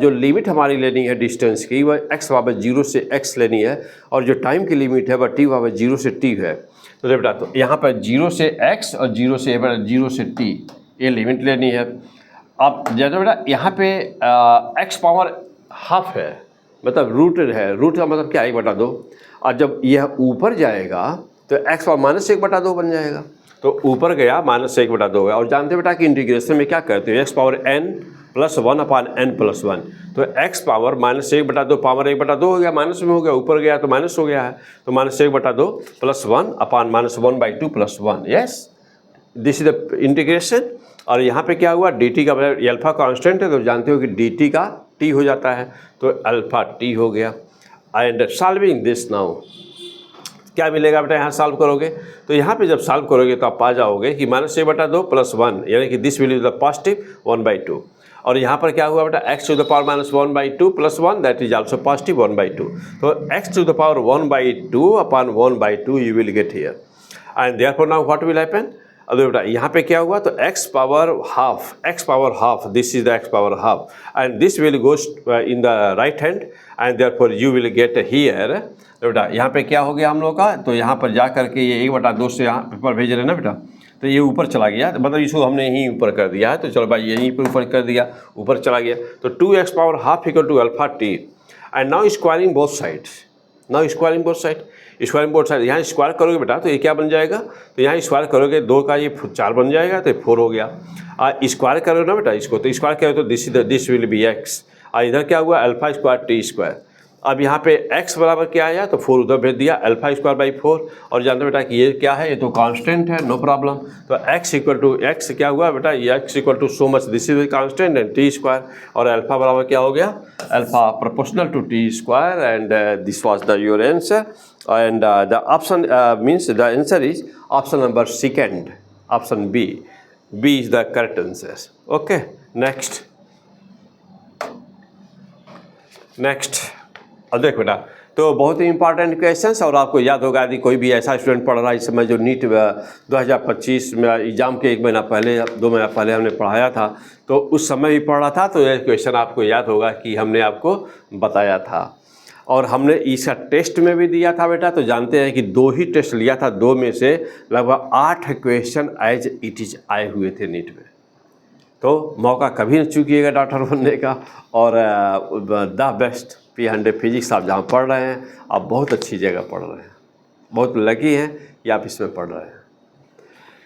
जो लिमिट हमारी लेनी है डिस्टेंस की, वह x बराबर 0 से x लेनी है, और जो टाइम की लिमिट है वह t बराबर 0 से t है। तो बेटा तो यहाँ पर 0 से x और 0 से 0 से t ये लिमिट लेनी है। अब जैसे बेटा यहाँ पे x पावर हाफ है, मतलब रूट है, रूट का मतलब क्या है 1/2, और जब यह ऊपर जाएगा तो x पावर -1/2 बन जाएगा। तो ऊपर गया -1/2 है, और जानते बेटा कि इंटीग्रेशन में क्या करते हैं, x पावर n प्लस 1 अपान n प्लस 1, तो x पावर -1/2 पावर 1/2 हो गया, माइनस में हो गया, ऊपर गया तो माइनस हो गया है, तो -1/2 plus 1 upon -1/2 plus 1। Yes, this is the integration. और यहाँ पे क्या हुआ, dt का अल्फा कांस्टेंट है, तो जानते हो कि dt का t हो जाता है, तो अल्फा t हो गया। एंड सॉल्विंग दिस नाउ क्या मिलेगा बेटा, यहाँ सॉल्व करोगे तो यहाँ पे जब सॉल्व करोगे तो आप पा जाओगे कि -1/2 प्लस 1, यानी कि this will be the positive 1/2। और यहाँ पर क्या हुआ बेटा, x to the power -1/2 plus 1, that is also positive 1/2। तो x to the power 1/2 upon 1/2 you will get here, and therefore now what will happen. अब बेटा यहाँ पे क्या हुआ, तो x power half, this is the x power half, and this will goes in the right hand, and therefore you will get here. तो बेटा यहाँ पे क्या हो गया हम लोग का, तो यहाँ पर जा करके ये 1/2 से यहाँ पेपर भेज रहे हैं ना बेटा, तो ये ऊपर चला गया, मतलब इसको हमने यहीं ऊपर कर दिया है, तो चलो भाई यहीं पर ऊपर कर दिया, ऊपर चला गया, तो 2x power half equal to alpha t, and now squaring both sides, squaring both side, यहाँ स्क्वायर करोगे बेटा तो ये क्या बन जाएगा, तो यहाँ स्क्वायर करोगे 2 का ये 4 बन जाएगा, तो 4 हो गया। स्क्वायर करो ना बेटा इसको, तो स्क्वायर करो तो दिस विल बी x, और इधर क्या हुआ अल्फा स्क्वायर टी स्क्वायर। अब यहाँ पे x बराबर क्या आया, तो 4 उधर भेज दिया, अल्फा स्क्वायर बाई 4, और जानते बेटा कि ये क्या है, ये तो कांस्टेंट है, नो प्रॉब्लम। तो x इक्वल टू x क्या हुआ बेटा, ये x equal to so much, this is constant and t square, और अल्फा बराबर क्या हो गया, alpha proportional to t square, and this was the your answer, and the option means the answer is option number second, option B is the correct answer. Okay, next अब देख बेटा, तो बहुत ही इंपॉर्टेंट क्वेश्चंस, और आपको याद होगा यदि कोई भी ऐसा स्टूडेंट पढ़ रहा है इस समय जो नीट 2025 में एग्ज़ाम के 1 महीना पहले 2 महीना पहले हमने पढ़ाया था, तो उस समय भी पढ़ा था, तो यह क्वेश्चन आपको याद होगा कि हमने आपको बताया था, और हमने इसका टेस्ट में भी दिया था बेटा। तो जानते हैं कि 2 ही टेस्ट लिया था, 2 में से लगभग 8 क्वेश्चन एज इट इज आए हुए थे नीट में। तो मौका कभी न चूकिएगा डॉक्टर बनने का, और द बेस्ट P100 फिजिक्स आप जहाँ पढ़ रहे हैं, आप बहुत अच्छी जगह पढ़ रहे हैं, बहुत लकी हैं कि आप इसमें पढ़ रहे हैं।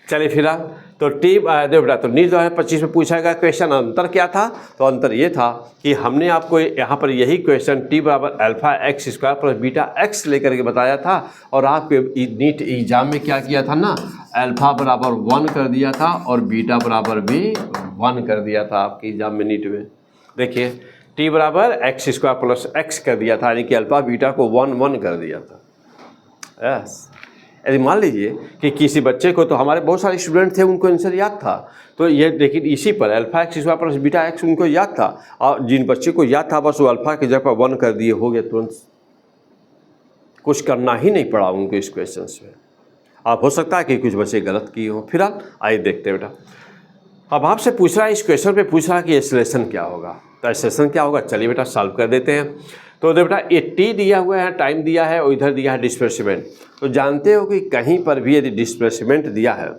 चलिए फिलहाल तो देखो बेटा, तो नीट 2025 में पूछा गया क्वेश्चन, अंतर क्या था, तो अंतर ये था कि हमने आपको यहाँ पर यही क्वेश्चन t बराबर alpha x square plus beta x लेकर के बताया था, और आपके नीट एग्जाम में क्या किया था ना, अल्फा बराबर 1 कर दिया था और बीटा बराबर भी 1 कर दिया था आपके एग्जाम में नीट में। देखिए टी बराबर एक्स स्क्वायर प्लस एक्स कर दिया था, यानी कि अल्फा बीटा को 1 1 कर दिया था। यस, यदि मान लीजिए कि किसी बच्चे को, तो हमारे बहुत सारे स्टूडेंट थे उनको आंसर याद था, तो ये लेकिन इसी पर alpha x square plus beta x उनको याद था, और जिन बच्चे को याद था बस वो अल्फा की जगह पर 1 कर दिए, हो गया तुरंत, कुछ करना ही नहीं पड़ा उनको इस क्वेश्चन में। अब हो सकता है कि कुछ बच्चे गलत किए हों। फिलहाल आइए देखते हैं बेटा। अब आपसे पूछ रहा है, इस क्वेश्चन पे पूछ रहा है कि एक्सेलरेशन क्या होगा, तो एक्सेलरेशन क्या होगा, चलिए बेटा सॉल्व कर देते हैं। तो देखो बेटा, ये टी दिया हुआ है, टाइम दिया है, और इधर दिया है डिस्प्लेसमेंट। तो जानते हो कि कहीं पर भी यदि डिस्प्लेसमेंट दिया है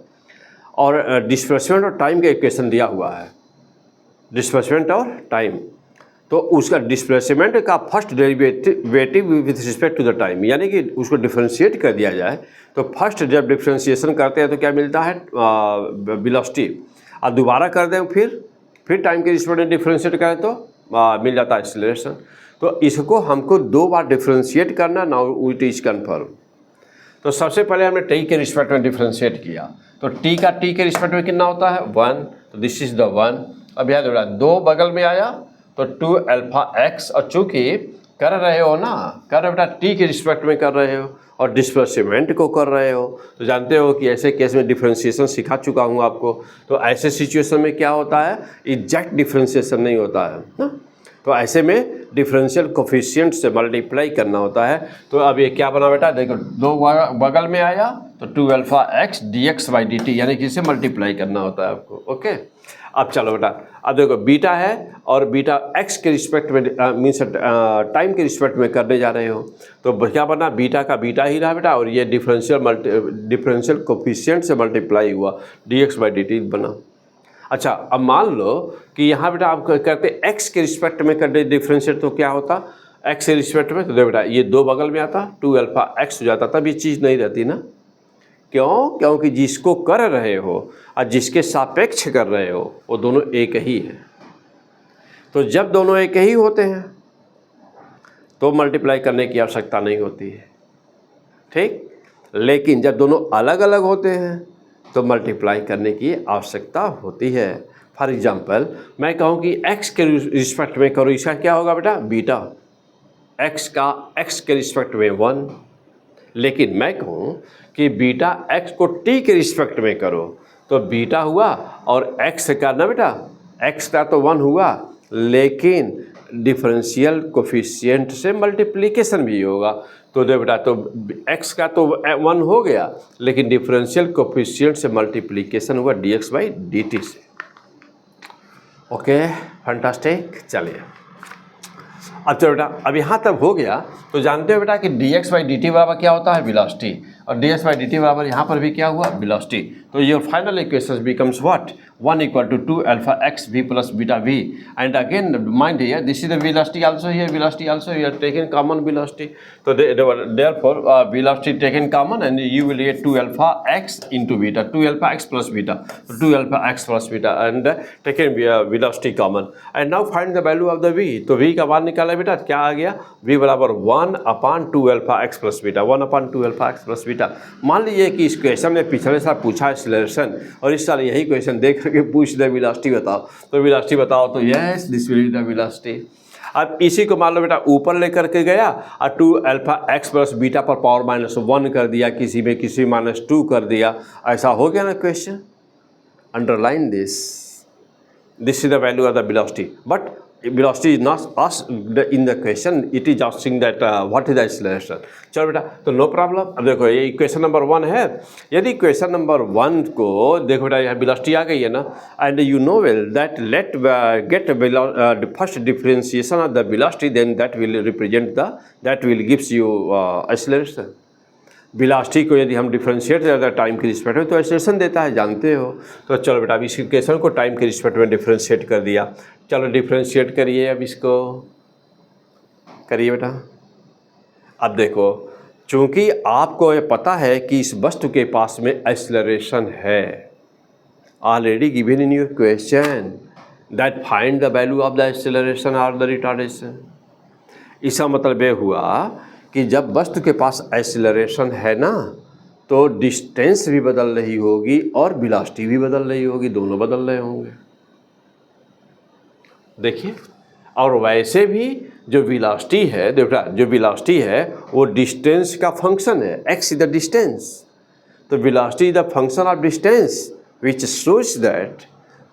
और डिस्प्लेसमेंट और टाइम का इक्वेशन दिया हुआ है, डिस्प्लेसमेंट और टाइम, तो उसका डिस्प्लेसमेंट का first derivative with respect to the time, यानी कि उसको डिफ्रेंशिएट कर दिया जाए, तो फर्स्ट जब डिफ्रेंशिएशन करते हैं तो क्या मिलता है, वेलोसिटी, और दोबारा कर दें फिर टाइम के रिस्पेक्ट में डिफ्रेंशिएट करें तो मिल जाता है एक्सीलरेशन। तो इसको हमको 2 बार डिफ्रेंशिएट करना, नाउ इट इज कन्फर्म। तो सबसे पहले हमने टी के रिस्पेक्ट में डिफ्रेंशिएट किया, तो टी के रिस्पेक्ट में कितना होता है 1, तो दिस इज द 1। अब याद रहा 2 बगल में आया तो 2 अल्फा एक्स, और चूँकि कर रहे हो ना, कर बेटा टी के रिस्पेक्ट में कर रहे हो और डिस्प्लेसमेंट को कर रहे हो, तो जानते हो कि ऐसे केस में डिफ्रेंशिएशन सिखा चुका हूँ आपको। तो ऐसे सिचुएशन में क्या होता है, एग्जैक्ट डिफ्रेंशिएशन नहीं होता है ना, तो ऐसे में डिफरेंशियल कोफिशिएंट से मल्टीप्लाई करना होता है। तो अब ये क्या बना बेटा, देखो 2 बगल में आया तो 2 alpha x D x by D T, यानी कि इसे मल्टीप्लाई करना होता है आपको। ओके, अब चलो बेटा, अब देखो बीटा है और बीटा एक्स के रिस्पेक्ट में मीन्स टाइम के रिस्पेक्ट में करने जा रहे हो, तो क्या बना, बीटा का बीटा ही रहा बेटा, और ये डिफरेंशियल कोफिशिएंट से मल्टीप्लाई हुआ, D x by D T बना। अच्छा, अब मान लो कि यहाँ बेटा आप करते एक्स के रिस्पेक्ट में करते डिफ्रेंशिएट, तो क्या होता एक्स के रिस्पेक्ट में, तो देखो बेटा ये 2 बगल में आता 2 अल्फा एक्स हो जाता, तब ये चीज़ नहीं रहती ना। क्यों? क्योंकि जिसको कर रहे हो और जिसके सापेक्ष कर रहे हो वो दोनों एक ही है। तो जब दोनों एक ही होते हैं तो मल्टीप्लाई करने की आवश्यकता नहीं होती है, ठीक। लेकिन जब दोनों अलग अलग होते हैं तो मल्टीप्लाई करने की आवश्यकता होती है। फॉर एग्जांपल मैं कहूँ कि x के रिस्पेक्ट में करो, इसका क्या होगा बेटा, बीटा, x के रिस्पेक्ट में 1। लेकिन मैं कहूँ कि बीटा x को t के रिस्पेक्ट में करो, तो बीटा हुआ और x का ना बेटा, x का तो 1 हुआ, लेकिन डिफरेंशियल कोफिशिएंट से मल्टीप्लिकेशन भी होगा। तो दे बेटा, तो x का तो 1 हो गया, लेकिन डिफरेंशियल कोफिशिएंट से मल्टीप्लिकेशन हुआ dx बाई dt से। Okay, fantastic. चलिए अब चलो बेटा, अब यहाँ तक हो गया, तो जानते हो बेटा कि dx बाई dt बराबर क्या होता है, वेलोसिटी, और dx बाई dt बराबर यहाँ पर भी क्या हुआ, वेलोसिटी। तो your final equation becomes what, 1 equal to 2 alpha x v plus beta v, and again mind here this is the velocity also, here velocity also, you are taken common velocity, तो therefore velocity taken common and you will get 2 alpha x into beta, 2 alpha x plus beta, 2 alpha x plus beta and taken velocity common, and now find the value of the v. तो v का मान निकाला बेटा, क्या आ गया, v बराबर 1/2 alpha x plus beta, 1/2 alpha x plus beta. मान लीजिए कि इस क्वेश्चन में पिछले साल पूछा एक्सेलरेशन, और इस साल यही क्वेश्चन देख करके पूछ दे वेलोसिटी बताओ, तो वेलोसिटी बताओ, तो yes this will be the velocity. अब इसी को मान लो बेटा ऊपर लेकर के गया और 2 अल्फा एक्स प्लस बीटा पर पावर -1 कर दिया, किसी में किसी -2 कर दिया, ऐसा हो गया ना question. Underline this is the value of the velocity, but velocity is not asked in the question, it is asking that what is the acceleration। चलो बेटा, तो नो प्रॉब्लम। अब देखो ये इक्वेशन नंबर 1 है, यदि इक्वेशन नंबर 1 को देखो बेटा, यहाँ वेलोसिटी आ गई है ना, and you know well that let get first differentiation of the velocity, then that will represent that will gives you acceleration. Velocity को यदि हम डिफरेंशिएट करते हैं टाइम के रिस्पेक्ट में तो एक्सेलरेशन देता है, जानते हो। तो चलो बेटा, अब इस इक्वेशन को टाइम के रिस्पेक्ट में डिफरेंशिएट कर दिया, चलो डिफरेंशिएट करिए, अब इसको करिए बेटा। अब देखो, चूंकि आपको ये पता है कि इस वस्तु के पास में एक्सेलरेशन है, already given in your question that find the value of the acceleration और द रिटार्डेशन। इसका मतलब ये हुआ कि जब वस्तु के पास एक्सेलरेशन है ना, तो डिस्टेंस भी बदल रही होगी और वेलोसिटी भी बदल रही होगी, दोनों बदल रहे होंगे। देखिए और वैसे भी जो वेलोसिटी है, देखो जो वेलोसिटी है वो डिस्टेंस का फंक्शन है, x इज द डिस्टेंस, तो velocity is the function of distance which shows that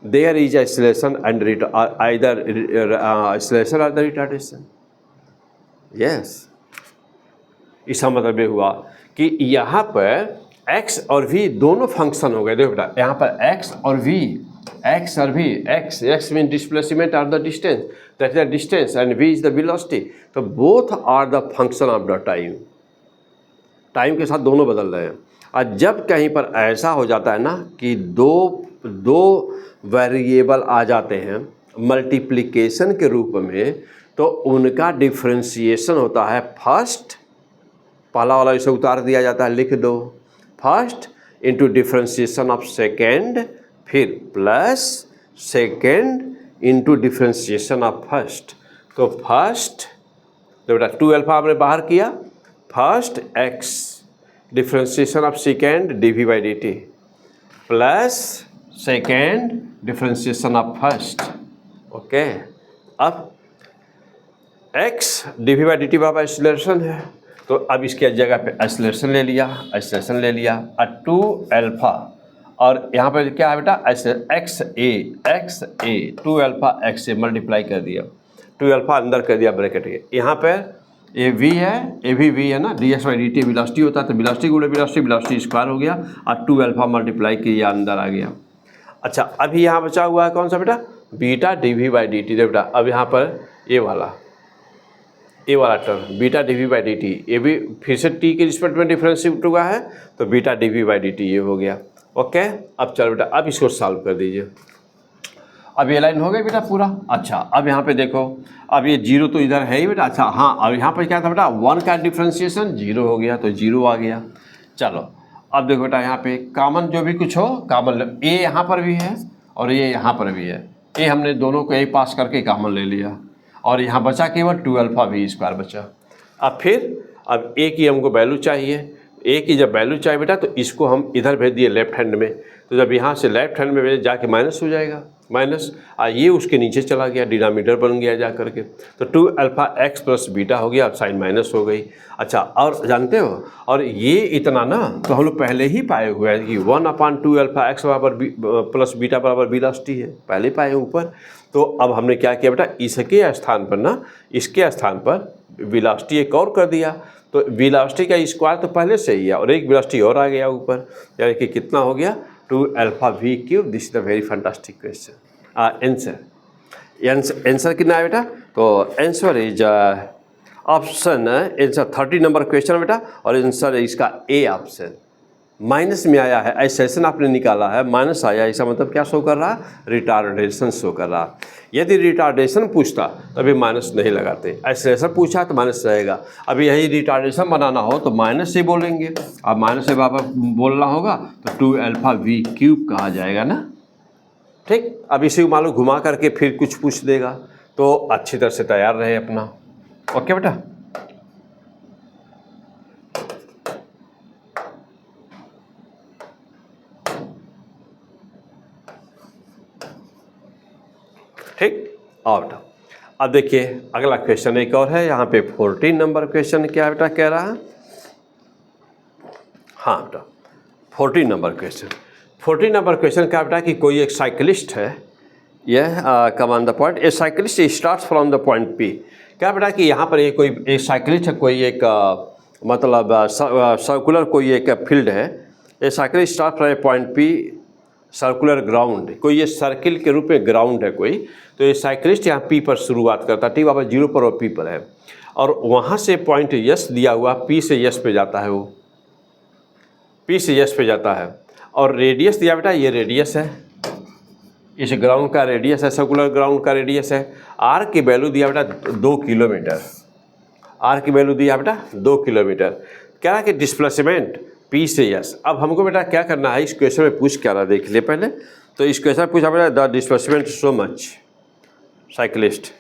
there is acceleration and either acceleration और द रिटार्डेशन। यस, इसका मतलब ये हुआ कि यहाँ पर x और v दोनों फंक्शन हो गए। देखो बेटा यहाँ पर x और v, x मीन डिस्प्लेसमेंट और the distance, that is the distance and v is the velocity, तो both are the function of the time. Time के साथ दोनों बदल रहे हैं। और जब कहीं पर ऐसा हो जाता है ना कि दो वेरिएबल आ जाते हैं मल्टीप्लिकेशन के रूप में, तो उनका डिफ्रेंशिएशन होता है फर्स्ट, पहला वाला इसे उतार दिया जाता है, लिख दो, first into differentiation of second, फिर plus second into differentiation of first. तो फर्स्ट तो बेटा 2 अल्फा हमने बाहर किया, first x differentiation of second dv by dt plus second differentiation of first. Okay, अब x dv बाई dt बराबर acceleration है, तो अब इसके जगह पे एक्सीलरेशन ले लिया, और 2 अल्फा, और यहाँ पर क्या है बेटा एक्स ए 2 अल्फा एक्स से मल्टीप्लाई कर दिया, 2 अल्फा अंदर कर दिया ब्रैकेट के, यहाँ पर ये v है, ये भी v है ना, dx बाई dt वेलोसिटी होता है, तो वेलोसिटी गुणे वेलोसिटी स्क्वायर हो गया, और 2 अल्फा मल्टीप्लाई किया अंदर आ गया। अच्छा, अभी यहाँ बचा हुआ है कौन सा बेटा, बीटा dv बाई dt। बेटा अब यहाँ पर ये वाला term beta dv by dt, ये भी फिर से t के रिस्पेक्ट में डिफरेंशिएट हुआ है, तो बीटा dv बाई dt ये हो गया। ओके, अब चलो बेटा अब इसको सॉल्व कर दीजिए। अब ये लाइन हो गई बेटा पूरा। अच्छा, अब यहाँ पे देखो, अब ये जीरो तो इधर है ही बेटा। अच्छा हाँ, अब यहाँ पर क्या था बेटा, 1 का डिफ्रेंशिएशन 0 हो गया, तो 0 आ गया। चलो अब देखो बेटा यहाँ पे कॉमन जो भी कुछ हो कॉमन, ए यहाँ पर भी है और ये यहाँ पर भी है, ए हमने दोनों को ए पास करके कॉमन ले लिया, और यहाँ बचा केवल 2 अल्फा v स्क्वायर बचा। अब ए की हमको वैल्यू चाहिए, ए की जब वैल्यू चाहिए बेटा, तो इसको हम इधर भेज दिए लेफ्ट हैंड में, तो जब यहाँ से लेफ्ट हैंड में भेजे जाके माइनस हो जाएगा, माइनस ये उसके नीचे चला गया, डिनोमिनेटर बन गया जा करके, तो 2 अल्फा एक्स प्लस बीटा हो गया, अब साइन माइनस हो गई। अच्छा, और जानते हो, और ये इतना ना तो हम लोग पहले ही पाए हुए हैं कि 1/2 अल्फा एक्स बराबर प्लस बीटा बराबर वेलोसिटी है, पहले पाए ऊपर। तो अब हमने क्या किया बेटा, इसके स्थान पर ना, इसके स्थान पर वेलोसिटी एक और कर दिया, तो वेलोसिटी का स्क्वायर तो पहले से ही है, और एक वेलोसिटी और आ गया ऊपर, यानी कि कितना हो गया 2 alpha v cube. This is the very fantastic question. Answer कितना है बेटा, तो answer is option, answer 30 number question है बेटा, और आंसर इसका ए ऑप्शन। माइनस में आया है, एक्सेलरेशन आपने निकाला है, माइनस आया, इसका मतलब क्या शो कर रहा, रिटार्डेशन शो कर रहा। यदि रिटार्डेशन पूछता तो अभी माइनस नहीं लगाते, एक्सेलरेशन पूछा तो माइनस रहेगा। अभी यही रिटार्डेशन बनाना हो तो माइनस से बोलेंगे, अब माइनस से बाबा बोलना होगा तो 2 अल्फा v क्यूब कहा जाएगा ना। ठीक, अब इसी को मान लो घुमा करके फिर कुछ पूछ देगा, तो अच्छी तरह से तैयार रहे अपना। ओके बेटा, ठीक। और बेटा अब देखिए अगला क्वेश्चन एक और है, यहाँ पे 14 नंबर क्वेश्चन क्या है बेटा कह रहा है। हाँ बेटा 14 नंबर क्वेश्चन क्या बेटा कि कोई एक साइकिलिस्ट है, यह कम on the point, A cyclist starts from the point P. क्या बेटा कि यहाँ पर ये कोई एक साइकिलिस्ट है, कोई एक मतलब सर्कुलर कोई एक फील्ड है, a cyclist start from point P circular ground, कोई ये सर्किल के रूप में ग्राउंड है कोई, तो ये साइकिलिस्ट यहाँ पी पर शुरुआत करता है, ठीक बाबा 0 पर और पी पर है, और वहाँ से पॉइंट यस दिया हुआ, पी से यस पे जाता है, वो पी से यस पे जाता है, और रेडियस दिया बेटा, ये रेडियस है, इस ग्राउंड का रेडियस है, सर्कुलर ग्राउंड का रेडियस है। आर की वैल्यू दिया बेटा 2 किलोमीटर, आर की वैल्यू दिया बेटा 2 किलोमीटर। कह रहा है कि डिस्प्लेसमेंट पी से यस। अब हमको बेटा क्या करना है, इस क्वेश्चन में पूछ क्या रहा देख लिए पहले, तो इस क्वेश्चन में पूछा बेटा the displacement so much cyclist.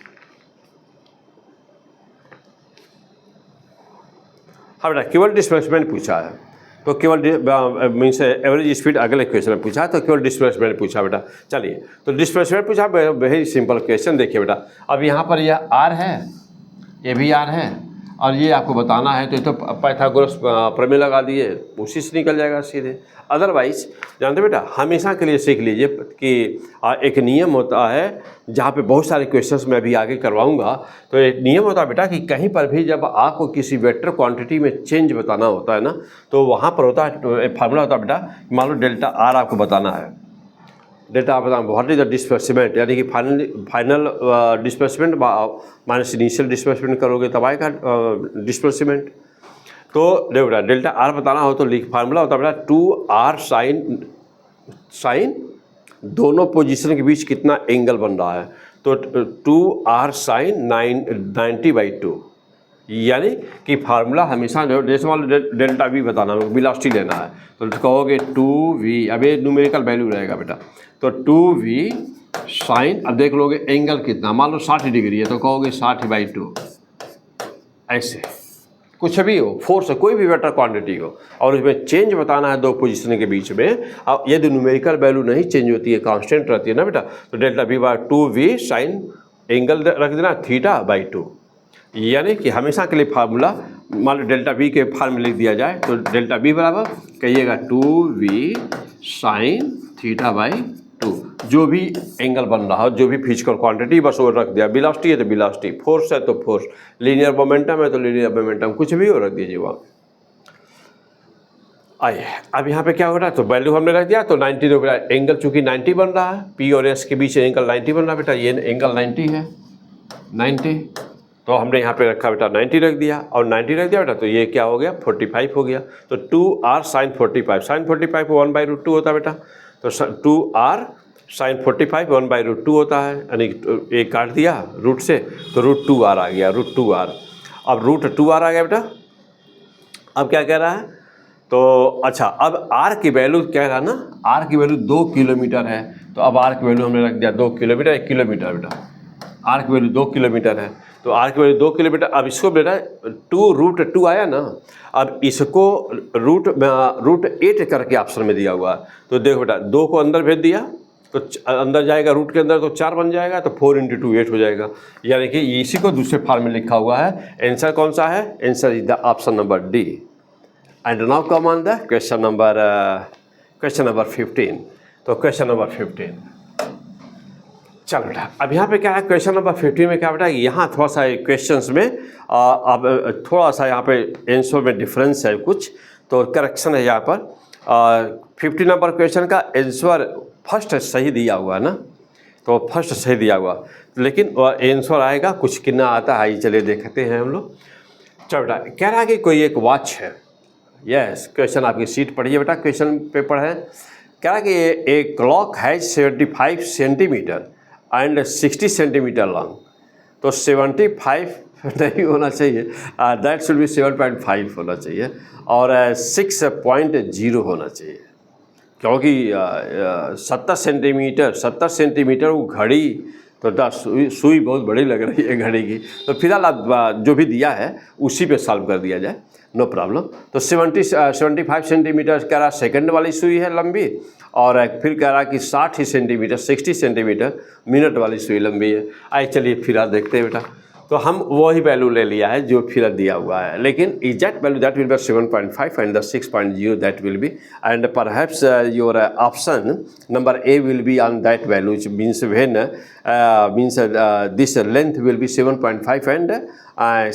हाँ बेटा केवल डिस्प्लेसमेंट पूछा है, तो केवल मीन्स एवरेज स्पीड अगले क्वेश्चन में पूछा, तो केवल डिस्प्लेसमेंट पूछा बेटा। चलिए, तो डिस्प्लेसमेंट पूछा, वेरी सिंपल क्वेश्चन। देखिए बेटा, अब यहाँ पर यह आर है, ये भी आर है, और ये आपको बताना है, तो ये तो पाइथागोरस प्रमेय लगा दिए, उसी से निकल जाएगा सीधे। अदरवाइज जानते बेटा, हमेशा के लिए सीख लीजिए कि एक नियम होता है, जहाँ पे बहुत सारे क्वेश्चंस मैं अभी आगे करवाऊंगा। तो एक नियम होता है बेटा कि कहीं पर भी जब आपको किसी वेक्टर क्वांटिटी में चेंज बताना होता है ना, तो वहाँ पर होता है, तो एक फार्मूला होता है बेटा, मान लो डेल्टा आर आपको बताना है। डेल्टा आप बताना व्हाट इज द डिस्प्लेसमेंट, यानी कि final displacement minus initial displacement करोगे तब आएगा डिस्प्लेसमेंट। तो देखो बेटा, डेल्टा आर बताना हो तो फार्मूला होता है बेटा 2r साइन दोनों पोजीशन के बीच कितना एंगल बन रहा है, तो 2r साइन 90/2, यानी कि फार्मूला हमेशा जैसे मान लो डेल्टा वी बताना है, वेलोसिटी लेना है, तो कहोगे 2v, अब ये न्यूमेरिकल वैल्यू रहेगा बेटा, तो 2v साइन, अब देख लोगे एंगल कितना, मान लो 60 डिग्री है, तो कहोगे 60/2, ऐसे कुछ भी हो, फोर्स कोई भी वेक्टर क्वांटिटी हो, और उसमें चेंज बताना है दो पोजीशन के बीच में। अब यदि न्यूमेरिकल वैल्यू नहीं चेंज होती है, कांस्टेंट रहती है ना बेटा, तो delta v by 2v sine angle रख देना θ/2, यानी कि हमेशा के लिए फार्मूला मान लो डेल्टा वी के फार्मूले लिख दिया जाए, तो डेल्टा वी बराबर कहिएगा 2v साइन θ/2, जो भी एंगल बन रहा हो, जो भी फिजिकल क्वांटिटी बस वो रख दिया, वेलोसिटी है तो वेलोसिटी, फोर्स है तो फोर्स, लीनियर मोमेंटम है तो लीनियर मोमेंटम, कुछ भी हो रख दीजिए वहाँ। आइए, अब यहाँ पे क्या हो रहा है, तो वैल्यू हमने रख दिया, तो 90 तो बेटा एंगल चूंकि 90 बन रहा है, पी और एस के बीच एंगल 90 बन रहा है बेटा, ये एंगल 90 है, 90, तो हमने यहाँ पे रखा बेटा 90 रख दिया, और 90 रख दिया बेटा, तो ये क्या हो गया 45 हो गया, तो 2r साइन 45, साइन 45 को 1/√2 होता है बेटा, तो 2r साइन 45 1/√2 होता है, यानी एक काट दिया रूट से, तो √2r आ गया, √2r। अब √2r आ गया बेटा, अब क्या कह रहा है, तो अच्छा, अब r की वैल्यू कह रहा है ना, r की वैल्यू 2 किलोमीटर है, तो अब r की वैल्यू हमने रख दिया 2 किलोमीटर, 1 किलोमीटर बेटा, r की वैल्यू 2 किलोमीटर है, तो r की वैल्यू 2 किलोमीटर। अब इसको बेटा 2√2 आया ना, अब इसको √8 करके ऑप्शन में दिया हुआ है, तो देखो बेटा 2 को अंदर भेज दिया, तो अंदर जाएगा रूट के अंदर, तो 4 बन जाएगा, तो 4 × 2 8 हो जाएगा, यानी कि इसी को दूसरे फॉर्म में लिखा हुआ है। आंसर कौन सा है, answer is the option number D. And now come on the question number 15। तो क्वेश्चन नंबर 15, चल बेटा, अब यहाँ पे क्या है, क्वेश्चन नंबर 15 में क्या बेटा, यहाँ थोड़ा सा क्वेश्चंस में अब थोड़ा सा यहाँ पे आंसर में डिफरेंस है कुछ, तो करेक्शन है यहाँ पर। 50 नंबर क्वेश्चन का आंसर फर्स्ट सही दिया हुआ है ना, तो फर्स्ट सही दिया हुआ, लेकिन आंसर आएगा कुछ कितना आता है, चलिए देखते हैं हम लोग। चलो बेटा, कह रहा है कि कोई एक वॉच है, यस, क्वेश्चन आपकी सीट पढ़िए बेटा, क्वेश्चन पेपर है। कह रहा है कि एक क्लॉक है 75 सेंटीमीटर एंड 60 सेंटीमीटर लॉन्ग, तो 75 नहीं होना चाहिए, दैट शुड बी 7.5 होना चाहिए, और 6.0 होना चाहिए, क्योंकि 70 सेंटीमीटर वो घड़ी, तो सुई बहुत बड़ी लग रही है घड़ी की, तो फिलहाल आप जो भी दिया है उसी पे सॉल्व कर दिया जाए, नो प्रॉब्लम। तो 75 सेंटीमीटर कह रहा सेकंड वाली सुई है लंबी, और फिर कह रहा कि 60 सेंटीमीटर मिनट वाली सुई लंबी है। आइए चलिए फिर देखते हैं बेटा, तो हम वही वैल्यू ले लिया है जो फिर दिया हुआ है, लेकिन exact value that will B 7.5 and the 6.0 that will B, and perhaps your option number A will be on that value, which means when this length will be 7.5 and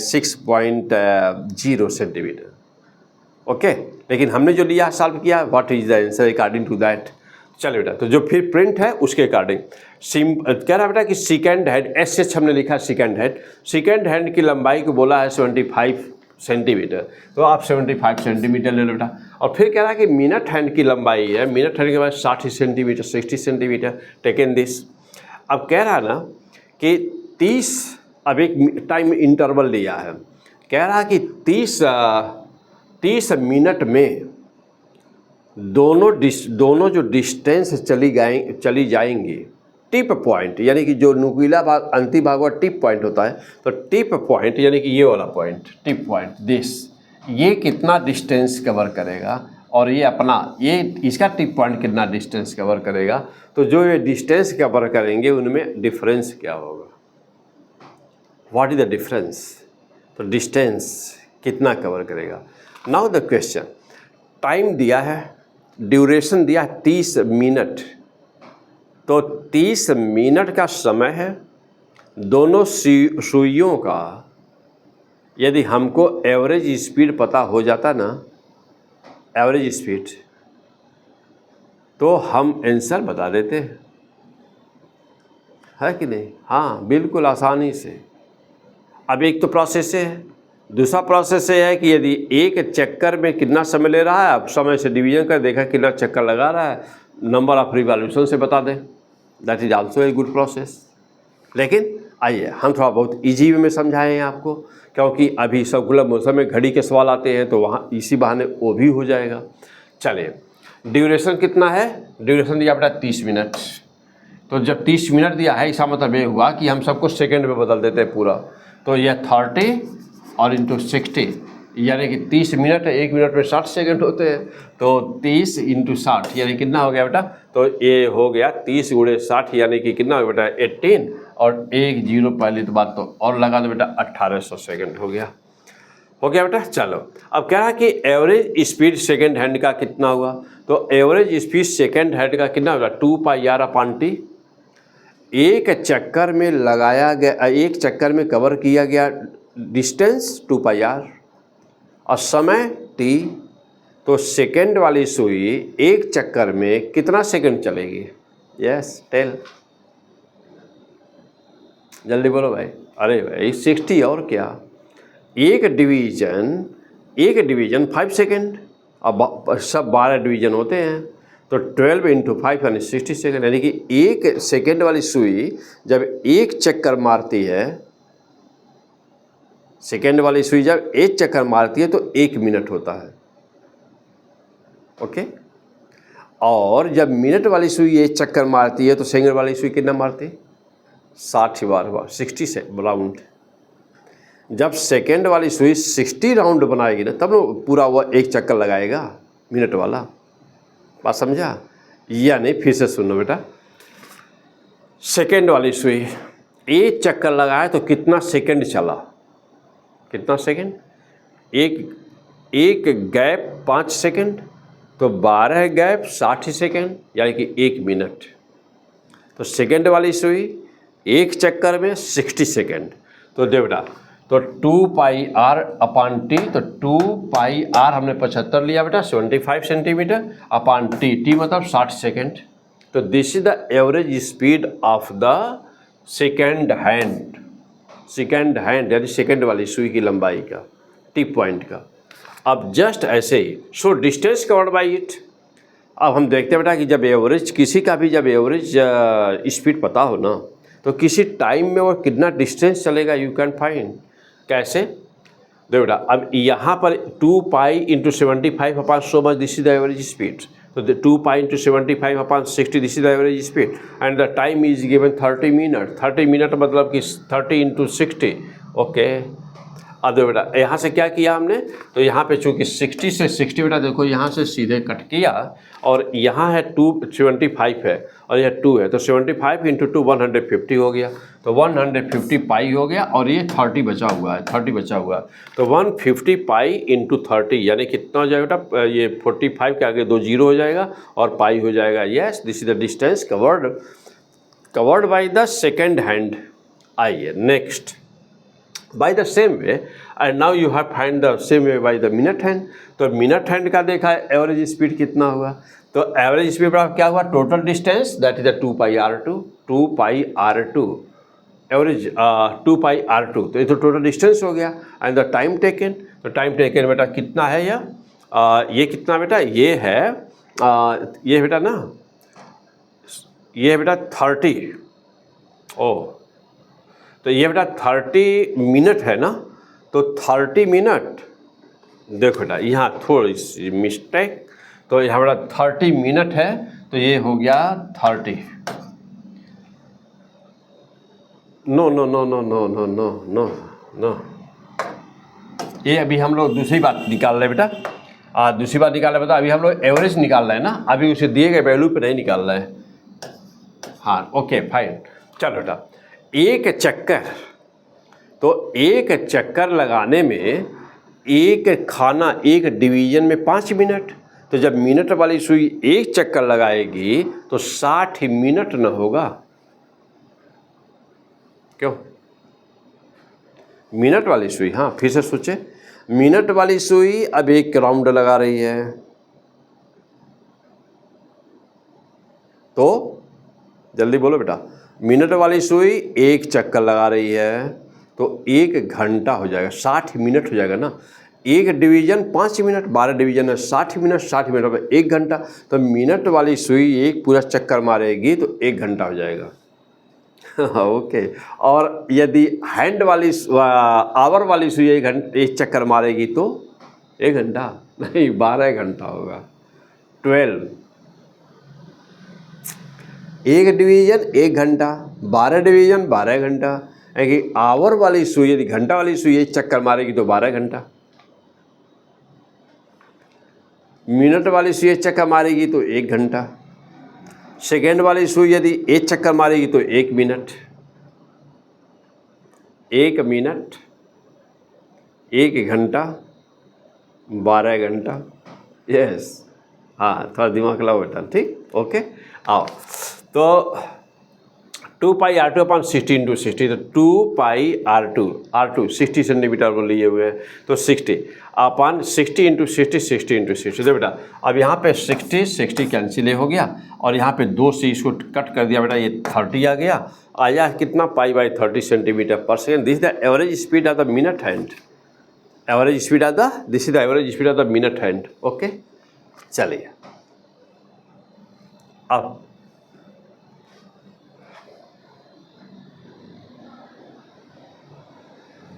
6.0 centimetre, okay. लेकिन हमने जो लिया solve किया, what is the answer according to that. चलो बेटा, तो जो फिर प्रिंट है उसके अकॉर्डिंग कह रहा बेटा कि सेकेंड हैंड, SH हमने लिखा सेकेंड हैंड की लंबाई को बोला है 75 सेंटीमीटर, तो आप 75 सेंटीमीटर ले लो बेटा। और फिर कह रहा है कि मिनट हैंड की लंबाई है, मिनट हैंड के बाद 60 सेंटीमीटर 60 सेंटीमीटर, टेकन दिस। अब कह रहा ना कि 30, अब एक टाइम इंटरवल लिया है, कह रहा कि 30 मिनट में दोनों जो डिस्टेंस चली जाएंगी टिप पॉइंट, यानी कि जो नुकीला भाग अंतिम भाग वाला टिप पॉइंट होता है, तो टिप पॉइंट यानी कि ये वाला पॉइंट टिप पॉइंट दिस, ये कितना डिस्टेंस कवर करेगा, और ये अपना ये इसका टिप पॉइंट कितना डिस्टेंस कवर करेगा, तो जो ये डिस्टेंस कवर करेंगे उनमें डिफरेंस क्या होगा, व्हाट इज द डिफरेंस, तो डिस्टेंस कितना कवर करेगा। नाउ द क्वेश्चन, टाइम दिया है, ड्यूरेशन दिया 30 मिनट, तो 30 मिनट का समय है। दोनों सुइयों का यदि हमको एवरेज स्पीड पता हो जाता ना, एवरेज स्पीड, तो हम आंसर बता देते हैं, है कि नहीं। हाँ बिल्कुल आसानी से। अब एक तो प्रोसेस है, दूसरा प्रोसेस ये है कि यदि एक चक्कर में कितना समय ले रहा है, अब समय से डिवीजन कर देखा कितना चक्कर लगा रहा है, नंबर ऑफ रिवॉल्यूशन से बता दें, that is also a good process. लेकिन आइए हम थोड़ा बहुत इजी वे में समझाएं आपको, क्योंकि अभी सर्कुलर मोशन में घड़ी के सवाल आते हैं तो वहाँ इसी बहाने वो भी हो जाएगा। चलिए, ड्यूरेशन कितना है, ड्यूरेशन दिया बेटा 30 मिनट, तो जब 30 मिनट दिया है इसका मतलब ये हुआ कि हम सबको सेकेंड में बदल देते हैं पूरा, तो यह 30 और इंटू 60, यानी कि 30 मिनट है, 1 मिनट में 60 सेकंड होते हैं, तो 30 इंटू 60 यानी कितना हो गया बेटा, तो ये हो गया 30 गुणे 60 यानी कि कितना हो गया बेटा 18, और एक जीरो पहले तो बात तो और लगा दो बेटा 1800 सेकंड हो गया बेटा। चलो अब क्या है कि एवरेज स्पीड सेकेंड हैंड का कितना हुआ, तो एवरेज स्पीड सेकेंड हैंड का कितना होगा 2πr/t। एक चक्कर में लगाया गया, एक चक्कर में कवर किया गया डिस्टेंस 2πr और समय t, तो सेकेंड वाली सुई एक चक्कर में कितना सेकंड चलेगी, यस टेल, जल्दी बोलो भाई। अरे भाई 60 और क्या, एक डिवीजन 5 सेकेंड, अब सब 12 डिवीजन होते हैं, तो 12 इंटू 5 यानी 60 सेकेंड, यानी कि एक सेकेंड वाली सुई जब एक चक्कर मारती है, सेकेंड वाली सुई जब एक चक्कर मारती है तो 1 मिनट होता है, ओके। और जब मिनट वाली सुई एक चक्कर मारती है तो सेकेंड वाली सुई कितना मारती है, 60 बार, 60 से राउंड। जब सेकेंड वाली सुई 60 राउंड बनाएगी ना, तब ना पूरा वो एक चक्कर लगाएगा मिनट वाला, बात समझा। यानी फिर से सुनो बेटा, सेकेंड वाली सुई एक चक्कर लगाए तो कितना सेकेंड चला, कितना सेकेंड, एक गैप 5 सेकेंड, तो 12 गैप 60 सेकेंड यानी कि 1 मिनट। तो सेकेंड वाली सुई एक चक्कर में 60 सेकेंड, तो दे बेटा, तो 2πr/t, तो 2πr हमने 75 लिया बेटा, 75 सेंटीमीटर अपॉन t मतलब 60 सेकेंड। तो this is the average speed of the second hand, second hand यानी सेकेंड वाली सुई की लंबाई का, टिप पॉइंट का। अब जस्ट ऐसे ही, so distance covered by it. अब हम देखते हैं बेटा कि जब एवरेज किसी का भी जब एवरेज स्पीड पता हो ना, तो किसी टाइम में वो कितना डिस्टेंस चलेगा यू कैन फाइंड। कैसे, देखो बेटा, अब यहाँ पर 2π into 75 upon so much, this is the average speed, तो 2π into 75 upon 60 this is the average speed, and the time is given 30 minute. 30 minute मतलब कि 30 इंटू 60, ओके। अब देखो बेटा यहाँ से क्या किया हमने, तो यहाँ पे चूँकि 60 से 60 बेटा देखो यहाँ से सीधे कट किया, और यहाँ है 275 है और यह 2 है, तो 75 इंटू 2 150 हो गया, तो 150 पाई हो गया, और ये 30 बचा हुआ है, 30 बचा हुआ है, तो 150 पाई इंटू 30 यानी कितना हो जाएगा बेटा, ये 45 के आगे 2 जीरो हो जाएगा और पाई हो जाएगा। Yes, this is the distance covered bye the second hand. आइए next, by the same way, and now you have find the same way by the minute hand। तो मिनट हैंड का देखा है एवरेज स्पीड कितना हुआ, तो average speed क्या हुआ, total distance that is the 2πr2 average 2πr2, तो ये तो टोटल डिस्टेंस हो गया। एंड द टाइम टेकन, तो टाइम टेकन बेटा कितना है, ये कितना बेटा, ये है ये बेटा ना, ये है बेटा 30, ओ तो ये बेटा 30 मिनट है ना, तो 30 मिनट, देखो बेटा यहाँ थोड़ी सी मिस्टेक, तो यहाँ बेटा 30 मिनट है, तो ये हो गया 30, no no no no no no no no no, ये अभी हम लोग दूसरी बात निकाल रहे बेटा, दूसरी बात निकालना बता, अभी हम लोग एवरेज निकाल रहे हैं ना, अभी उसे दिए गए वैल्यू पे नहीं निकाल रहे हैं। हाँ ओके फाइन, चलो बेटा एक चक्कर, तो एक चक्कर लगाने में एक खाना एक डिवीजन में 5 मिनट, तो जब मिनट वाली सुई एक चक्कर लगाएगी तो 60 मिनट न होगा, क्यों? मिनट वाली सुई, हाँ फिर से सोचे, मिनट वाली सुई अब एक राउंड लगा रही है, तो जल्दी बोलो बेटा, मिनट वाली सुई एक चक्कर लगा रही है तो 1 घंटा हो जाएगा, 60 मिनट हो जाएगा ना। एक डिवीजन 5 मिनट, 12 डिवीजन है 60 मिनट, 60 मिनट में 1 घंटा, तो मिनट वाली सुई एक पूरा चक्कर मारेगी तो 1 घंटा हो जाएगा। ओके, और यदि हैंड वाली आवर वाली सुई एक चक्कर मारेगी तो 1 घंटा नहीं 12 घंटा होगा। 12, एक डिवीजन 1 घंटा, 12 डिवीजन 12 घंटा, यानी आवर वाली सुई यदि घंटा वाली सुई एक चक्कर मारेगी तो 12 घंटा, मिनट वाली सुई एक चक्कर मारेगी तो 1 घंटा, सेकेंड वाली सुई यदि एक चक्कर मारेगी तो 1 मिनट, 1 मिनट 1 घंटा 12 घंटा। यस, हाँ थोड़ा दिमाग लगाओ बेटा, ठीक, ओके आओ। तो 2 पाई R2 अपन 60 इंटू 60, तो 2 पाई R2 60 सेंटीमीटर को लिए हुए हैं, तो 60 अपन 60 इंटू 60 60 इंटू 60। तो बेटा अब यहाँ पे 60 कैंसिल हो गया, और यहाँ पे 2 से इसको कट कर दिया बेटा, ये 30 आ गया, आया कितना π/30 सेंटीमीटर पर second. This is the average speed of the minute hand, average speed of the, this is the average speed of the minute hand. Okay चलिए, अब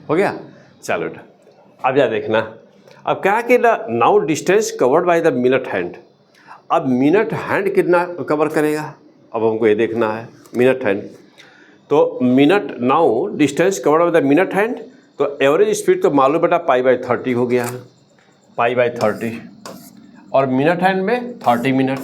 हो गया, चलो बेटा अब क्या देखना, अब क्या कि now distance covered by the minute hand. अब मिनट हैंड कितना कवर करेगा, अब हमको ये देखना है मिनट हैंड। तो minute now distance covered by the minute hand, तो एवरेज स्पीड तो मालूम बेटा π/30 हो गया है, π/30, और मिनट हैंड में 30 मिनट,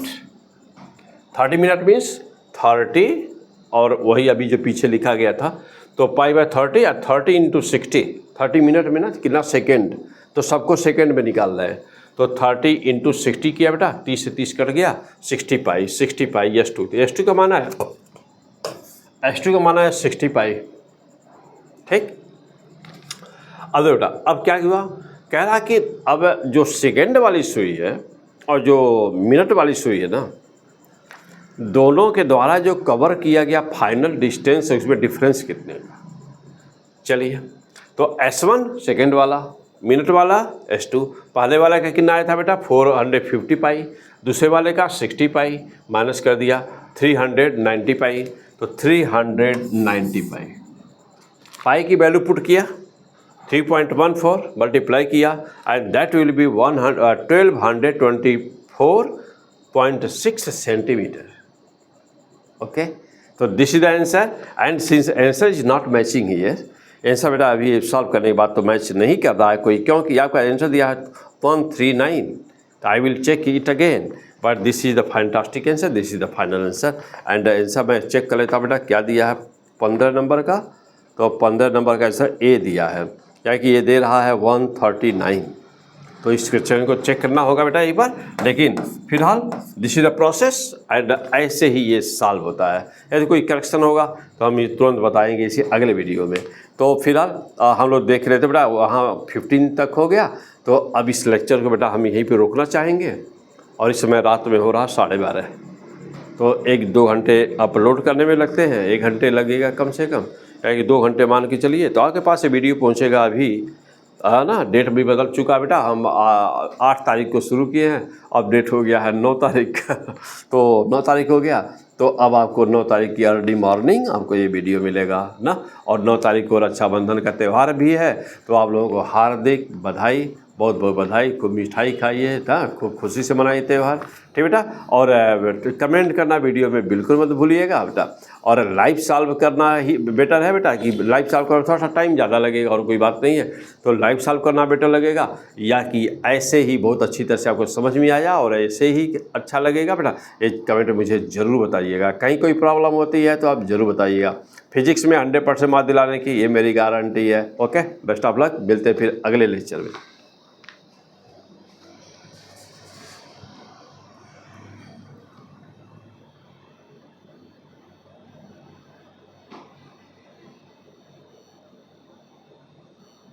30 मिनट मीन्स 30, और वही अभी जो पीछे लिखा गया था, तो π/30 या 30 इंटू 60, 30 मिनट में ना कितना सेकेंड, तो सबको सेकेंड में निकाल रहे हैं, तो 30 इंटू 60 किया बेटा, 30 से 30 कट गया, 60 पाई S2, तो S2 का माना है, S2 का माना है 60 पाई, ठीक। अब बेटा अब क्या हुआ, कह रहा कि अब जो सेकेंड वाली सुई है और जो मिनट वाली सुई है ना, दोनों के द्वारा जो कवर किया गया फाइनल डिस्टेंस है उसमें डिफरेंस कितने का। चलिए, तो S1 सेकेंड वाला, मिनट वाला S2, पहले वाले का कितना आया था बेटा 450 पाई, दूसरे वाले का 60 पाई, माइनस कर दिया 390 पाई, तो 390 पाई, पाई की वैल्यू पुट किया 3.14 मल्टीप्लाई किया, and that will be 1224.6 centimetre. Okay, तो this is the answer, and since answer is not matching here, answer बेटा अभी सॉल्व करने के बाद तो मैच नहीं कर रहा है कोई, क्योंकि आपका आंसर दिया है 139, तो I will check it again, but this is the fantastic answer, this is the final answer. And answer मैं चेक कर लेता बेटा, क्या दिया है 15 नंबर का, तो 15 नंबर का आंसर ए दिया है, क्या कि ये दे रहा है 139, तो इस क्वेश्चन को चेक करना होगा बेटा एक बार, लेकिन फिलहाल this is the process, and ऐसे ही ये सॉल्व होता है। यदि कोई करेक्शन होगा तो हम ये तुरंत बताएंगे इसी अगले वीडियो में। तो फिलहाल हम लोग देख रहे थे बेटा, वहाँ 15 तक हो गया, तो अब इस लेक्चर को बेटा हम यहीं पे रोकना चाहेंगे, और इस समय रात में हो रहा 12:30, तो 1-2 घंटे अपलोड करने में लगते हैं, 1 घंटे लगेगा कम से कम, क्योंकि 2 घंटे मान के चलिए, तो आपके पास ये वीडियो पहुँचेगा अभी ना, डेट भी बदल चुका बेटा, हम 8 तारीख को शुरू किए हैं, अब डेट हो गया है 9 तारीख तो 9 तारीख हो गया, तो अब आपको 9 तारीख की अर्ली मॉर्निंग आपको ये वीडियो मिलेगा ना, और 9 तारीख को रक्षाबंधन का त्यौहार भी है, तो आप लोगों को हार्दिक बधाई, बहुत बहुत बधाई, खूब मिठाई खाइए, हाँ, खूब खुशी से मनाइए त्यौहार, ठीक बेटा। और कमेंट करना वीडियो में बिल्कुल मत भूलिएगा बेटा। और लाइव सॉल्व करना ही बेटर है बेटा, कि लाइव सॉल्व करना थोड़ा सा टाइम ज़्यादा लगेगा और कोई बात नहीं है, तो लाइव सॉल्व करना बेटर लगेगा, या कि ऐसे ही बहुत अच्छी तरह से आपको समझ में आया और ऐसे ही अच्छा लगेगा बेटा, ये कमेंट में मुझे ज़रूर बताइएगा। कहीं कोई प्रॉब्लम होती है तो आप ज़रूर बताइएगा। फिजिक्स में 100% मार्क्स दिलाने की ये मेरी गारंटी है। ओके, बेस्ट ऑफ लक, मिलते हैं फिर अगले लेक्चर में।